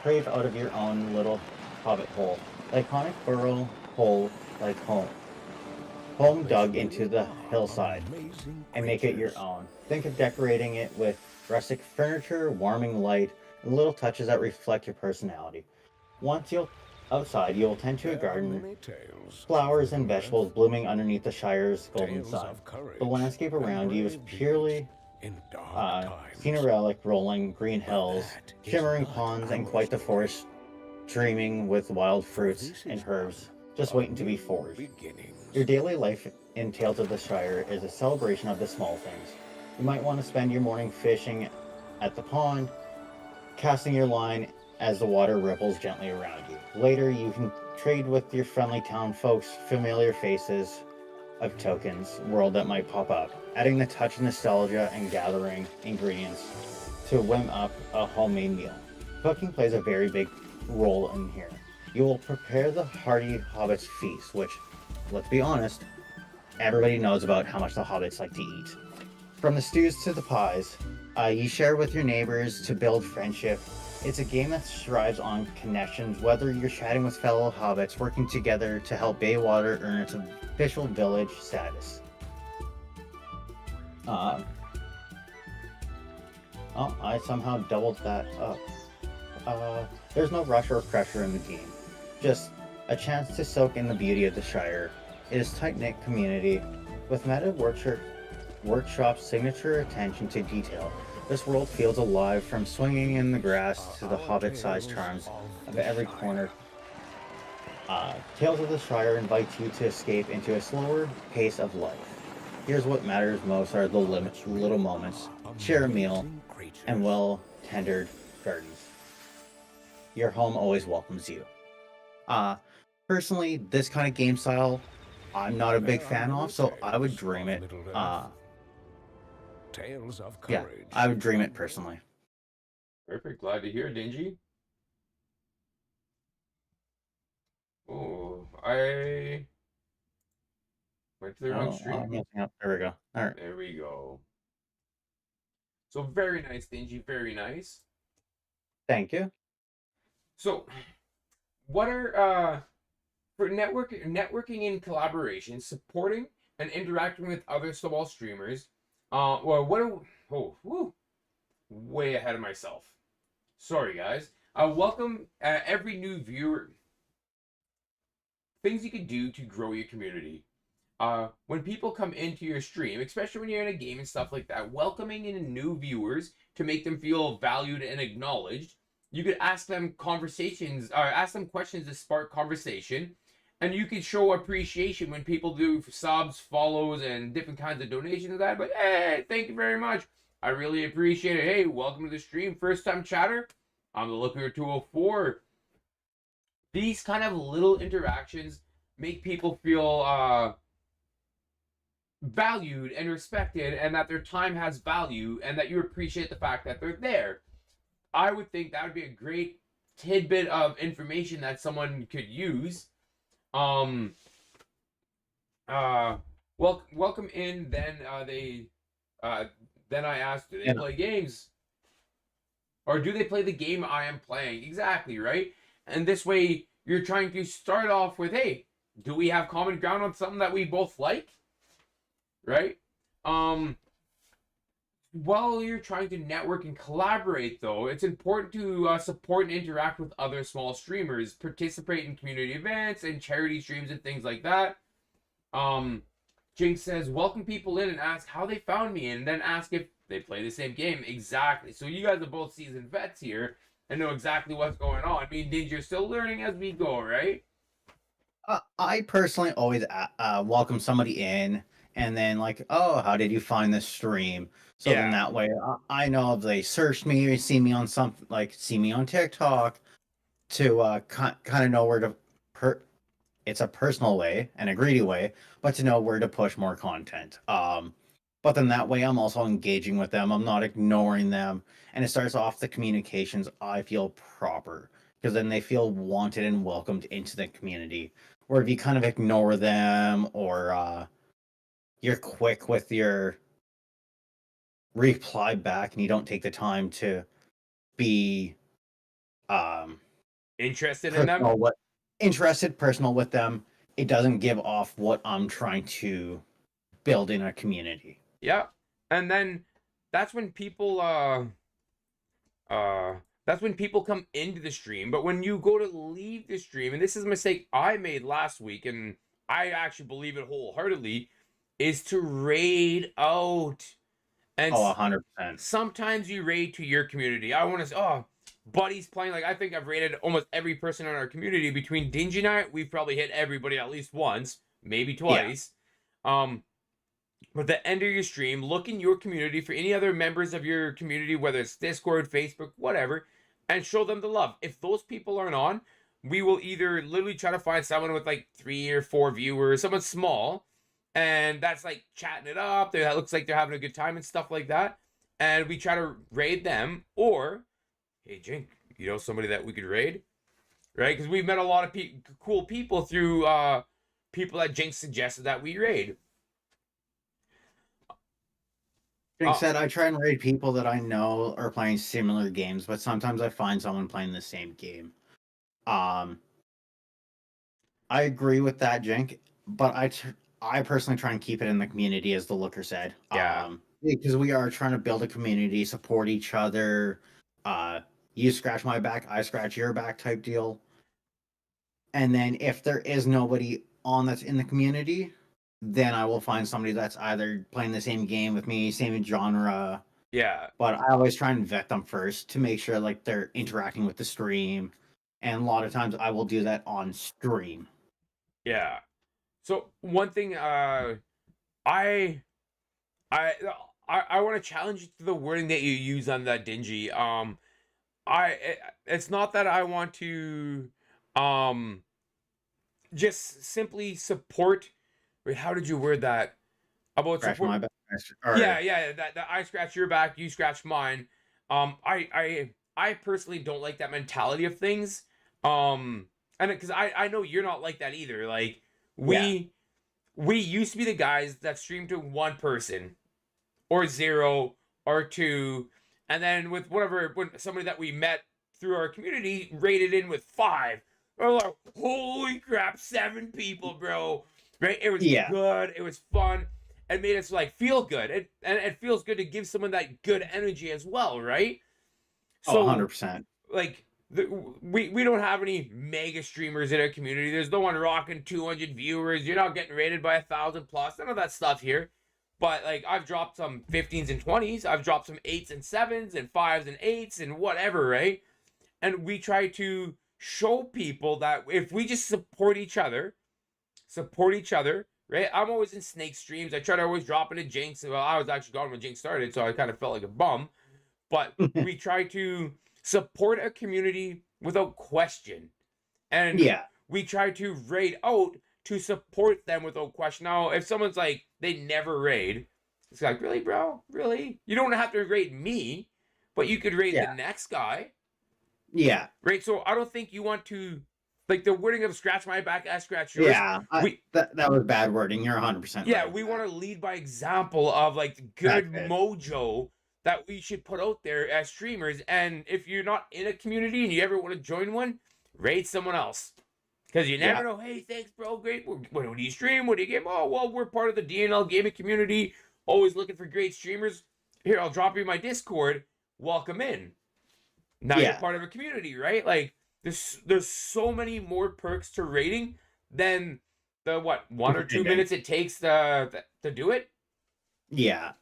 crave out of your own little hobbit hole. The iconic burrow hole like home. Home dug into the hillside, and make it your own. Think of decorating it with rustic furniture, warming light, and little touches that reflect your personality. Once you're outside, you'll tend to a garden, flowers and vegetables blooming underneath the Shire's golden sun. The landscape around you is purely scenic, rolling green hills, shimmering ponds, and quite the forest streaming with wild fruits and herbs, just waiting to be foraged. Your daily life in Tales of the Shire is a celebration of the small things. You might want to spend your morning fishing at the pond, casting your line as the water ripples gently around you. Later, you can trade with your friendly town folks, familiar faces of tokens, world that might pop up, adding the touch of nostalgia and gathering ingredients to whim up a homemade meal. Cooking plays a very big role in here. You will prepare the hearty hobbit's feast, which, let's be honest, everybody knows about how much the hobbits like to eat. From the stews to the pies, you share with your neighbors to build friendship. It's a game that strives on connections, whether you're chatting with fellow hobbits, working together to help Baywater earn its official village status. Oh, I somehow doubled that up. There's no rush or pressure in the game. Just a chance to soak in the beauty of the Shire. It is a tight-knit community with Meta Workshop's signature attention to detail. This world feels alive, from swinging in the grass to the hobbit-sized charms of every corner. Tales of the Shire invites you to escape into a slower pace of life. Here's what matters most are the little moments. Share a meal and well-tended gardens. Your home always welcomes you. Personally, this kind of game style, I'm not a big fan of, so I would dream it. Tales of Yeah, courage. I would dream it personally. Perfect. Glad to hear, Dingy. Oh, I went to the wrong Oh, stream. messing up. There we go. All right. There we go. So very nice, Dingy. Very nice. Thank you. So, what are for networking and collaboration, supporting and interacting with other small streamers? Well, what are way ahead of myself. Sorry, guys. Welcome every new viewer. Things you can do to grow your community. When people come into your stream, especially when you're in a game and stuff like that, welcoming in new viewers to make them feel valued and acknowledged. You could ask them conversations, or ask them questions to spark conversation, and you could show appreciation when people do subs, follows, and different kinds of donations of that. But hey, thank you very much. I really appreciate it. Hey, welcome to the stream. First time chatter. I'm the Looker 204. These kind of little interactions make people feel valued and respected, and that their time has value, and that you appreciate the fact that they're there. I would think that would be a great tidbit of information that someone could use. Welcome in. Then then I asked, do they play games, or do they play the game I am playing? Exactly, right. And this way, you're trying to start off with, hey, do we have common ground on something that we both like? Right? While you're trying to network and collaborate, though, it's important to support and interact with other small streamers, participate in community events and charity streams and things like that. Jinx says, welcome people in and ask how they found me, and then ask if they play the same game. Exactly. So you guys are both seasoned vets here and know exactly what's going on. I mean, you're still learning as we go, right? I personally always welcome somebody in, and then like, oh, how did you find this stream? So then that way, I know if they searched me or see me on something, like see me on TikTok, to kind of know where to it's a personal way and a greedy way, but to know where to push more content. But then that way I'm also engaging with them. I'm not ignoring them. And it starts off the communications I feel proper, because then they feel wanted and welcomed into the community. Or if you kind of ignore them, or you're quick with your reply back and you don't take the time to be interested in them, personal with them, it doesn't give off what I'm trying to build in a community. Yeah. And then that's when people come into the stream. But when you go to leave the stream, and this is a mistake I made last week, and I actually believe it wholeheartedly, is to raid out. And 100%. Sometimes you raid to your community. I want to say, buddy's playing. Like, I think I've raided almost every person in our community. Between Dingy and I, we've probably hit everybody at least once, maybe twice. Yeah. But at the end of your stream, look in your community for any other members of your community, whether it's Discord, Facebook, whatever, and show them the love. If those people aren't on, we will either literally try to find someone with like 3 or 4 viewers, someone small, and that's like chatting it up. That looks like they're having a good time and stuff like that. And we try to raid them, or, hey, Jink, you know somebody that we could raid? Right? Because we've met a lot of cool people through people that Jink suggested that we raid. Jink said, I try and raid people that I know are playing similar games, but sometimes I find someone playing the same game. I agree with that, Jink, but I personally try and keep it in the community, as the Looker said. Yeah. Because we are trying to build a community, support each other. You scratch my back, I scratch your back type deal. And then if there is nobody on that's in the community, then I will find somebody that's either playing the same game with me, same genre. Yeah. But I always try and vet them first to make sure like they're interacting with the stream. And a lot of times I will do that on stream. Yeah. So one thing I want to challenge you to the wording that you use on that, Dingy. It's not that I want to just simply support. Wait, how did you word that? About Scratch support? my back. Yeah, that I scratch your back, you scratch mine. I personally don't like that mentality of things. And because I know you're not like that either. Like we used to be the guys that streamed to one person or zero or two, and then with whatever, when somebody that we met through our community rated in with 5, we're like, holy crap, 7 people, bro. Right? It was good. It was fun. It made us like feel good. And it feels good to give someone that good energy as well, right? So, 100%. like, we don't have any mega streamers in our community. There's no one rocking 200 viewers. You're not getting rated by 1,000 plus. None of that stuff here. But like, I've dropped some 15s and 20s. I've dropped some 8s and 7s and 5s and 8s and whatever, right? And we try to show people that if we just support each other, right? I'm always in Snake streams. I try to always drop into Jinx. Well, I was actually gone when Jinx started, so I kind of felt like a bum. But we try to support a community without question. And we try to raid out to support them without question. Now, if someone's like, they never raid, it's like, really, bro? Really? You don't have to raid me, but you could raid the next guy. Yeah. Right? So I don't think you want to, like, the wording of scratch my back, I scratch yours. Yeah, that was bad wording. You're 100% Yeah, right. we want to lead by example of, like, good mojo that we should put out there as streamers. And if you're not in a community and you ever want to join one, raid someone else. Because you never know, hey, thanks, bro, great. What do you stream? What do you game? Oh, well, we're part of the D&LGaming community. Always looking for great streamers. Here, I'll drop you my Discord. Welcome in. Now you're part of a community, right? Like, there's so many more perks to raiding than the, 1 or 2 minutes it takes to do it? Yeah.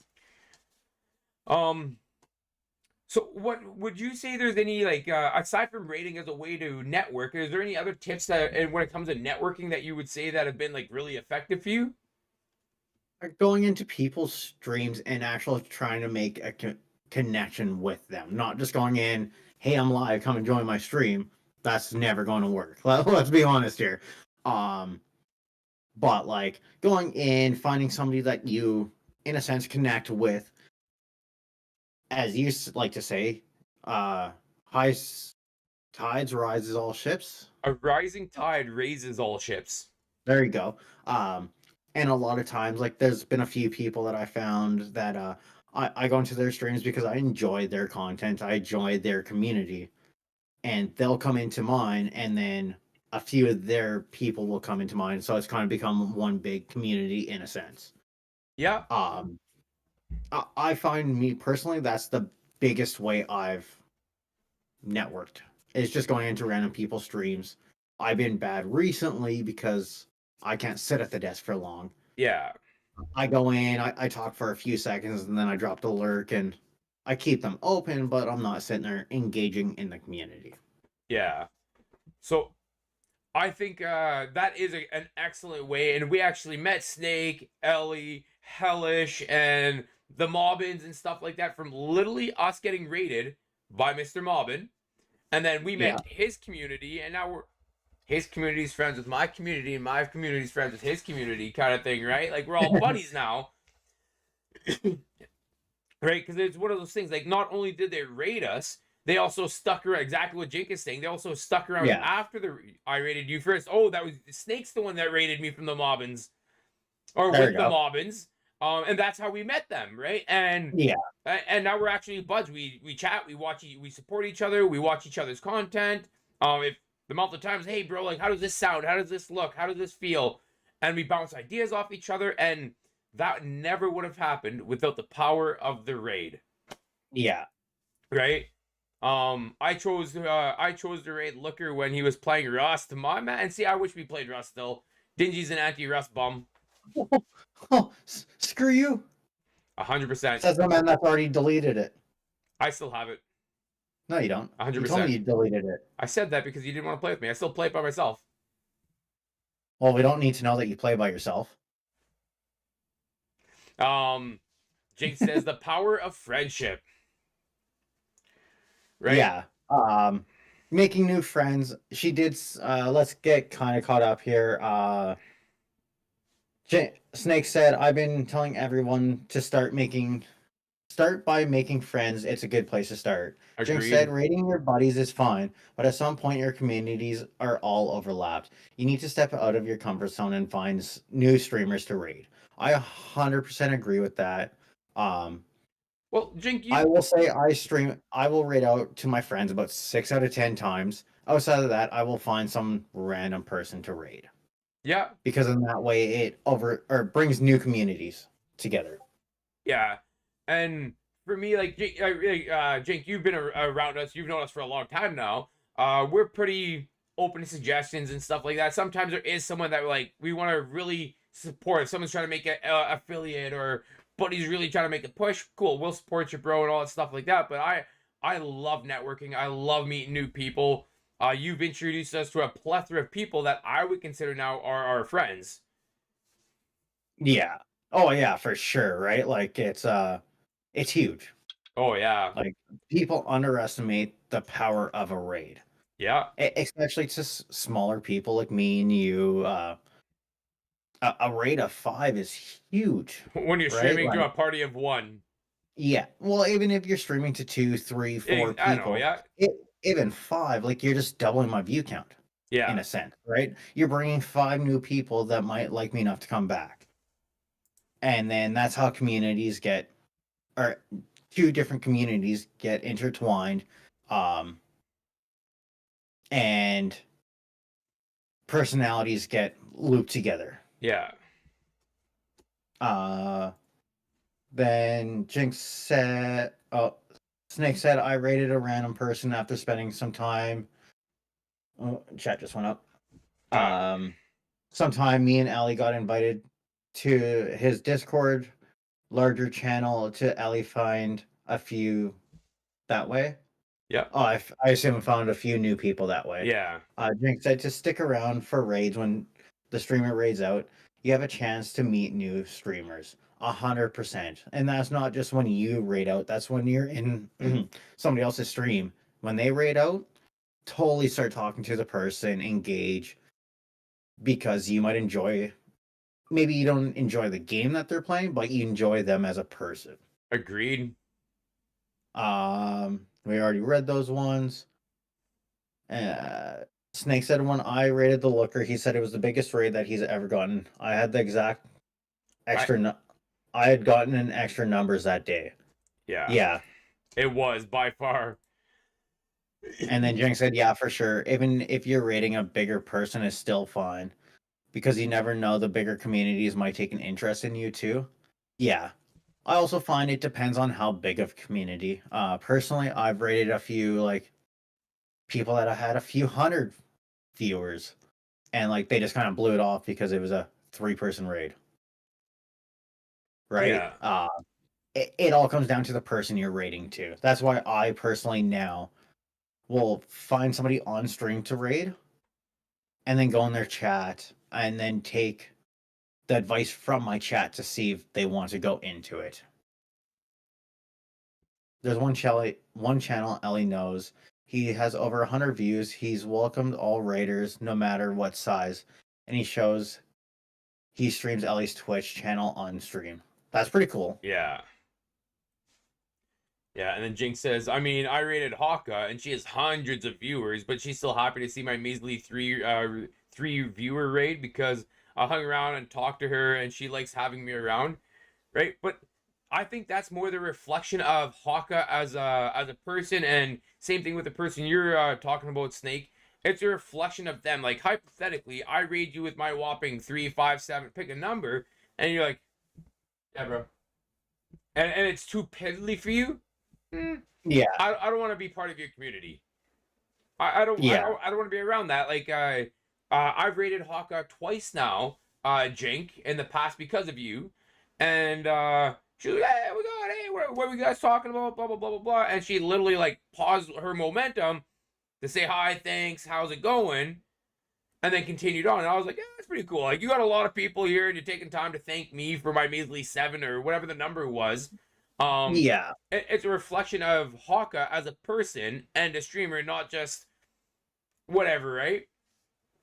So what would you say there's any, like, aside from rating as a way to network, is there any other tips that, and when it comes to networking, that you would say that have been, like, really effective for you? Going into people's streams and actually trying to make a connection with them, not just going in, hey, I'm live, come and join my stream. That's never going to work. Let's be honest here. But like going in, finding somebody that you, in a sense, connect with, as you like to say, high tides rises all ships. A rising tide raises all ships. There you go. And a lot of times, like, there's been a few people that I found that I go into their streams because I enjoy their content, I enjoy their community, and they'll come into mine, and then a few of their people will come into mine, so it's kind of become one big community in a sense. Yeah. I find, me personally, that's the biggest way I've networked. It's just going into random people's streams. I've been bad recently because I can't sit at the desk for long. Yeah. I go in, I talk for a few seconds, and then I drop the lurk, and I keep them open, but I'm not sitting there engaging in the community. Yeah. So I think that is an excellent way. And we actually met Snake, Ellie, Hellish, and the Mobbins and stuff like that from literally us getting raided by Mr. Mobbin. And then we met his community, and now his community's friends with my community, and my community's friends with his community, kind of thing, right? Like, we're all buddies now. Right? Because it's one of those things, like, not only did they raid us, they also stuck around, exactly what Jake is saying, they also stuck around after I raided you first. Oh, that was Snake's the one that raided me from the Mobbins. Or with the Mobbins. And that's how we met them, right? And and now we're actually buds. We chat, we support each other, we watch each other's content. If the multiple times, hey bro, like, how does this sound? How does this look? How does this feel? And we bounce ideas off each other, and that never would have happened without the power of the raid. Yeah. Right? I chose to raid Looker when he was playing Rust. My man, and see, I wish we played Rust still. Dingy's an anti-Rust bum. Oh, screw you. 100%. Says the man that's already deleted it. I still have it. No, you don't. 100%. You told me you deleted it. I said that because you didn't want to play with me. I still play it by myself. Well, we don't need to know that you play by yourself. Jake says the power of friendship. Right? Yeah. Making new friends. She did. Let's get kind of caught up here. Snake said, I've been telling everyone to start start by making friends. It's a good place to start. Jinx Agreed. said raiding your buddies is fine, but at some point your communities are all overlapped. You need to step out of your comfort zone and find new streamers to raid. I 100% agree with that. Well, Jink, I you will say I will raid out to my friends about 6 out of 10 times. Outside of that, I will find some random person to raid. yeah. Because in that way it brings new communities together. Yeah, and for me, like Jink, you've been around us. You've known us for a long time now. We're pretty open to suggestions and stuff like that. Sometimes there is someone that like we want to really support. If someone's trying to make an affiliate or buddy's really trying to make a push, cool. We'll support you, bro, and all that stuff like that. But I love networking. I love meeting new people. You've introduced us to a plethora of people that I would consider now are our friends. Yeah. Oh yeah, for sure, right? Like it's huge. Oh yeah, Like people underestimate the power of a raid. yeah. Especially to smaller people like me and you. A raid of 5 is huge, When you're right? streaming to Like a party of one. yeah. Well, even if you're streaming to 2, 3, 4 I know, people, yeah. even 5, like you're just doubling my view count Yeah. in a sense, right? You're bringing 5 new people that might like me enough to come back. And then that's how communities get, or 2 different communities get intertwined, and personalities get looped together. Yeah. Then Jinx said, oh, Snake said, I rated a random person after spending some time. Oh, chat just went up. Sometime me and Ali got invited to his Discord larger channel to Ali find a few that way. Yeah. Oh, I assume found a few new people that way. Yeah. Jinx said to stick around for raids when the streamer raids out. You have a chance to meet new streamers. 100%. And that's not just when you raid out. That's when you're in somebody else's stream. When they raid out, totally start talking to the person, engage, because you might enjoy. Maybe you don't enjoy the game that they're playing, but you enjoy them as a person. Agreed. We already read those ones. Snake said when I rated the Looker, he said it was the biggest raid that he's ever gotten. I had the exact extra. I had gotten an extra numbers that day. Yeah. Yeah. It was by far. And then Jing said, yeah, for sure. Even if you're rating a bigger person, is still fine. Because you never know, the bigger communities might take an interest in you too. Yeah. I also find it depends on how big of community. Personally, I've rated a few like people that have had a few hundred viewers, and like they just kind of blew it off because it was a 3-person raid. Right? Yeah. It all comes down to the person you're raiding to. That's why I personally now will find somebody on stream to raid and then go in their chat and then take the advice from my chat to see if they want to go into it. There's one channel Ellie knows. He has over 100 views. He's welcomed all raiders, no matter what size. And he streams Ellie's Twitch channel on stream. That's pretty cool. Yeah. Yeah, and then Jinx says, I mean, I rated Hawka, and she has hundreds of viewers, but she's still happy to see my measly three viewer raid because I hung around and talked to her, and she likes having me around, right? But I think that's more the reflection of Hawka as a person, and same thing with the person you're talking about, Snake. It's a reflection of them. Like, hypothetically, I raid you with my whopping 3, 5, 7, pick a number, and you're like, yeah, bro. And it's too piddly for you? Yeah. I don't want to be part of your community. I don't want to be around that. Like I've rated Hawka twice now, Jink, in the past because of you. And she was like, hey, what are we guys talking about? Blah blah blah blah blah. And she literally like paused her momentum to say hi, thanks, how's it going? And then continued on. And I was like, yeah, that's pretty cool. Like you got a lot of people here and you're taking time to thank me for my measly 7 or whatever the number was. Yeah. It's a reflection of Hawka as a person and a streamer, not just whatever, right?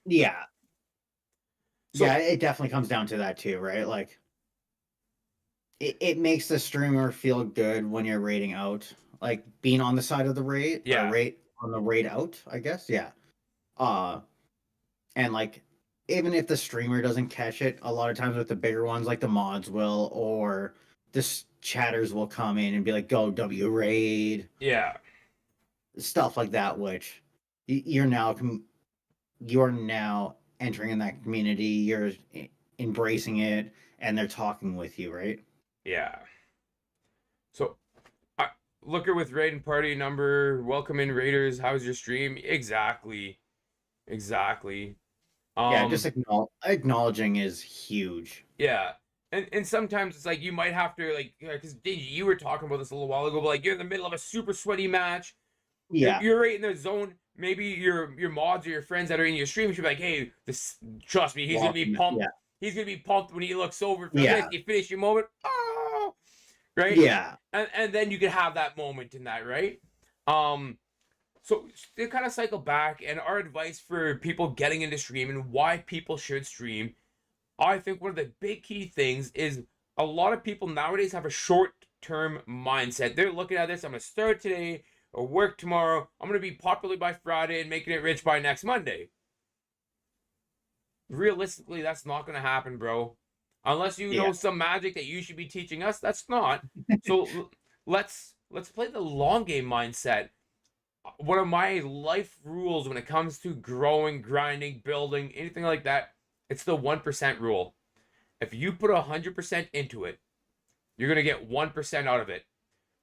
Yeah. So, yeah, it definitely comes down to that too, right? Like it makes the streamer feel good when you're raiding out, like being on the side of the raid, or Yeah. raid on the raid out, I guess. Yeah. Uh, and like even if the streamer doesn't catch it, a lot of times with the bigger ones, like the mods will, or chatters will come in and be like, "Go W raid," Yeah. stuff like that. Which you're now you're now entering in that community. You're embracing it, and they're talking with you, right? Yeah. So, Looker with raid and party number. Welcome in raiders. How's your stream? Exactly. Exactly. Yeah, just acknowledging is huge. Yeah. And sometimes it's like you might have to like because you were talking about this a little while ago, but like you're in the middle of a super sweaty match. Yeah, You're right in the zone. Maybe your mods or your friends that are in your stream should be like, hey, this trust me, he's gonna be pumped. Yeah, He's gonna be pumped when he looks over for Yeah. this. You finish your moment. Oh, right? yeah, And then you can have that moment in that, right? So to kind of cycle back and our advice for people getting into stream and why people should stream, I think one of the big key things is a lot of people nowadays have a short-term mindset. They're looking at this, I'm gonna start today or work tomorrow. I'm gonna be popular by Friday and making it rich by next Monday. Realistically, that's not gonna happen, bro. Unless you know some magic that you should be teaching us, that's not. So let's play the long game mindset. One of my life rules when it comes to growing, grinding, building, anything like that, it's the 1% rule. If you put 100% into it, you're going to get 1% out of it.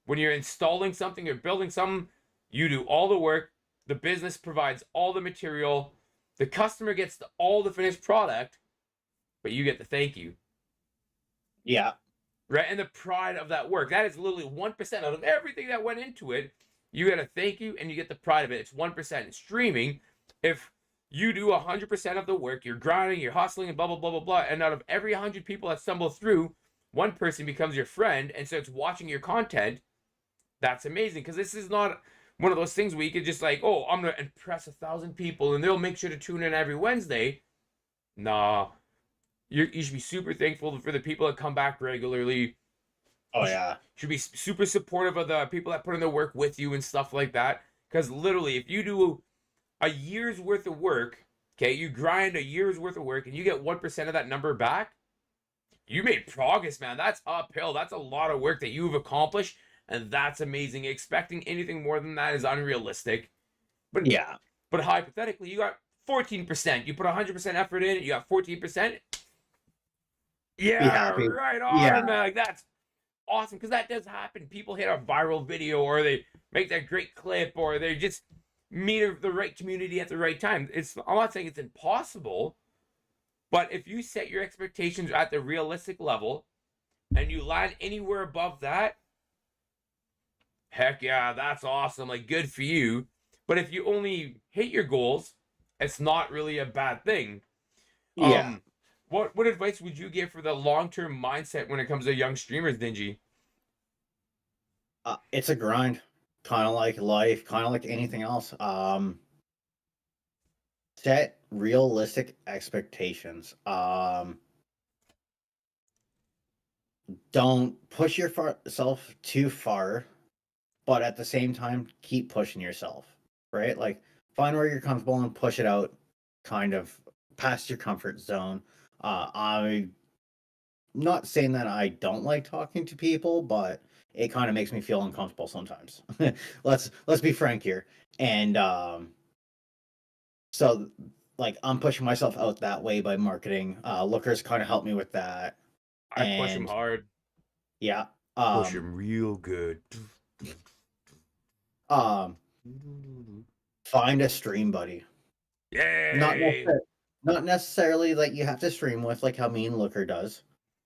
When you're installing something or building something, you do all the work, the business provides all the material, the customer gets all the finished product, but you get the thank you. Yeah. Right? And the pride of that work. That is literally 1% out of everything that went into it. You get a thank you and you get the pride of it. It's 1%. In streaming, if you do 100% of the work, you're grinding, you're hustling, and blah, blah, blah, blah, blah, and out of every 100 people that stumble through, one person becomes your friend and starts watching your content, that's amazing. Because this is not one of those things where you could just like, oh, I'm going to impress 1,000 people and they'll make sure to tune in every Wednesday. Nah. You should be super thankful for the people that come back regularly. Oh yeah. Should be super supportive of the people that put in the work with you and stuff like that. Because literally, if you do a year's worth of work, okay, you grind a year's worth of work and you get 1% of that number back, you made progress, man. That's uphill. That's a lot of work that you've accomplished, and that's amazing. Expecting anything more than that is unrealistic. But yeah. But hypothetically, you got 14%. You put 100% effort in, you got 14%. Yeah, right on, man. Like that's awesome because that does happen. People hit a viral video or they make that great clip or they just meet the right community at the right time. I'm not saying it's impossible, but if you set your expectations at the realistic level and you land anywhere above that, heck yeah, that's awesome. Like good for you. But if you only hit your goals, it's not really a bad thing. Yeah. What advice would you give for the long-term mindset when it comes to young streamers, Dingy? It's a grind, kind of like life, kind of like anything else. Set realistic expectations. Don't push yourself too far, but at the same time, keep pushing yourself. Right? Like find where you're comfortable and push it out, kind of past your comfort zone. I'm not saying that I don't like talking to people, but it kind of makes me feel uncomfortable sometimes. let's be frank here. And so like I'm pushing myself out that way by marketing. Lookers kind of helped me with that. I push him hard. Yeah. Push him real good. Find a stream buddy. Yay! Not necessarily that you have to stream with like how me and Looker does,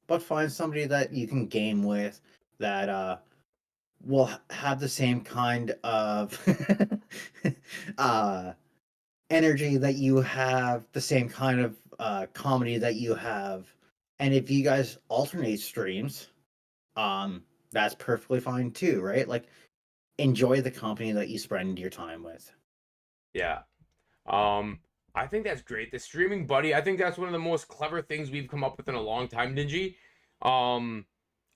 but find somebody that you can game with that will have the same kind of energy that you have, the same kind of comedy that you have. And if you guys alternate streams, that's perfectly fine too, right? Like enjoy the company that you spend your time with. Yeah. I think that's great. The streaming buddy, I think that's one of the most clever things we've come up with in a long time, Dingy.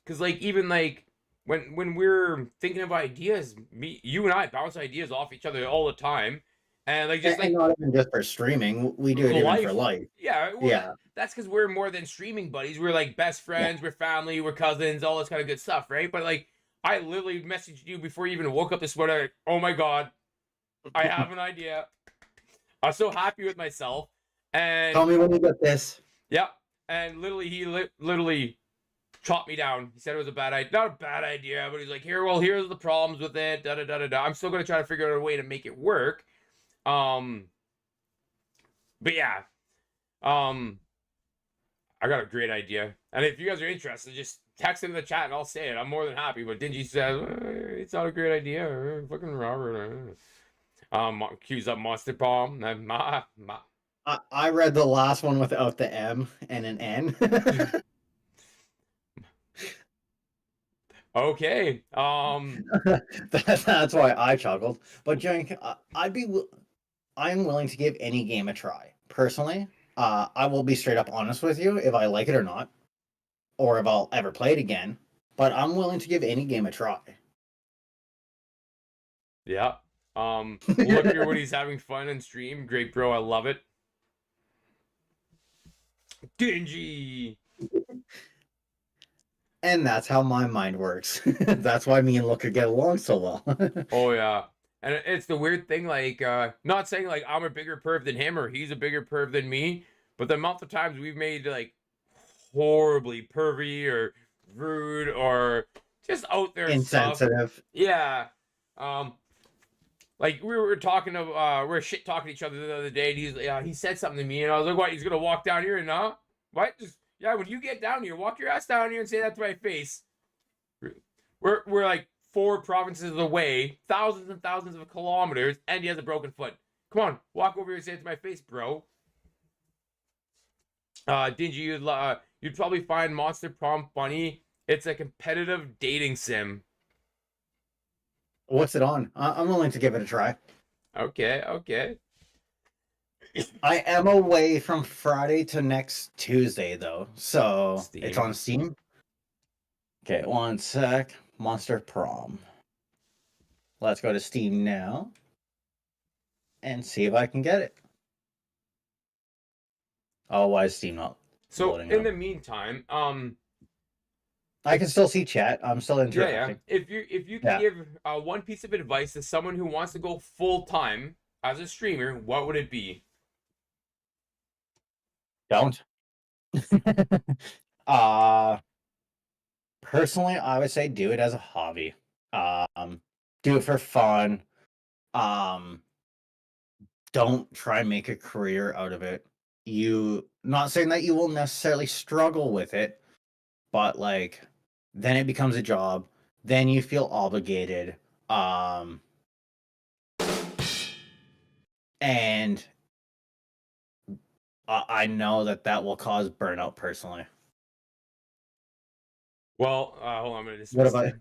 Because like even like when we're thinking of ideas, you and I bounce ideas off each other all the time, and like just And like not even just for streaming. We do it even for life. Yeah, well, Yeah. that's because we're more than streaming buddies. We're like best friends, we're family, we're cousins, all this kind of good stuff, right? But like, I literally messaged you before you even woke up this morning. Like, oh my god, I have an idea. I was so happy with myself, and Tell me when you get this. yeah, and literally he literally chopped me down. He said it was a bad idea, not a bad idea, but he's like, here's the problems with it. Da da da da da. I'm still gonna try to figure out a way to make it work. But yeah, I got a great idea, and if you guys are interested, just text in the chat and I'll say it. I'm more than happy. But Dingy says it's not a great idea. Fucking Robert. Cues up Monster Palm. I read the last one without the M and an N. Okay. That's why I chuckled. But Jank, I'm willing to give any game a try. Personally, I will be straight up honest with you if I like it or not, or if I'll ever play it again. But I'm willing to give any game a try. Yeah. Look here when he's having fun and stream. Great, bro. I love it. Dingy. And that's how my mind works. That's why me and Looker get along so well. Oh yeah. And it's the weird thing, like, not saying like I'm a bigger perv than him or he's a bigger perv than me, but the amount of times we've made like horribly pervy or rude or just out there Insensitive. stuff. Yeah. Like we were talking to, we were shit talking to each other the other day, and he said something to me, and I was like, "What? He's gonna walk down here and what? Just yeah, when you get down here, walk your ass down here and say that to my face." We're like 4 provinces away, thousands and thousands of kilometers, and he has a broken foot. Come on, walk over here and say it to my face, bro. Dingy, you'd probably find Monster Prom funny. It's a competitive dating sim. What's it on? I'm willing to give it a try. Okay. I am away from Friday to next Tuesday, though. So Steam. It's on Steam. Okay, one sec. Monster Prom. Let's go to Steam now and see if I can get it. Oh, why is Steam not loading in up? the meantime, I can still see chat. I'm still interacting. Yeah. If you can give one piece of advice to someone who wants to go full time as a streamer, what would it be? Don't. Personally, I would say do it as a hobby. Do it for fun. Don't try and make a career out of it. Not saying that you will necessarily struggle with it, but like then it becomes a job. Then you feel obligated. And I know that will cause burnout personally. Well, hold on, I'm gonna What about?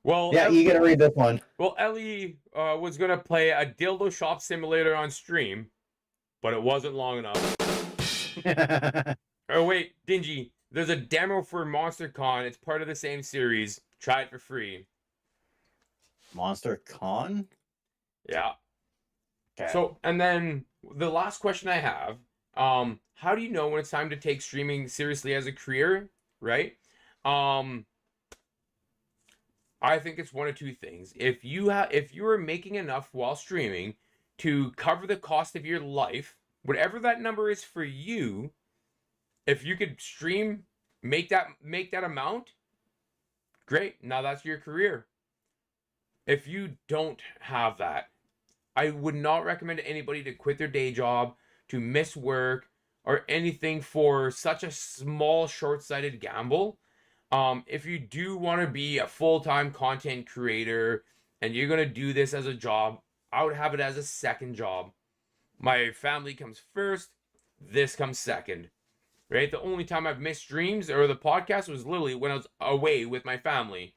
Well, yeah, you gotta read this one. Well, Ellie was gonna play a dildo shop simulator on stream, but it wasn't long enough. Oh wait, Dingy, there's a demo for Monster Con. It's part of the same series. Try it for free. Monster Con? Yeah. Okay. So, and then the last question I have, how do you know when it's time to take streaming seriously as a career, right? I think it's one of two things. If you are making enough while streaming to cover the cost of your life, whatever that number is for you, if you could stream, make that amount, great. Now that's your career. If you don't have that, I would not recommend anybody to quit their day job, to miss work, or anything for such a small, short-sighted gamble. If you do want to be a full-time content creator and you're going to do this as a job, I would have it as a second job. My family comes first, this comes second. Right? The only time I've missed streams or the podcast was literally when I was away with my family.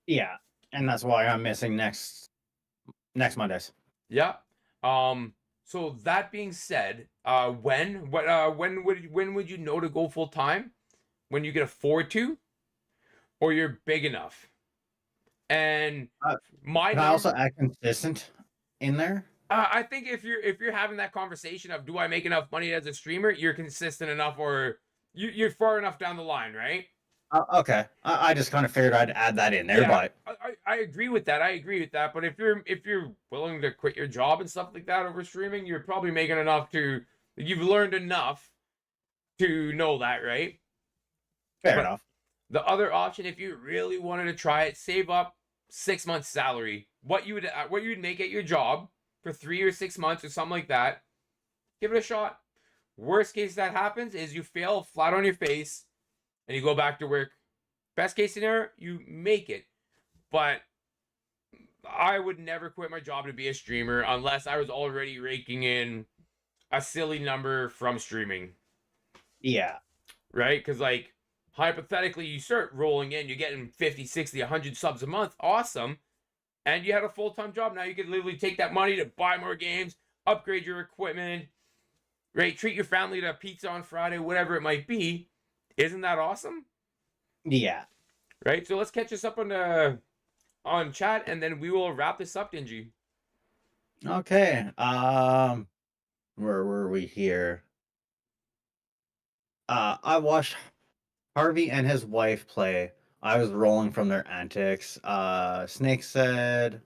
Yeah, and that's why I'm missing next Mondays. Yeah. So that being said, when would you know to go full time? When you can afford to? or you're big enough. And my Can I number, also act consistent in there? I think if you're having that conversation of do I make enough money as a streamer, you're consistent enough, or you're far enough down the line, right? Okay. I just kind of figured I'd add that in there, Yeah, but I agree with that. I agree with that. But if you're willing to quit your job and stuff like that over streaming, you're probably making enough to you've learned enough to know that, right? fair But enough. the other option, if you really wanted to try it, save up 6 months' salary, what you would make at your job for 3 or 6 months or something like that. Give it a shot. Worst case that happens is you fail flat on your face and you go back to work. Best case scenario, you make it. But I would never quit my job to be a streamer unless I was already raking in a silly number from streaming. Yeah. Right? Because, like, hypothetically, you start rolling in, you're getting 50, 60, 100 subs a month. Awesome. And you had a full-time job. Now you could literally take that money to buy more games, upgrade your equipment, right? Treat your family to pizza on Friday, whatever it might be. Isn't that awesome? Yeah. Right? So let's catch us up on chat, and then we will wrap this up, Dingy. Okay. Where were we here? I watched Harvey and his wife play. I was rolling from their antics. Snake said,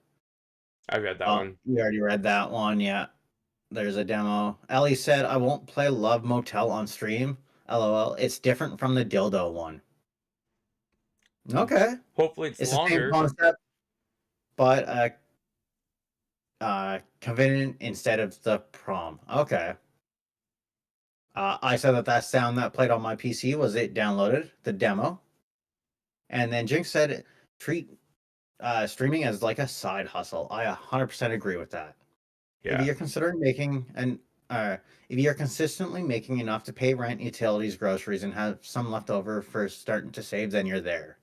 I read that "Oh, one. you already read that one." Yeah. There's a demo. Ellie said, "I won't play Love Motel on stream. LOL. It's different from the dildo one." Okay. Hopefully it's It's the same longer. concept, but convenient instead of the prom. Okay. I said that sound that played on my PC was it downloaded the demo, and then Jinx said treat streaming as like a side hustle. I 100% agree with that. Yeah. If you're considering making an if you're consistently making enough to pay rent, utilities, groceries, and have some left over for starting to save, then you're there.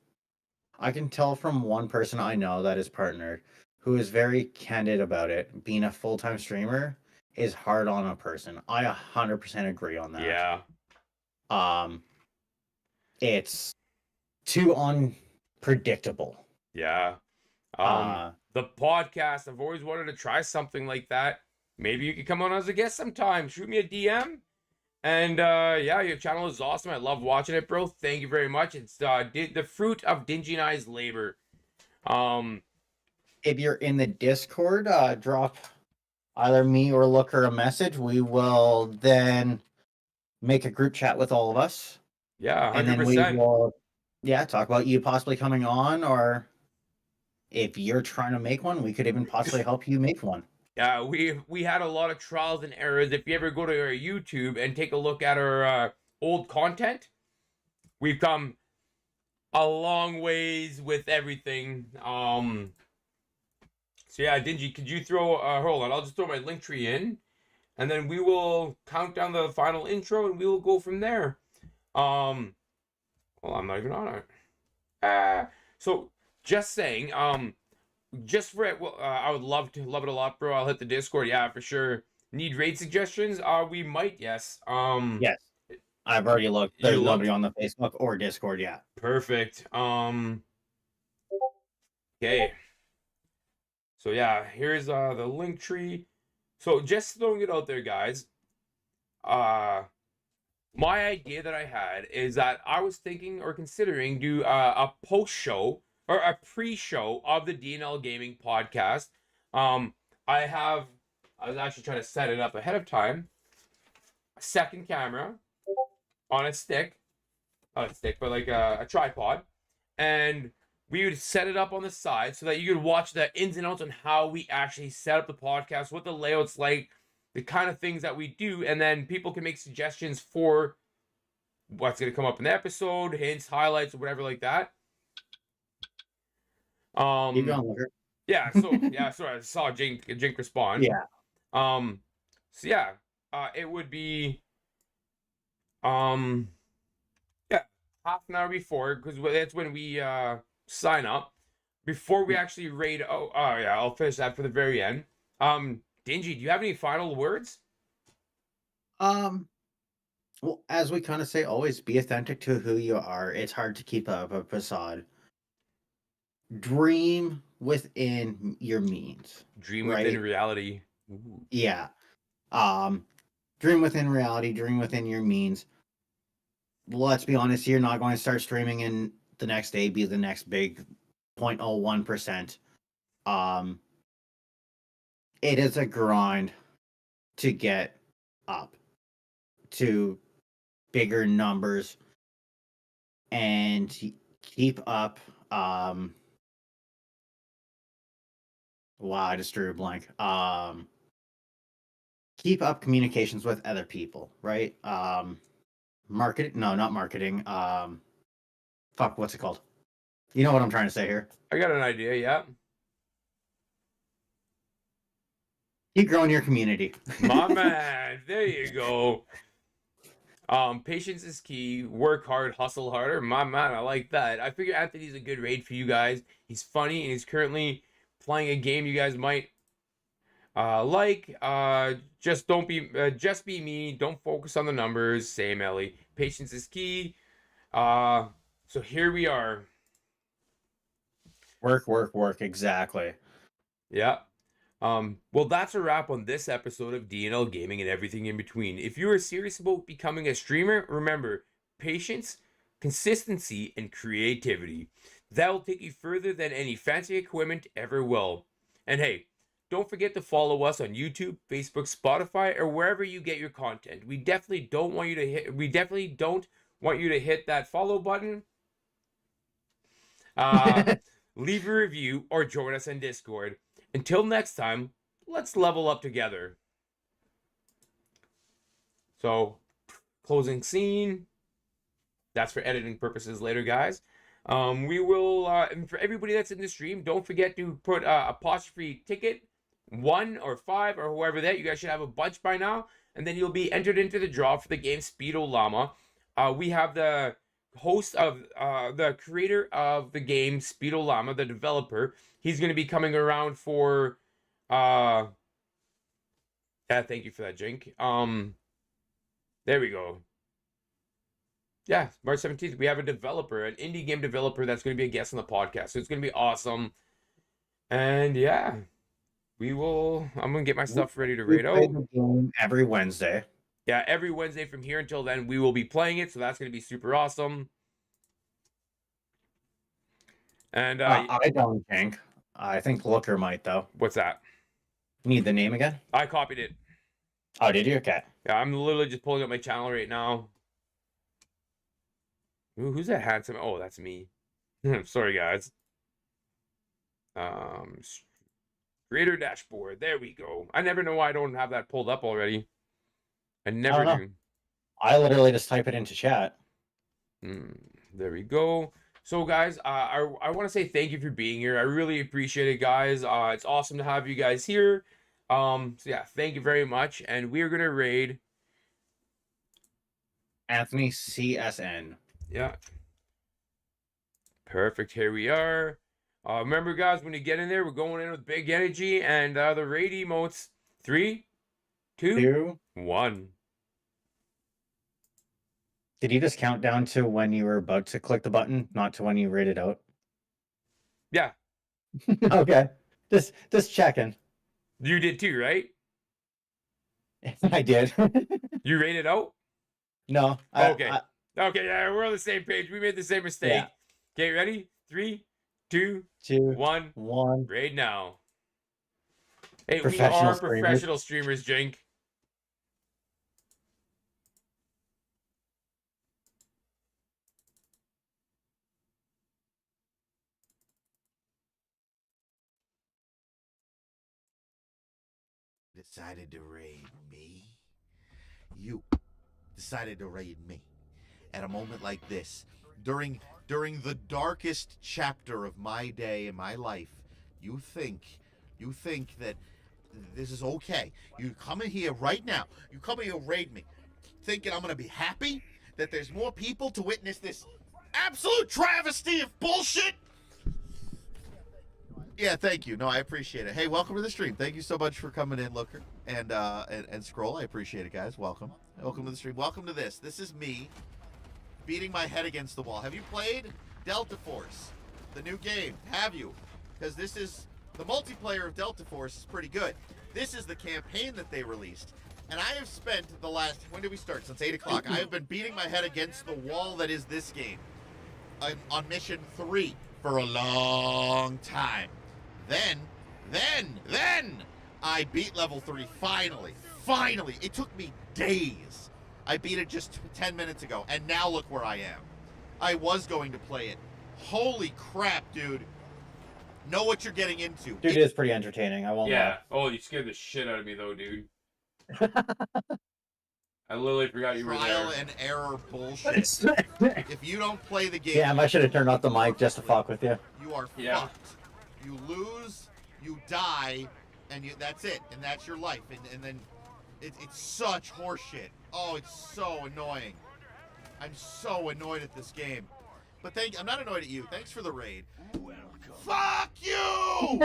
I can tell from one person I know that is partnered, who is very candid about it. Being a full-time streamer is hard on a person. I 100% agree on that. Yeah. It's too unpredictable. Yeah. The podcast, I've always wanted to try something like that. Maybe you could come on as a guest sometime. Shoot me a DM. And yeah, your channel is awesome. I love watching it, bro. Thank you very much. It's the fruit of Dingy and I's labor. If you're in the Discord, drop either me or Looker a message. We will then make a group chat with all of us. Yeah, 100%. And then we will, talk about you possibly coming on, or if you're trying to make one, we could even possibly help you make one. Yeah, we had a lot of trials and errors. If you ever go to our YouTube and take a look at our old content, we've come a long ways with everything. So yeah, Dingy, could you throw hold on, I'll just throw my link tree in, and then we will count down the final intro and we will go from there. Well, I'm not even on it. So just saying, just for it, well, I would love it a lot, bro. I'll hit the Discord, yeah, for sure. Need raid suggestions? We might, yes. Yes, I've already looked. There's nobody on the Facebook or Discord yet. Perfect. Okay. So yeah, here's the link tree. So just throwing it out there, guys. My idea that I had is that I was thinking or considering do a post show or a pre-show of the D&LGaming podcast. I was actually trying to set it up ahead of time. A second camera on a stick, not a stick, but like a tripod, and we would set it up on the side so that you could watch the ins and outs on how we actually set up the podcast, what the layout's like, the kind of things that we do, and then people can make suggestions for what's going to come up in the episode, hints, highlights, or whatever like that. Keep going, yeah, so I saw Jink respond. Yeah. So yeah, it would be half an hour before, because that's when we sign up, before we actually raid. Oh yeah, I'll finish that for the very end. Dingy, do you have any final words? Well, as we kind of say, always be authentic to who you are. It's hard to keep up a facade. dream within your means. Dream right? within reality. Ooh. Yeah. Dream within reality, dream within your means. Let's be honest, you're not going to start streaming and the next day be the next big 0.01%. It is a grind to get up to bigger numbers and keep up. Wow, I just drew a blank. Keep up communications with other people, right? Marketing? No, not marketing. Fuck, what's it called? You know what I'm trying to say here. I got an idea, yeah. Keep growing your community. My man, there you go. Patience is key. Work hard, hustle harder. My man, I like that. I figure Anthony's a good raid for you guys. He's funny and he's currently playing a game you guys might like. Just don't be just be me. Don't focus on the numbers. Same Ellie. Patience is key. So here we are. Work. Exactly. Yeah. Well, that's a wrap on this episode of D&L Gaming and everything in between. If you are serious about becoming a streamer, remember, patience, consistency, and creativity. That will take you further than any fancy equipment ever will. And hey, don't forget to follow us on YouTube, Facebook, Spotify, or wherever you get your content. We definitely don't want you to hit that follow button. Leave a review or join us on Discord. Until next time, let's level up together. So, closing scene. That's for editing purposes later, guys. We will, and for everybody that's in the stream, don't forget to put apostrophe ticket 1 or 5 or whoever that. You guys should have a bunch by now. And then you'll be entered into the draw for the game Speedo Llama. We have the host of, the creator of the game Speedo Llama, the developer. He's going to be coming around for, thank you for that, Jink. There we go. Yeah, March 17th, we have a developer, an indie game developer that's going to be a guest on the podcast. So it's going to be awesome. And yeah, I'm going to get my stuff ready to raid out. Every Wednesday. Yeah, every Wednesday from here until then, we will be playing it. So that's going to be super awesome. And I don't think. I think Looker might, though. What's that? Need the name again? I copied it. Oh, did you? Okay. Yeah, I'm literally just pulling up my channel right now. Ooh, who's that handsome? Oh, that's me. Sorry, guys. Creator dashboard. There we go. I never know why I don't have that pulled up already. I never do. I literally just type it into chat. There we go. So, guys, I want to say thank you for being here. I really appreciate it, guys. It's awesome to have you guys here. So, yeah, thank you very much. And we're going to raid Anthony CSN. Yeah. Perfect. Here we are. Remember, guys, when you get in there, we're going in with big energy and the raid emotes. 3, 2, 1. Did you just count down to when you were about to click the button, not to when you rated out? Yeah. Okay. Just checking. You did too, right? I did. You rated out? No. Okay. Okay, yeah, we're on the same page. We made the same mistake. Yeah. Okay, ready? 3, 2, 1. Raid now. Hey, we are professional streamers, Jink. Decided to raid me? You decided to raid me at a moment like this, during the darkest chapter of my day and my life. You think that this is okay? You come in here right now, you come in here raid me, thinking I'm gonna be happy that there's more people to witness this absolute travesty of bullshit? Yeah, thank you. No, I appreciate it. Hey, welcome to the stream. Thank you so much for coming in, Looker and Scroll. I appreciate it, guys. Welcome to the stream. Welcome to this. This is me beating my head against the wall. Have you played Delta Force? the new game. Have you? Because this is the multiplayer of Delta Force is pretty good. This is the campaign that they released. And I have spent the last, when did we start? Since 8 o'clock. I have been beating my head against the wall that is this game. I'm on mission 3 for a long time. Then, I beat level 3 finally. Finally. It took me days. I beat it just 10 minutes ago. And now look where I am. I was going to play it. Holy crap, dude. Know what you're getting into. Dude, it is pretty entertaining. I won't Yeah. Oh, you scared the shit out of me, though, dude. I literally forgot you were there. Trial and error bullshit. If you don't play the game... Damn, I should have turned off the mic just to fuck with you. You are fucked. You lose, you die, and that's it. And that's your life. And then it's such horseshit. Oh, it's so annoying. I'm so annoyed at this game. But I'm not annoyed at you. Thanks for the raid. Fuck you!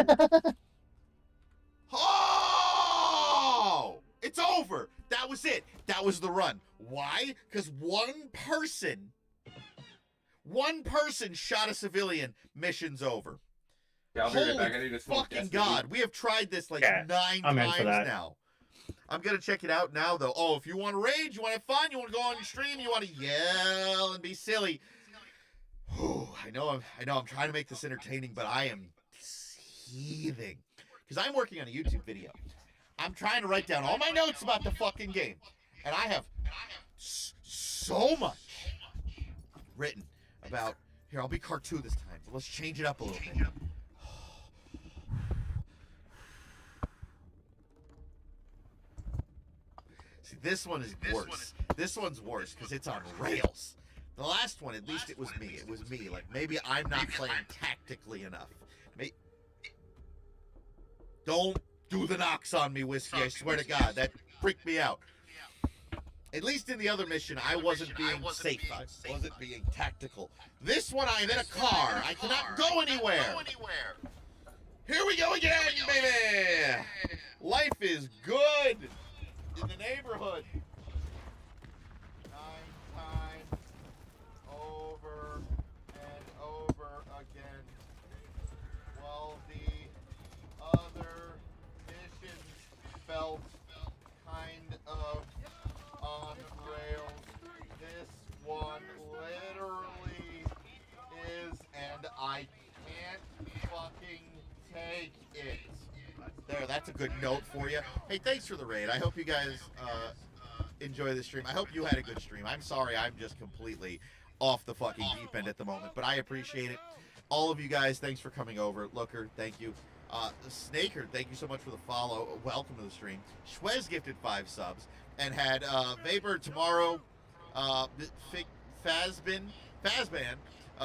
Oh! It's over. That was it. That was the run. Why? Because one person shot a civilian. Mission's over. Yeah, I'll be right back. I need to smoke Fucking gas, God. dude. We have tried this like Yeah, 9 I'm in for times that. now. I'm going to check it out now, though. Oh, if you want to rage, you want to have fun, you want to go on your stream, you want to yell and be silly. I know I'm trying to make this entertaining, but I am seething. Because I'm working on a YouTube video. I'm trying to write down all my notes about the fucking game. And I have so much written about... Here, I'll be cartoon this time. But let's change it up a little bit. See, this one is worse. This one's worse because it's on rails. The last one, at least it was me. It was me. Like, maybe I'm not playing tactically enough. Don't do the knocks on me, Whiskey. I swear to God. That freaked me out. At least in the other mission, I wasn't being safe. I wasn't being tactical. This one, I'm in a car. I cannot go anywhere. Here we go again, baby. Life is good in the neighborhood. 9 times over and over again. While the other missions felt kind of on rails, this one literally is, and I can't fucking take it. There, that's a good note for you. Hey, thanks for the raid. I hope you guys enjoy the stream. I hope you had a good stream. I'm sorry I'm just completely off the fucking deep end at the moment, but I appreciate it. All of you guys, thanks for coming over. Looker, thank you. Snaker, thank you so much for the follow. Welcome to the stream. Schwez gifted 5 subs and had Vapor tomorrow, Fazban,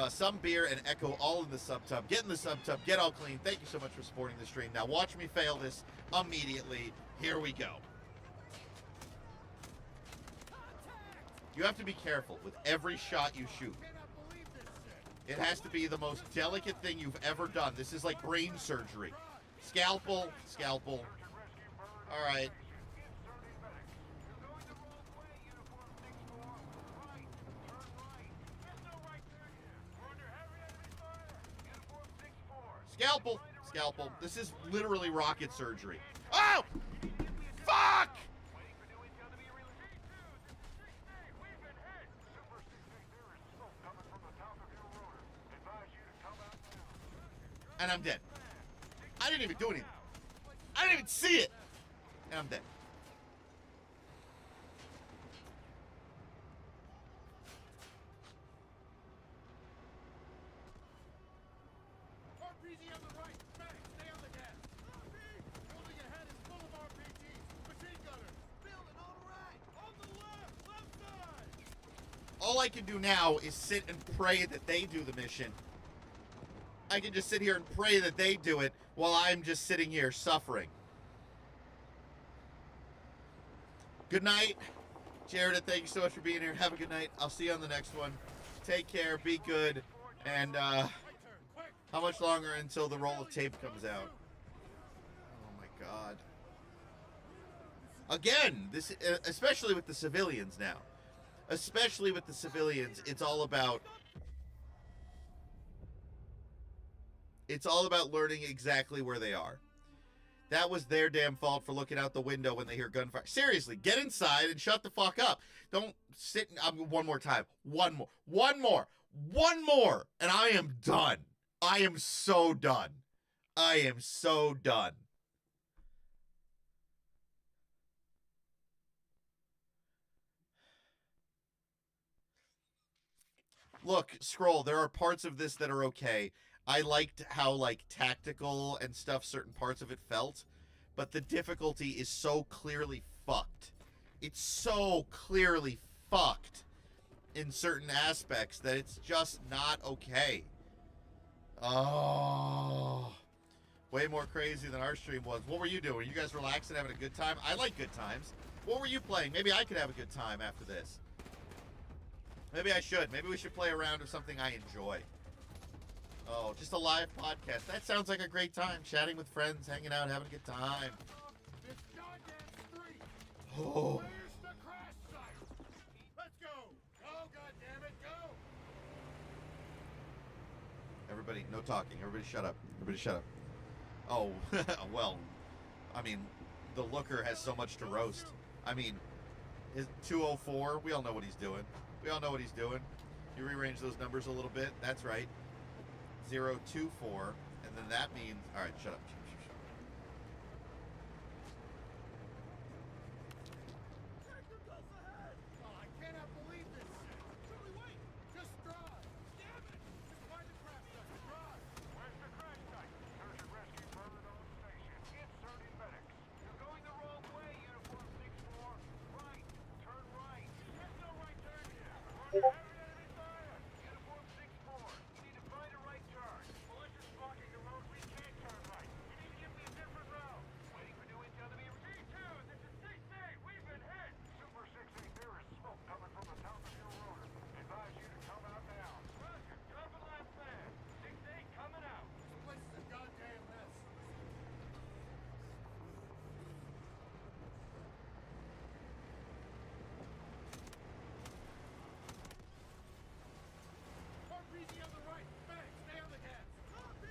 some beer and Echo all in the sub tub. Get in the sub tub, get all clean. Thank you so much for supporting the stream. Now watch me fail this immediately. Here we go. You have to be careful with every shot you shoot. It has to be the most delicate thing you've ever done. This is like brain surgery. Scalpel, scalpel. All right. Scalpel, scalpel. This is literally rocket surgery. Oh! Fuck! And I'm dead. I didn't even do anything. I didn't even see it. And I'm dead. RPG on the right. Medic, stay on the gas. Building ahead is full of RPGs. Machine gunners. Building on the right. On the left side. All I can do now is sit and pray that they do the mission. I can just sit here and pray that they do it while I'm just sitting here suffering. Good night. Jared, thank you so much for being here. Have a good night. I'll see you on the next one. Take care. Be good. And how much longer until the roll of tape comes out? Oh my God. Again, this especially with the civilians now. Especially with the civilians, it's all about It's all about learning exactly where they are. That was their damn fault for looking out the window when they hear gunfire. Seriously, get inside and shut the fuck up. Don't sit. One more time. One more, and I am done. I am so done. I am so done. Look, Scroll, there are parts of this that are okay. I liked how, like, tactical and stuff certain parts of it felt, but the difficulty is so clearly fucked. It's so clearly fucked in certain aspects that it's just not okay. Oh, way more crazy than our stream was. What were you doing? You guys relaxing, having a good time? I like good times. What were you playing? Maybe I could have a good time after this. Maybe I should. Maybe we should play a round of something I enjoy. Oh, just a live podcast. That sounds like a great time. Chatting with friends, hanging out, having a good time. This goddamn street. Oh. Where's the crash site? Let's go. Oh, goddammit, go. Everybody, no talking. Everybody shut up. Everybody shut up. Oh, well, I mean, the looker has so much to roast. I mean, his 204, we all know what he's doing. We all know what he's doing. You rearrange those numbers a little bit. That's right. 024, and then that means... All right, shut up. Oh, I cannot believe this shit. Joey, wait. Just drive. Damn it. Just find the crash site. Drive. Where's the crash site? Search and rescue further on station. Inserting medics. You're going the wrong way, Uniform 6-4. Right. Turn right. There's no right turn here. We're under heavy enemy fire. Uniform 6-4. You need to find a right turn. Militia's blocking the road. We can't turn right. You need to give me a different route. Waiting for new intel to be... G2, this is 6-8. We've been hit. Super 6-8, there is smoke coming from the south of your rotor. Advise you to come out now. Roger, drop a last man. 6-8 coming out. This place is a goddamn mess. RPG on the right. Medic, stay on the gas. Copy.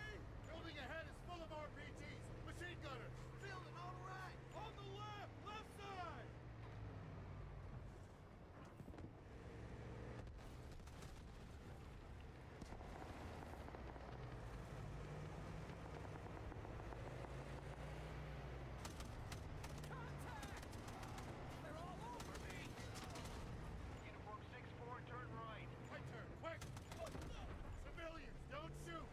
Building ahead is full of RPGs. Machine gunners. Building on the right. On the left. Left side. Contact! They're all over me! Uniform 6-4, turn right. Right turn, quick! Civilians, don't shoot!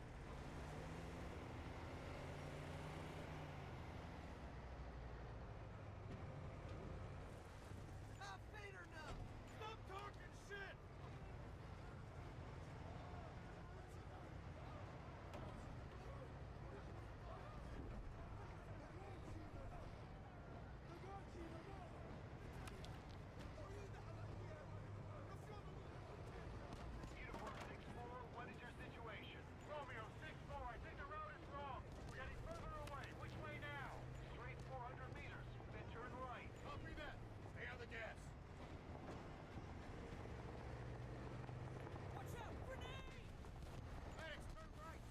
Top Vader now! Stop talking shit! Uniform 6-4, what is your situation? Romeo 6-4, I think the route is wrong. We're getting further away. Which way now? Straight 400 meters, then turn right. Copy that. Stay on the gas. Watch out, grenade! Medics, turn right.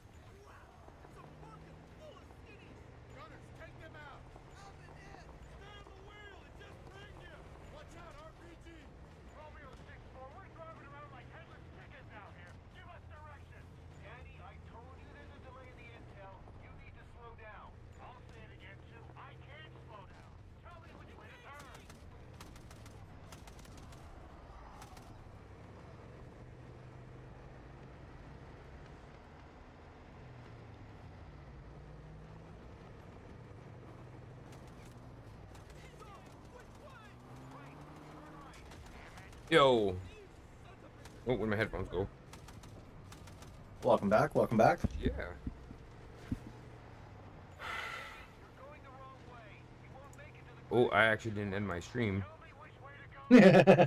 Wow, it's a bucket full of skinnies. Gunners, take them out. I'm in it. Stay on the wheel, it just pinged you. Watch out, RPG. Romeo 6-4, we're driving around like headless chickens out here. Give us direction. Danny, I told you there's a delay in the intel. You need to slow down. I'll say it again, too. I can't slow down. Tell me which way to turn. Yo. Oh, where'd my headphones go? Welcome back. Welcome back. Yeah. You're going the wrong way. You won't make it to the... Oh, I actually didn't end my stream. Tell me which way to go.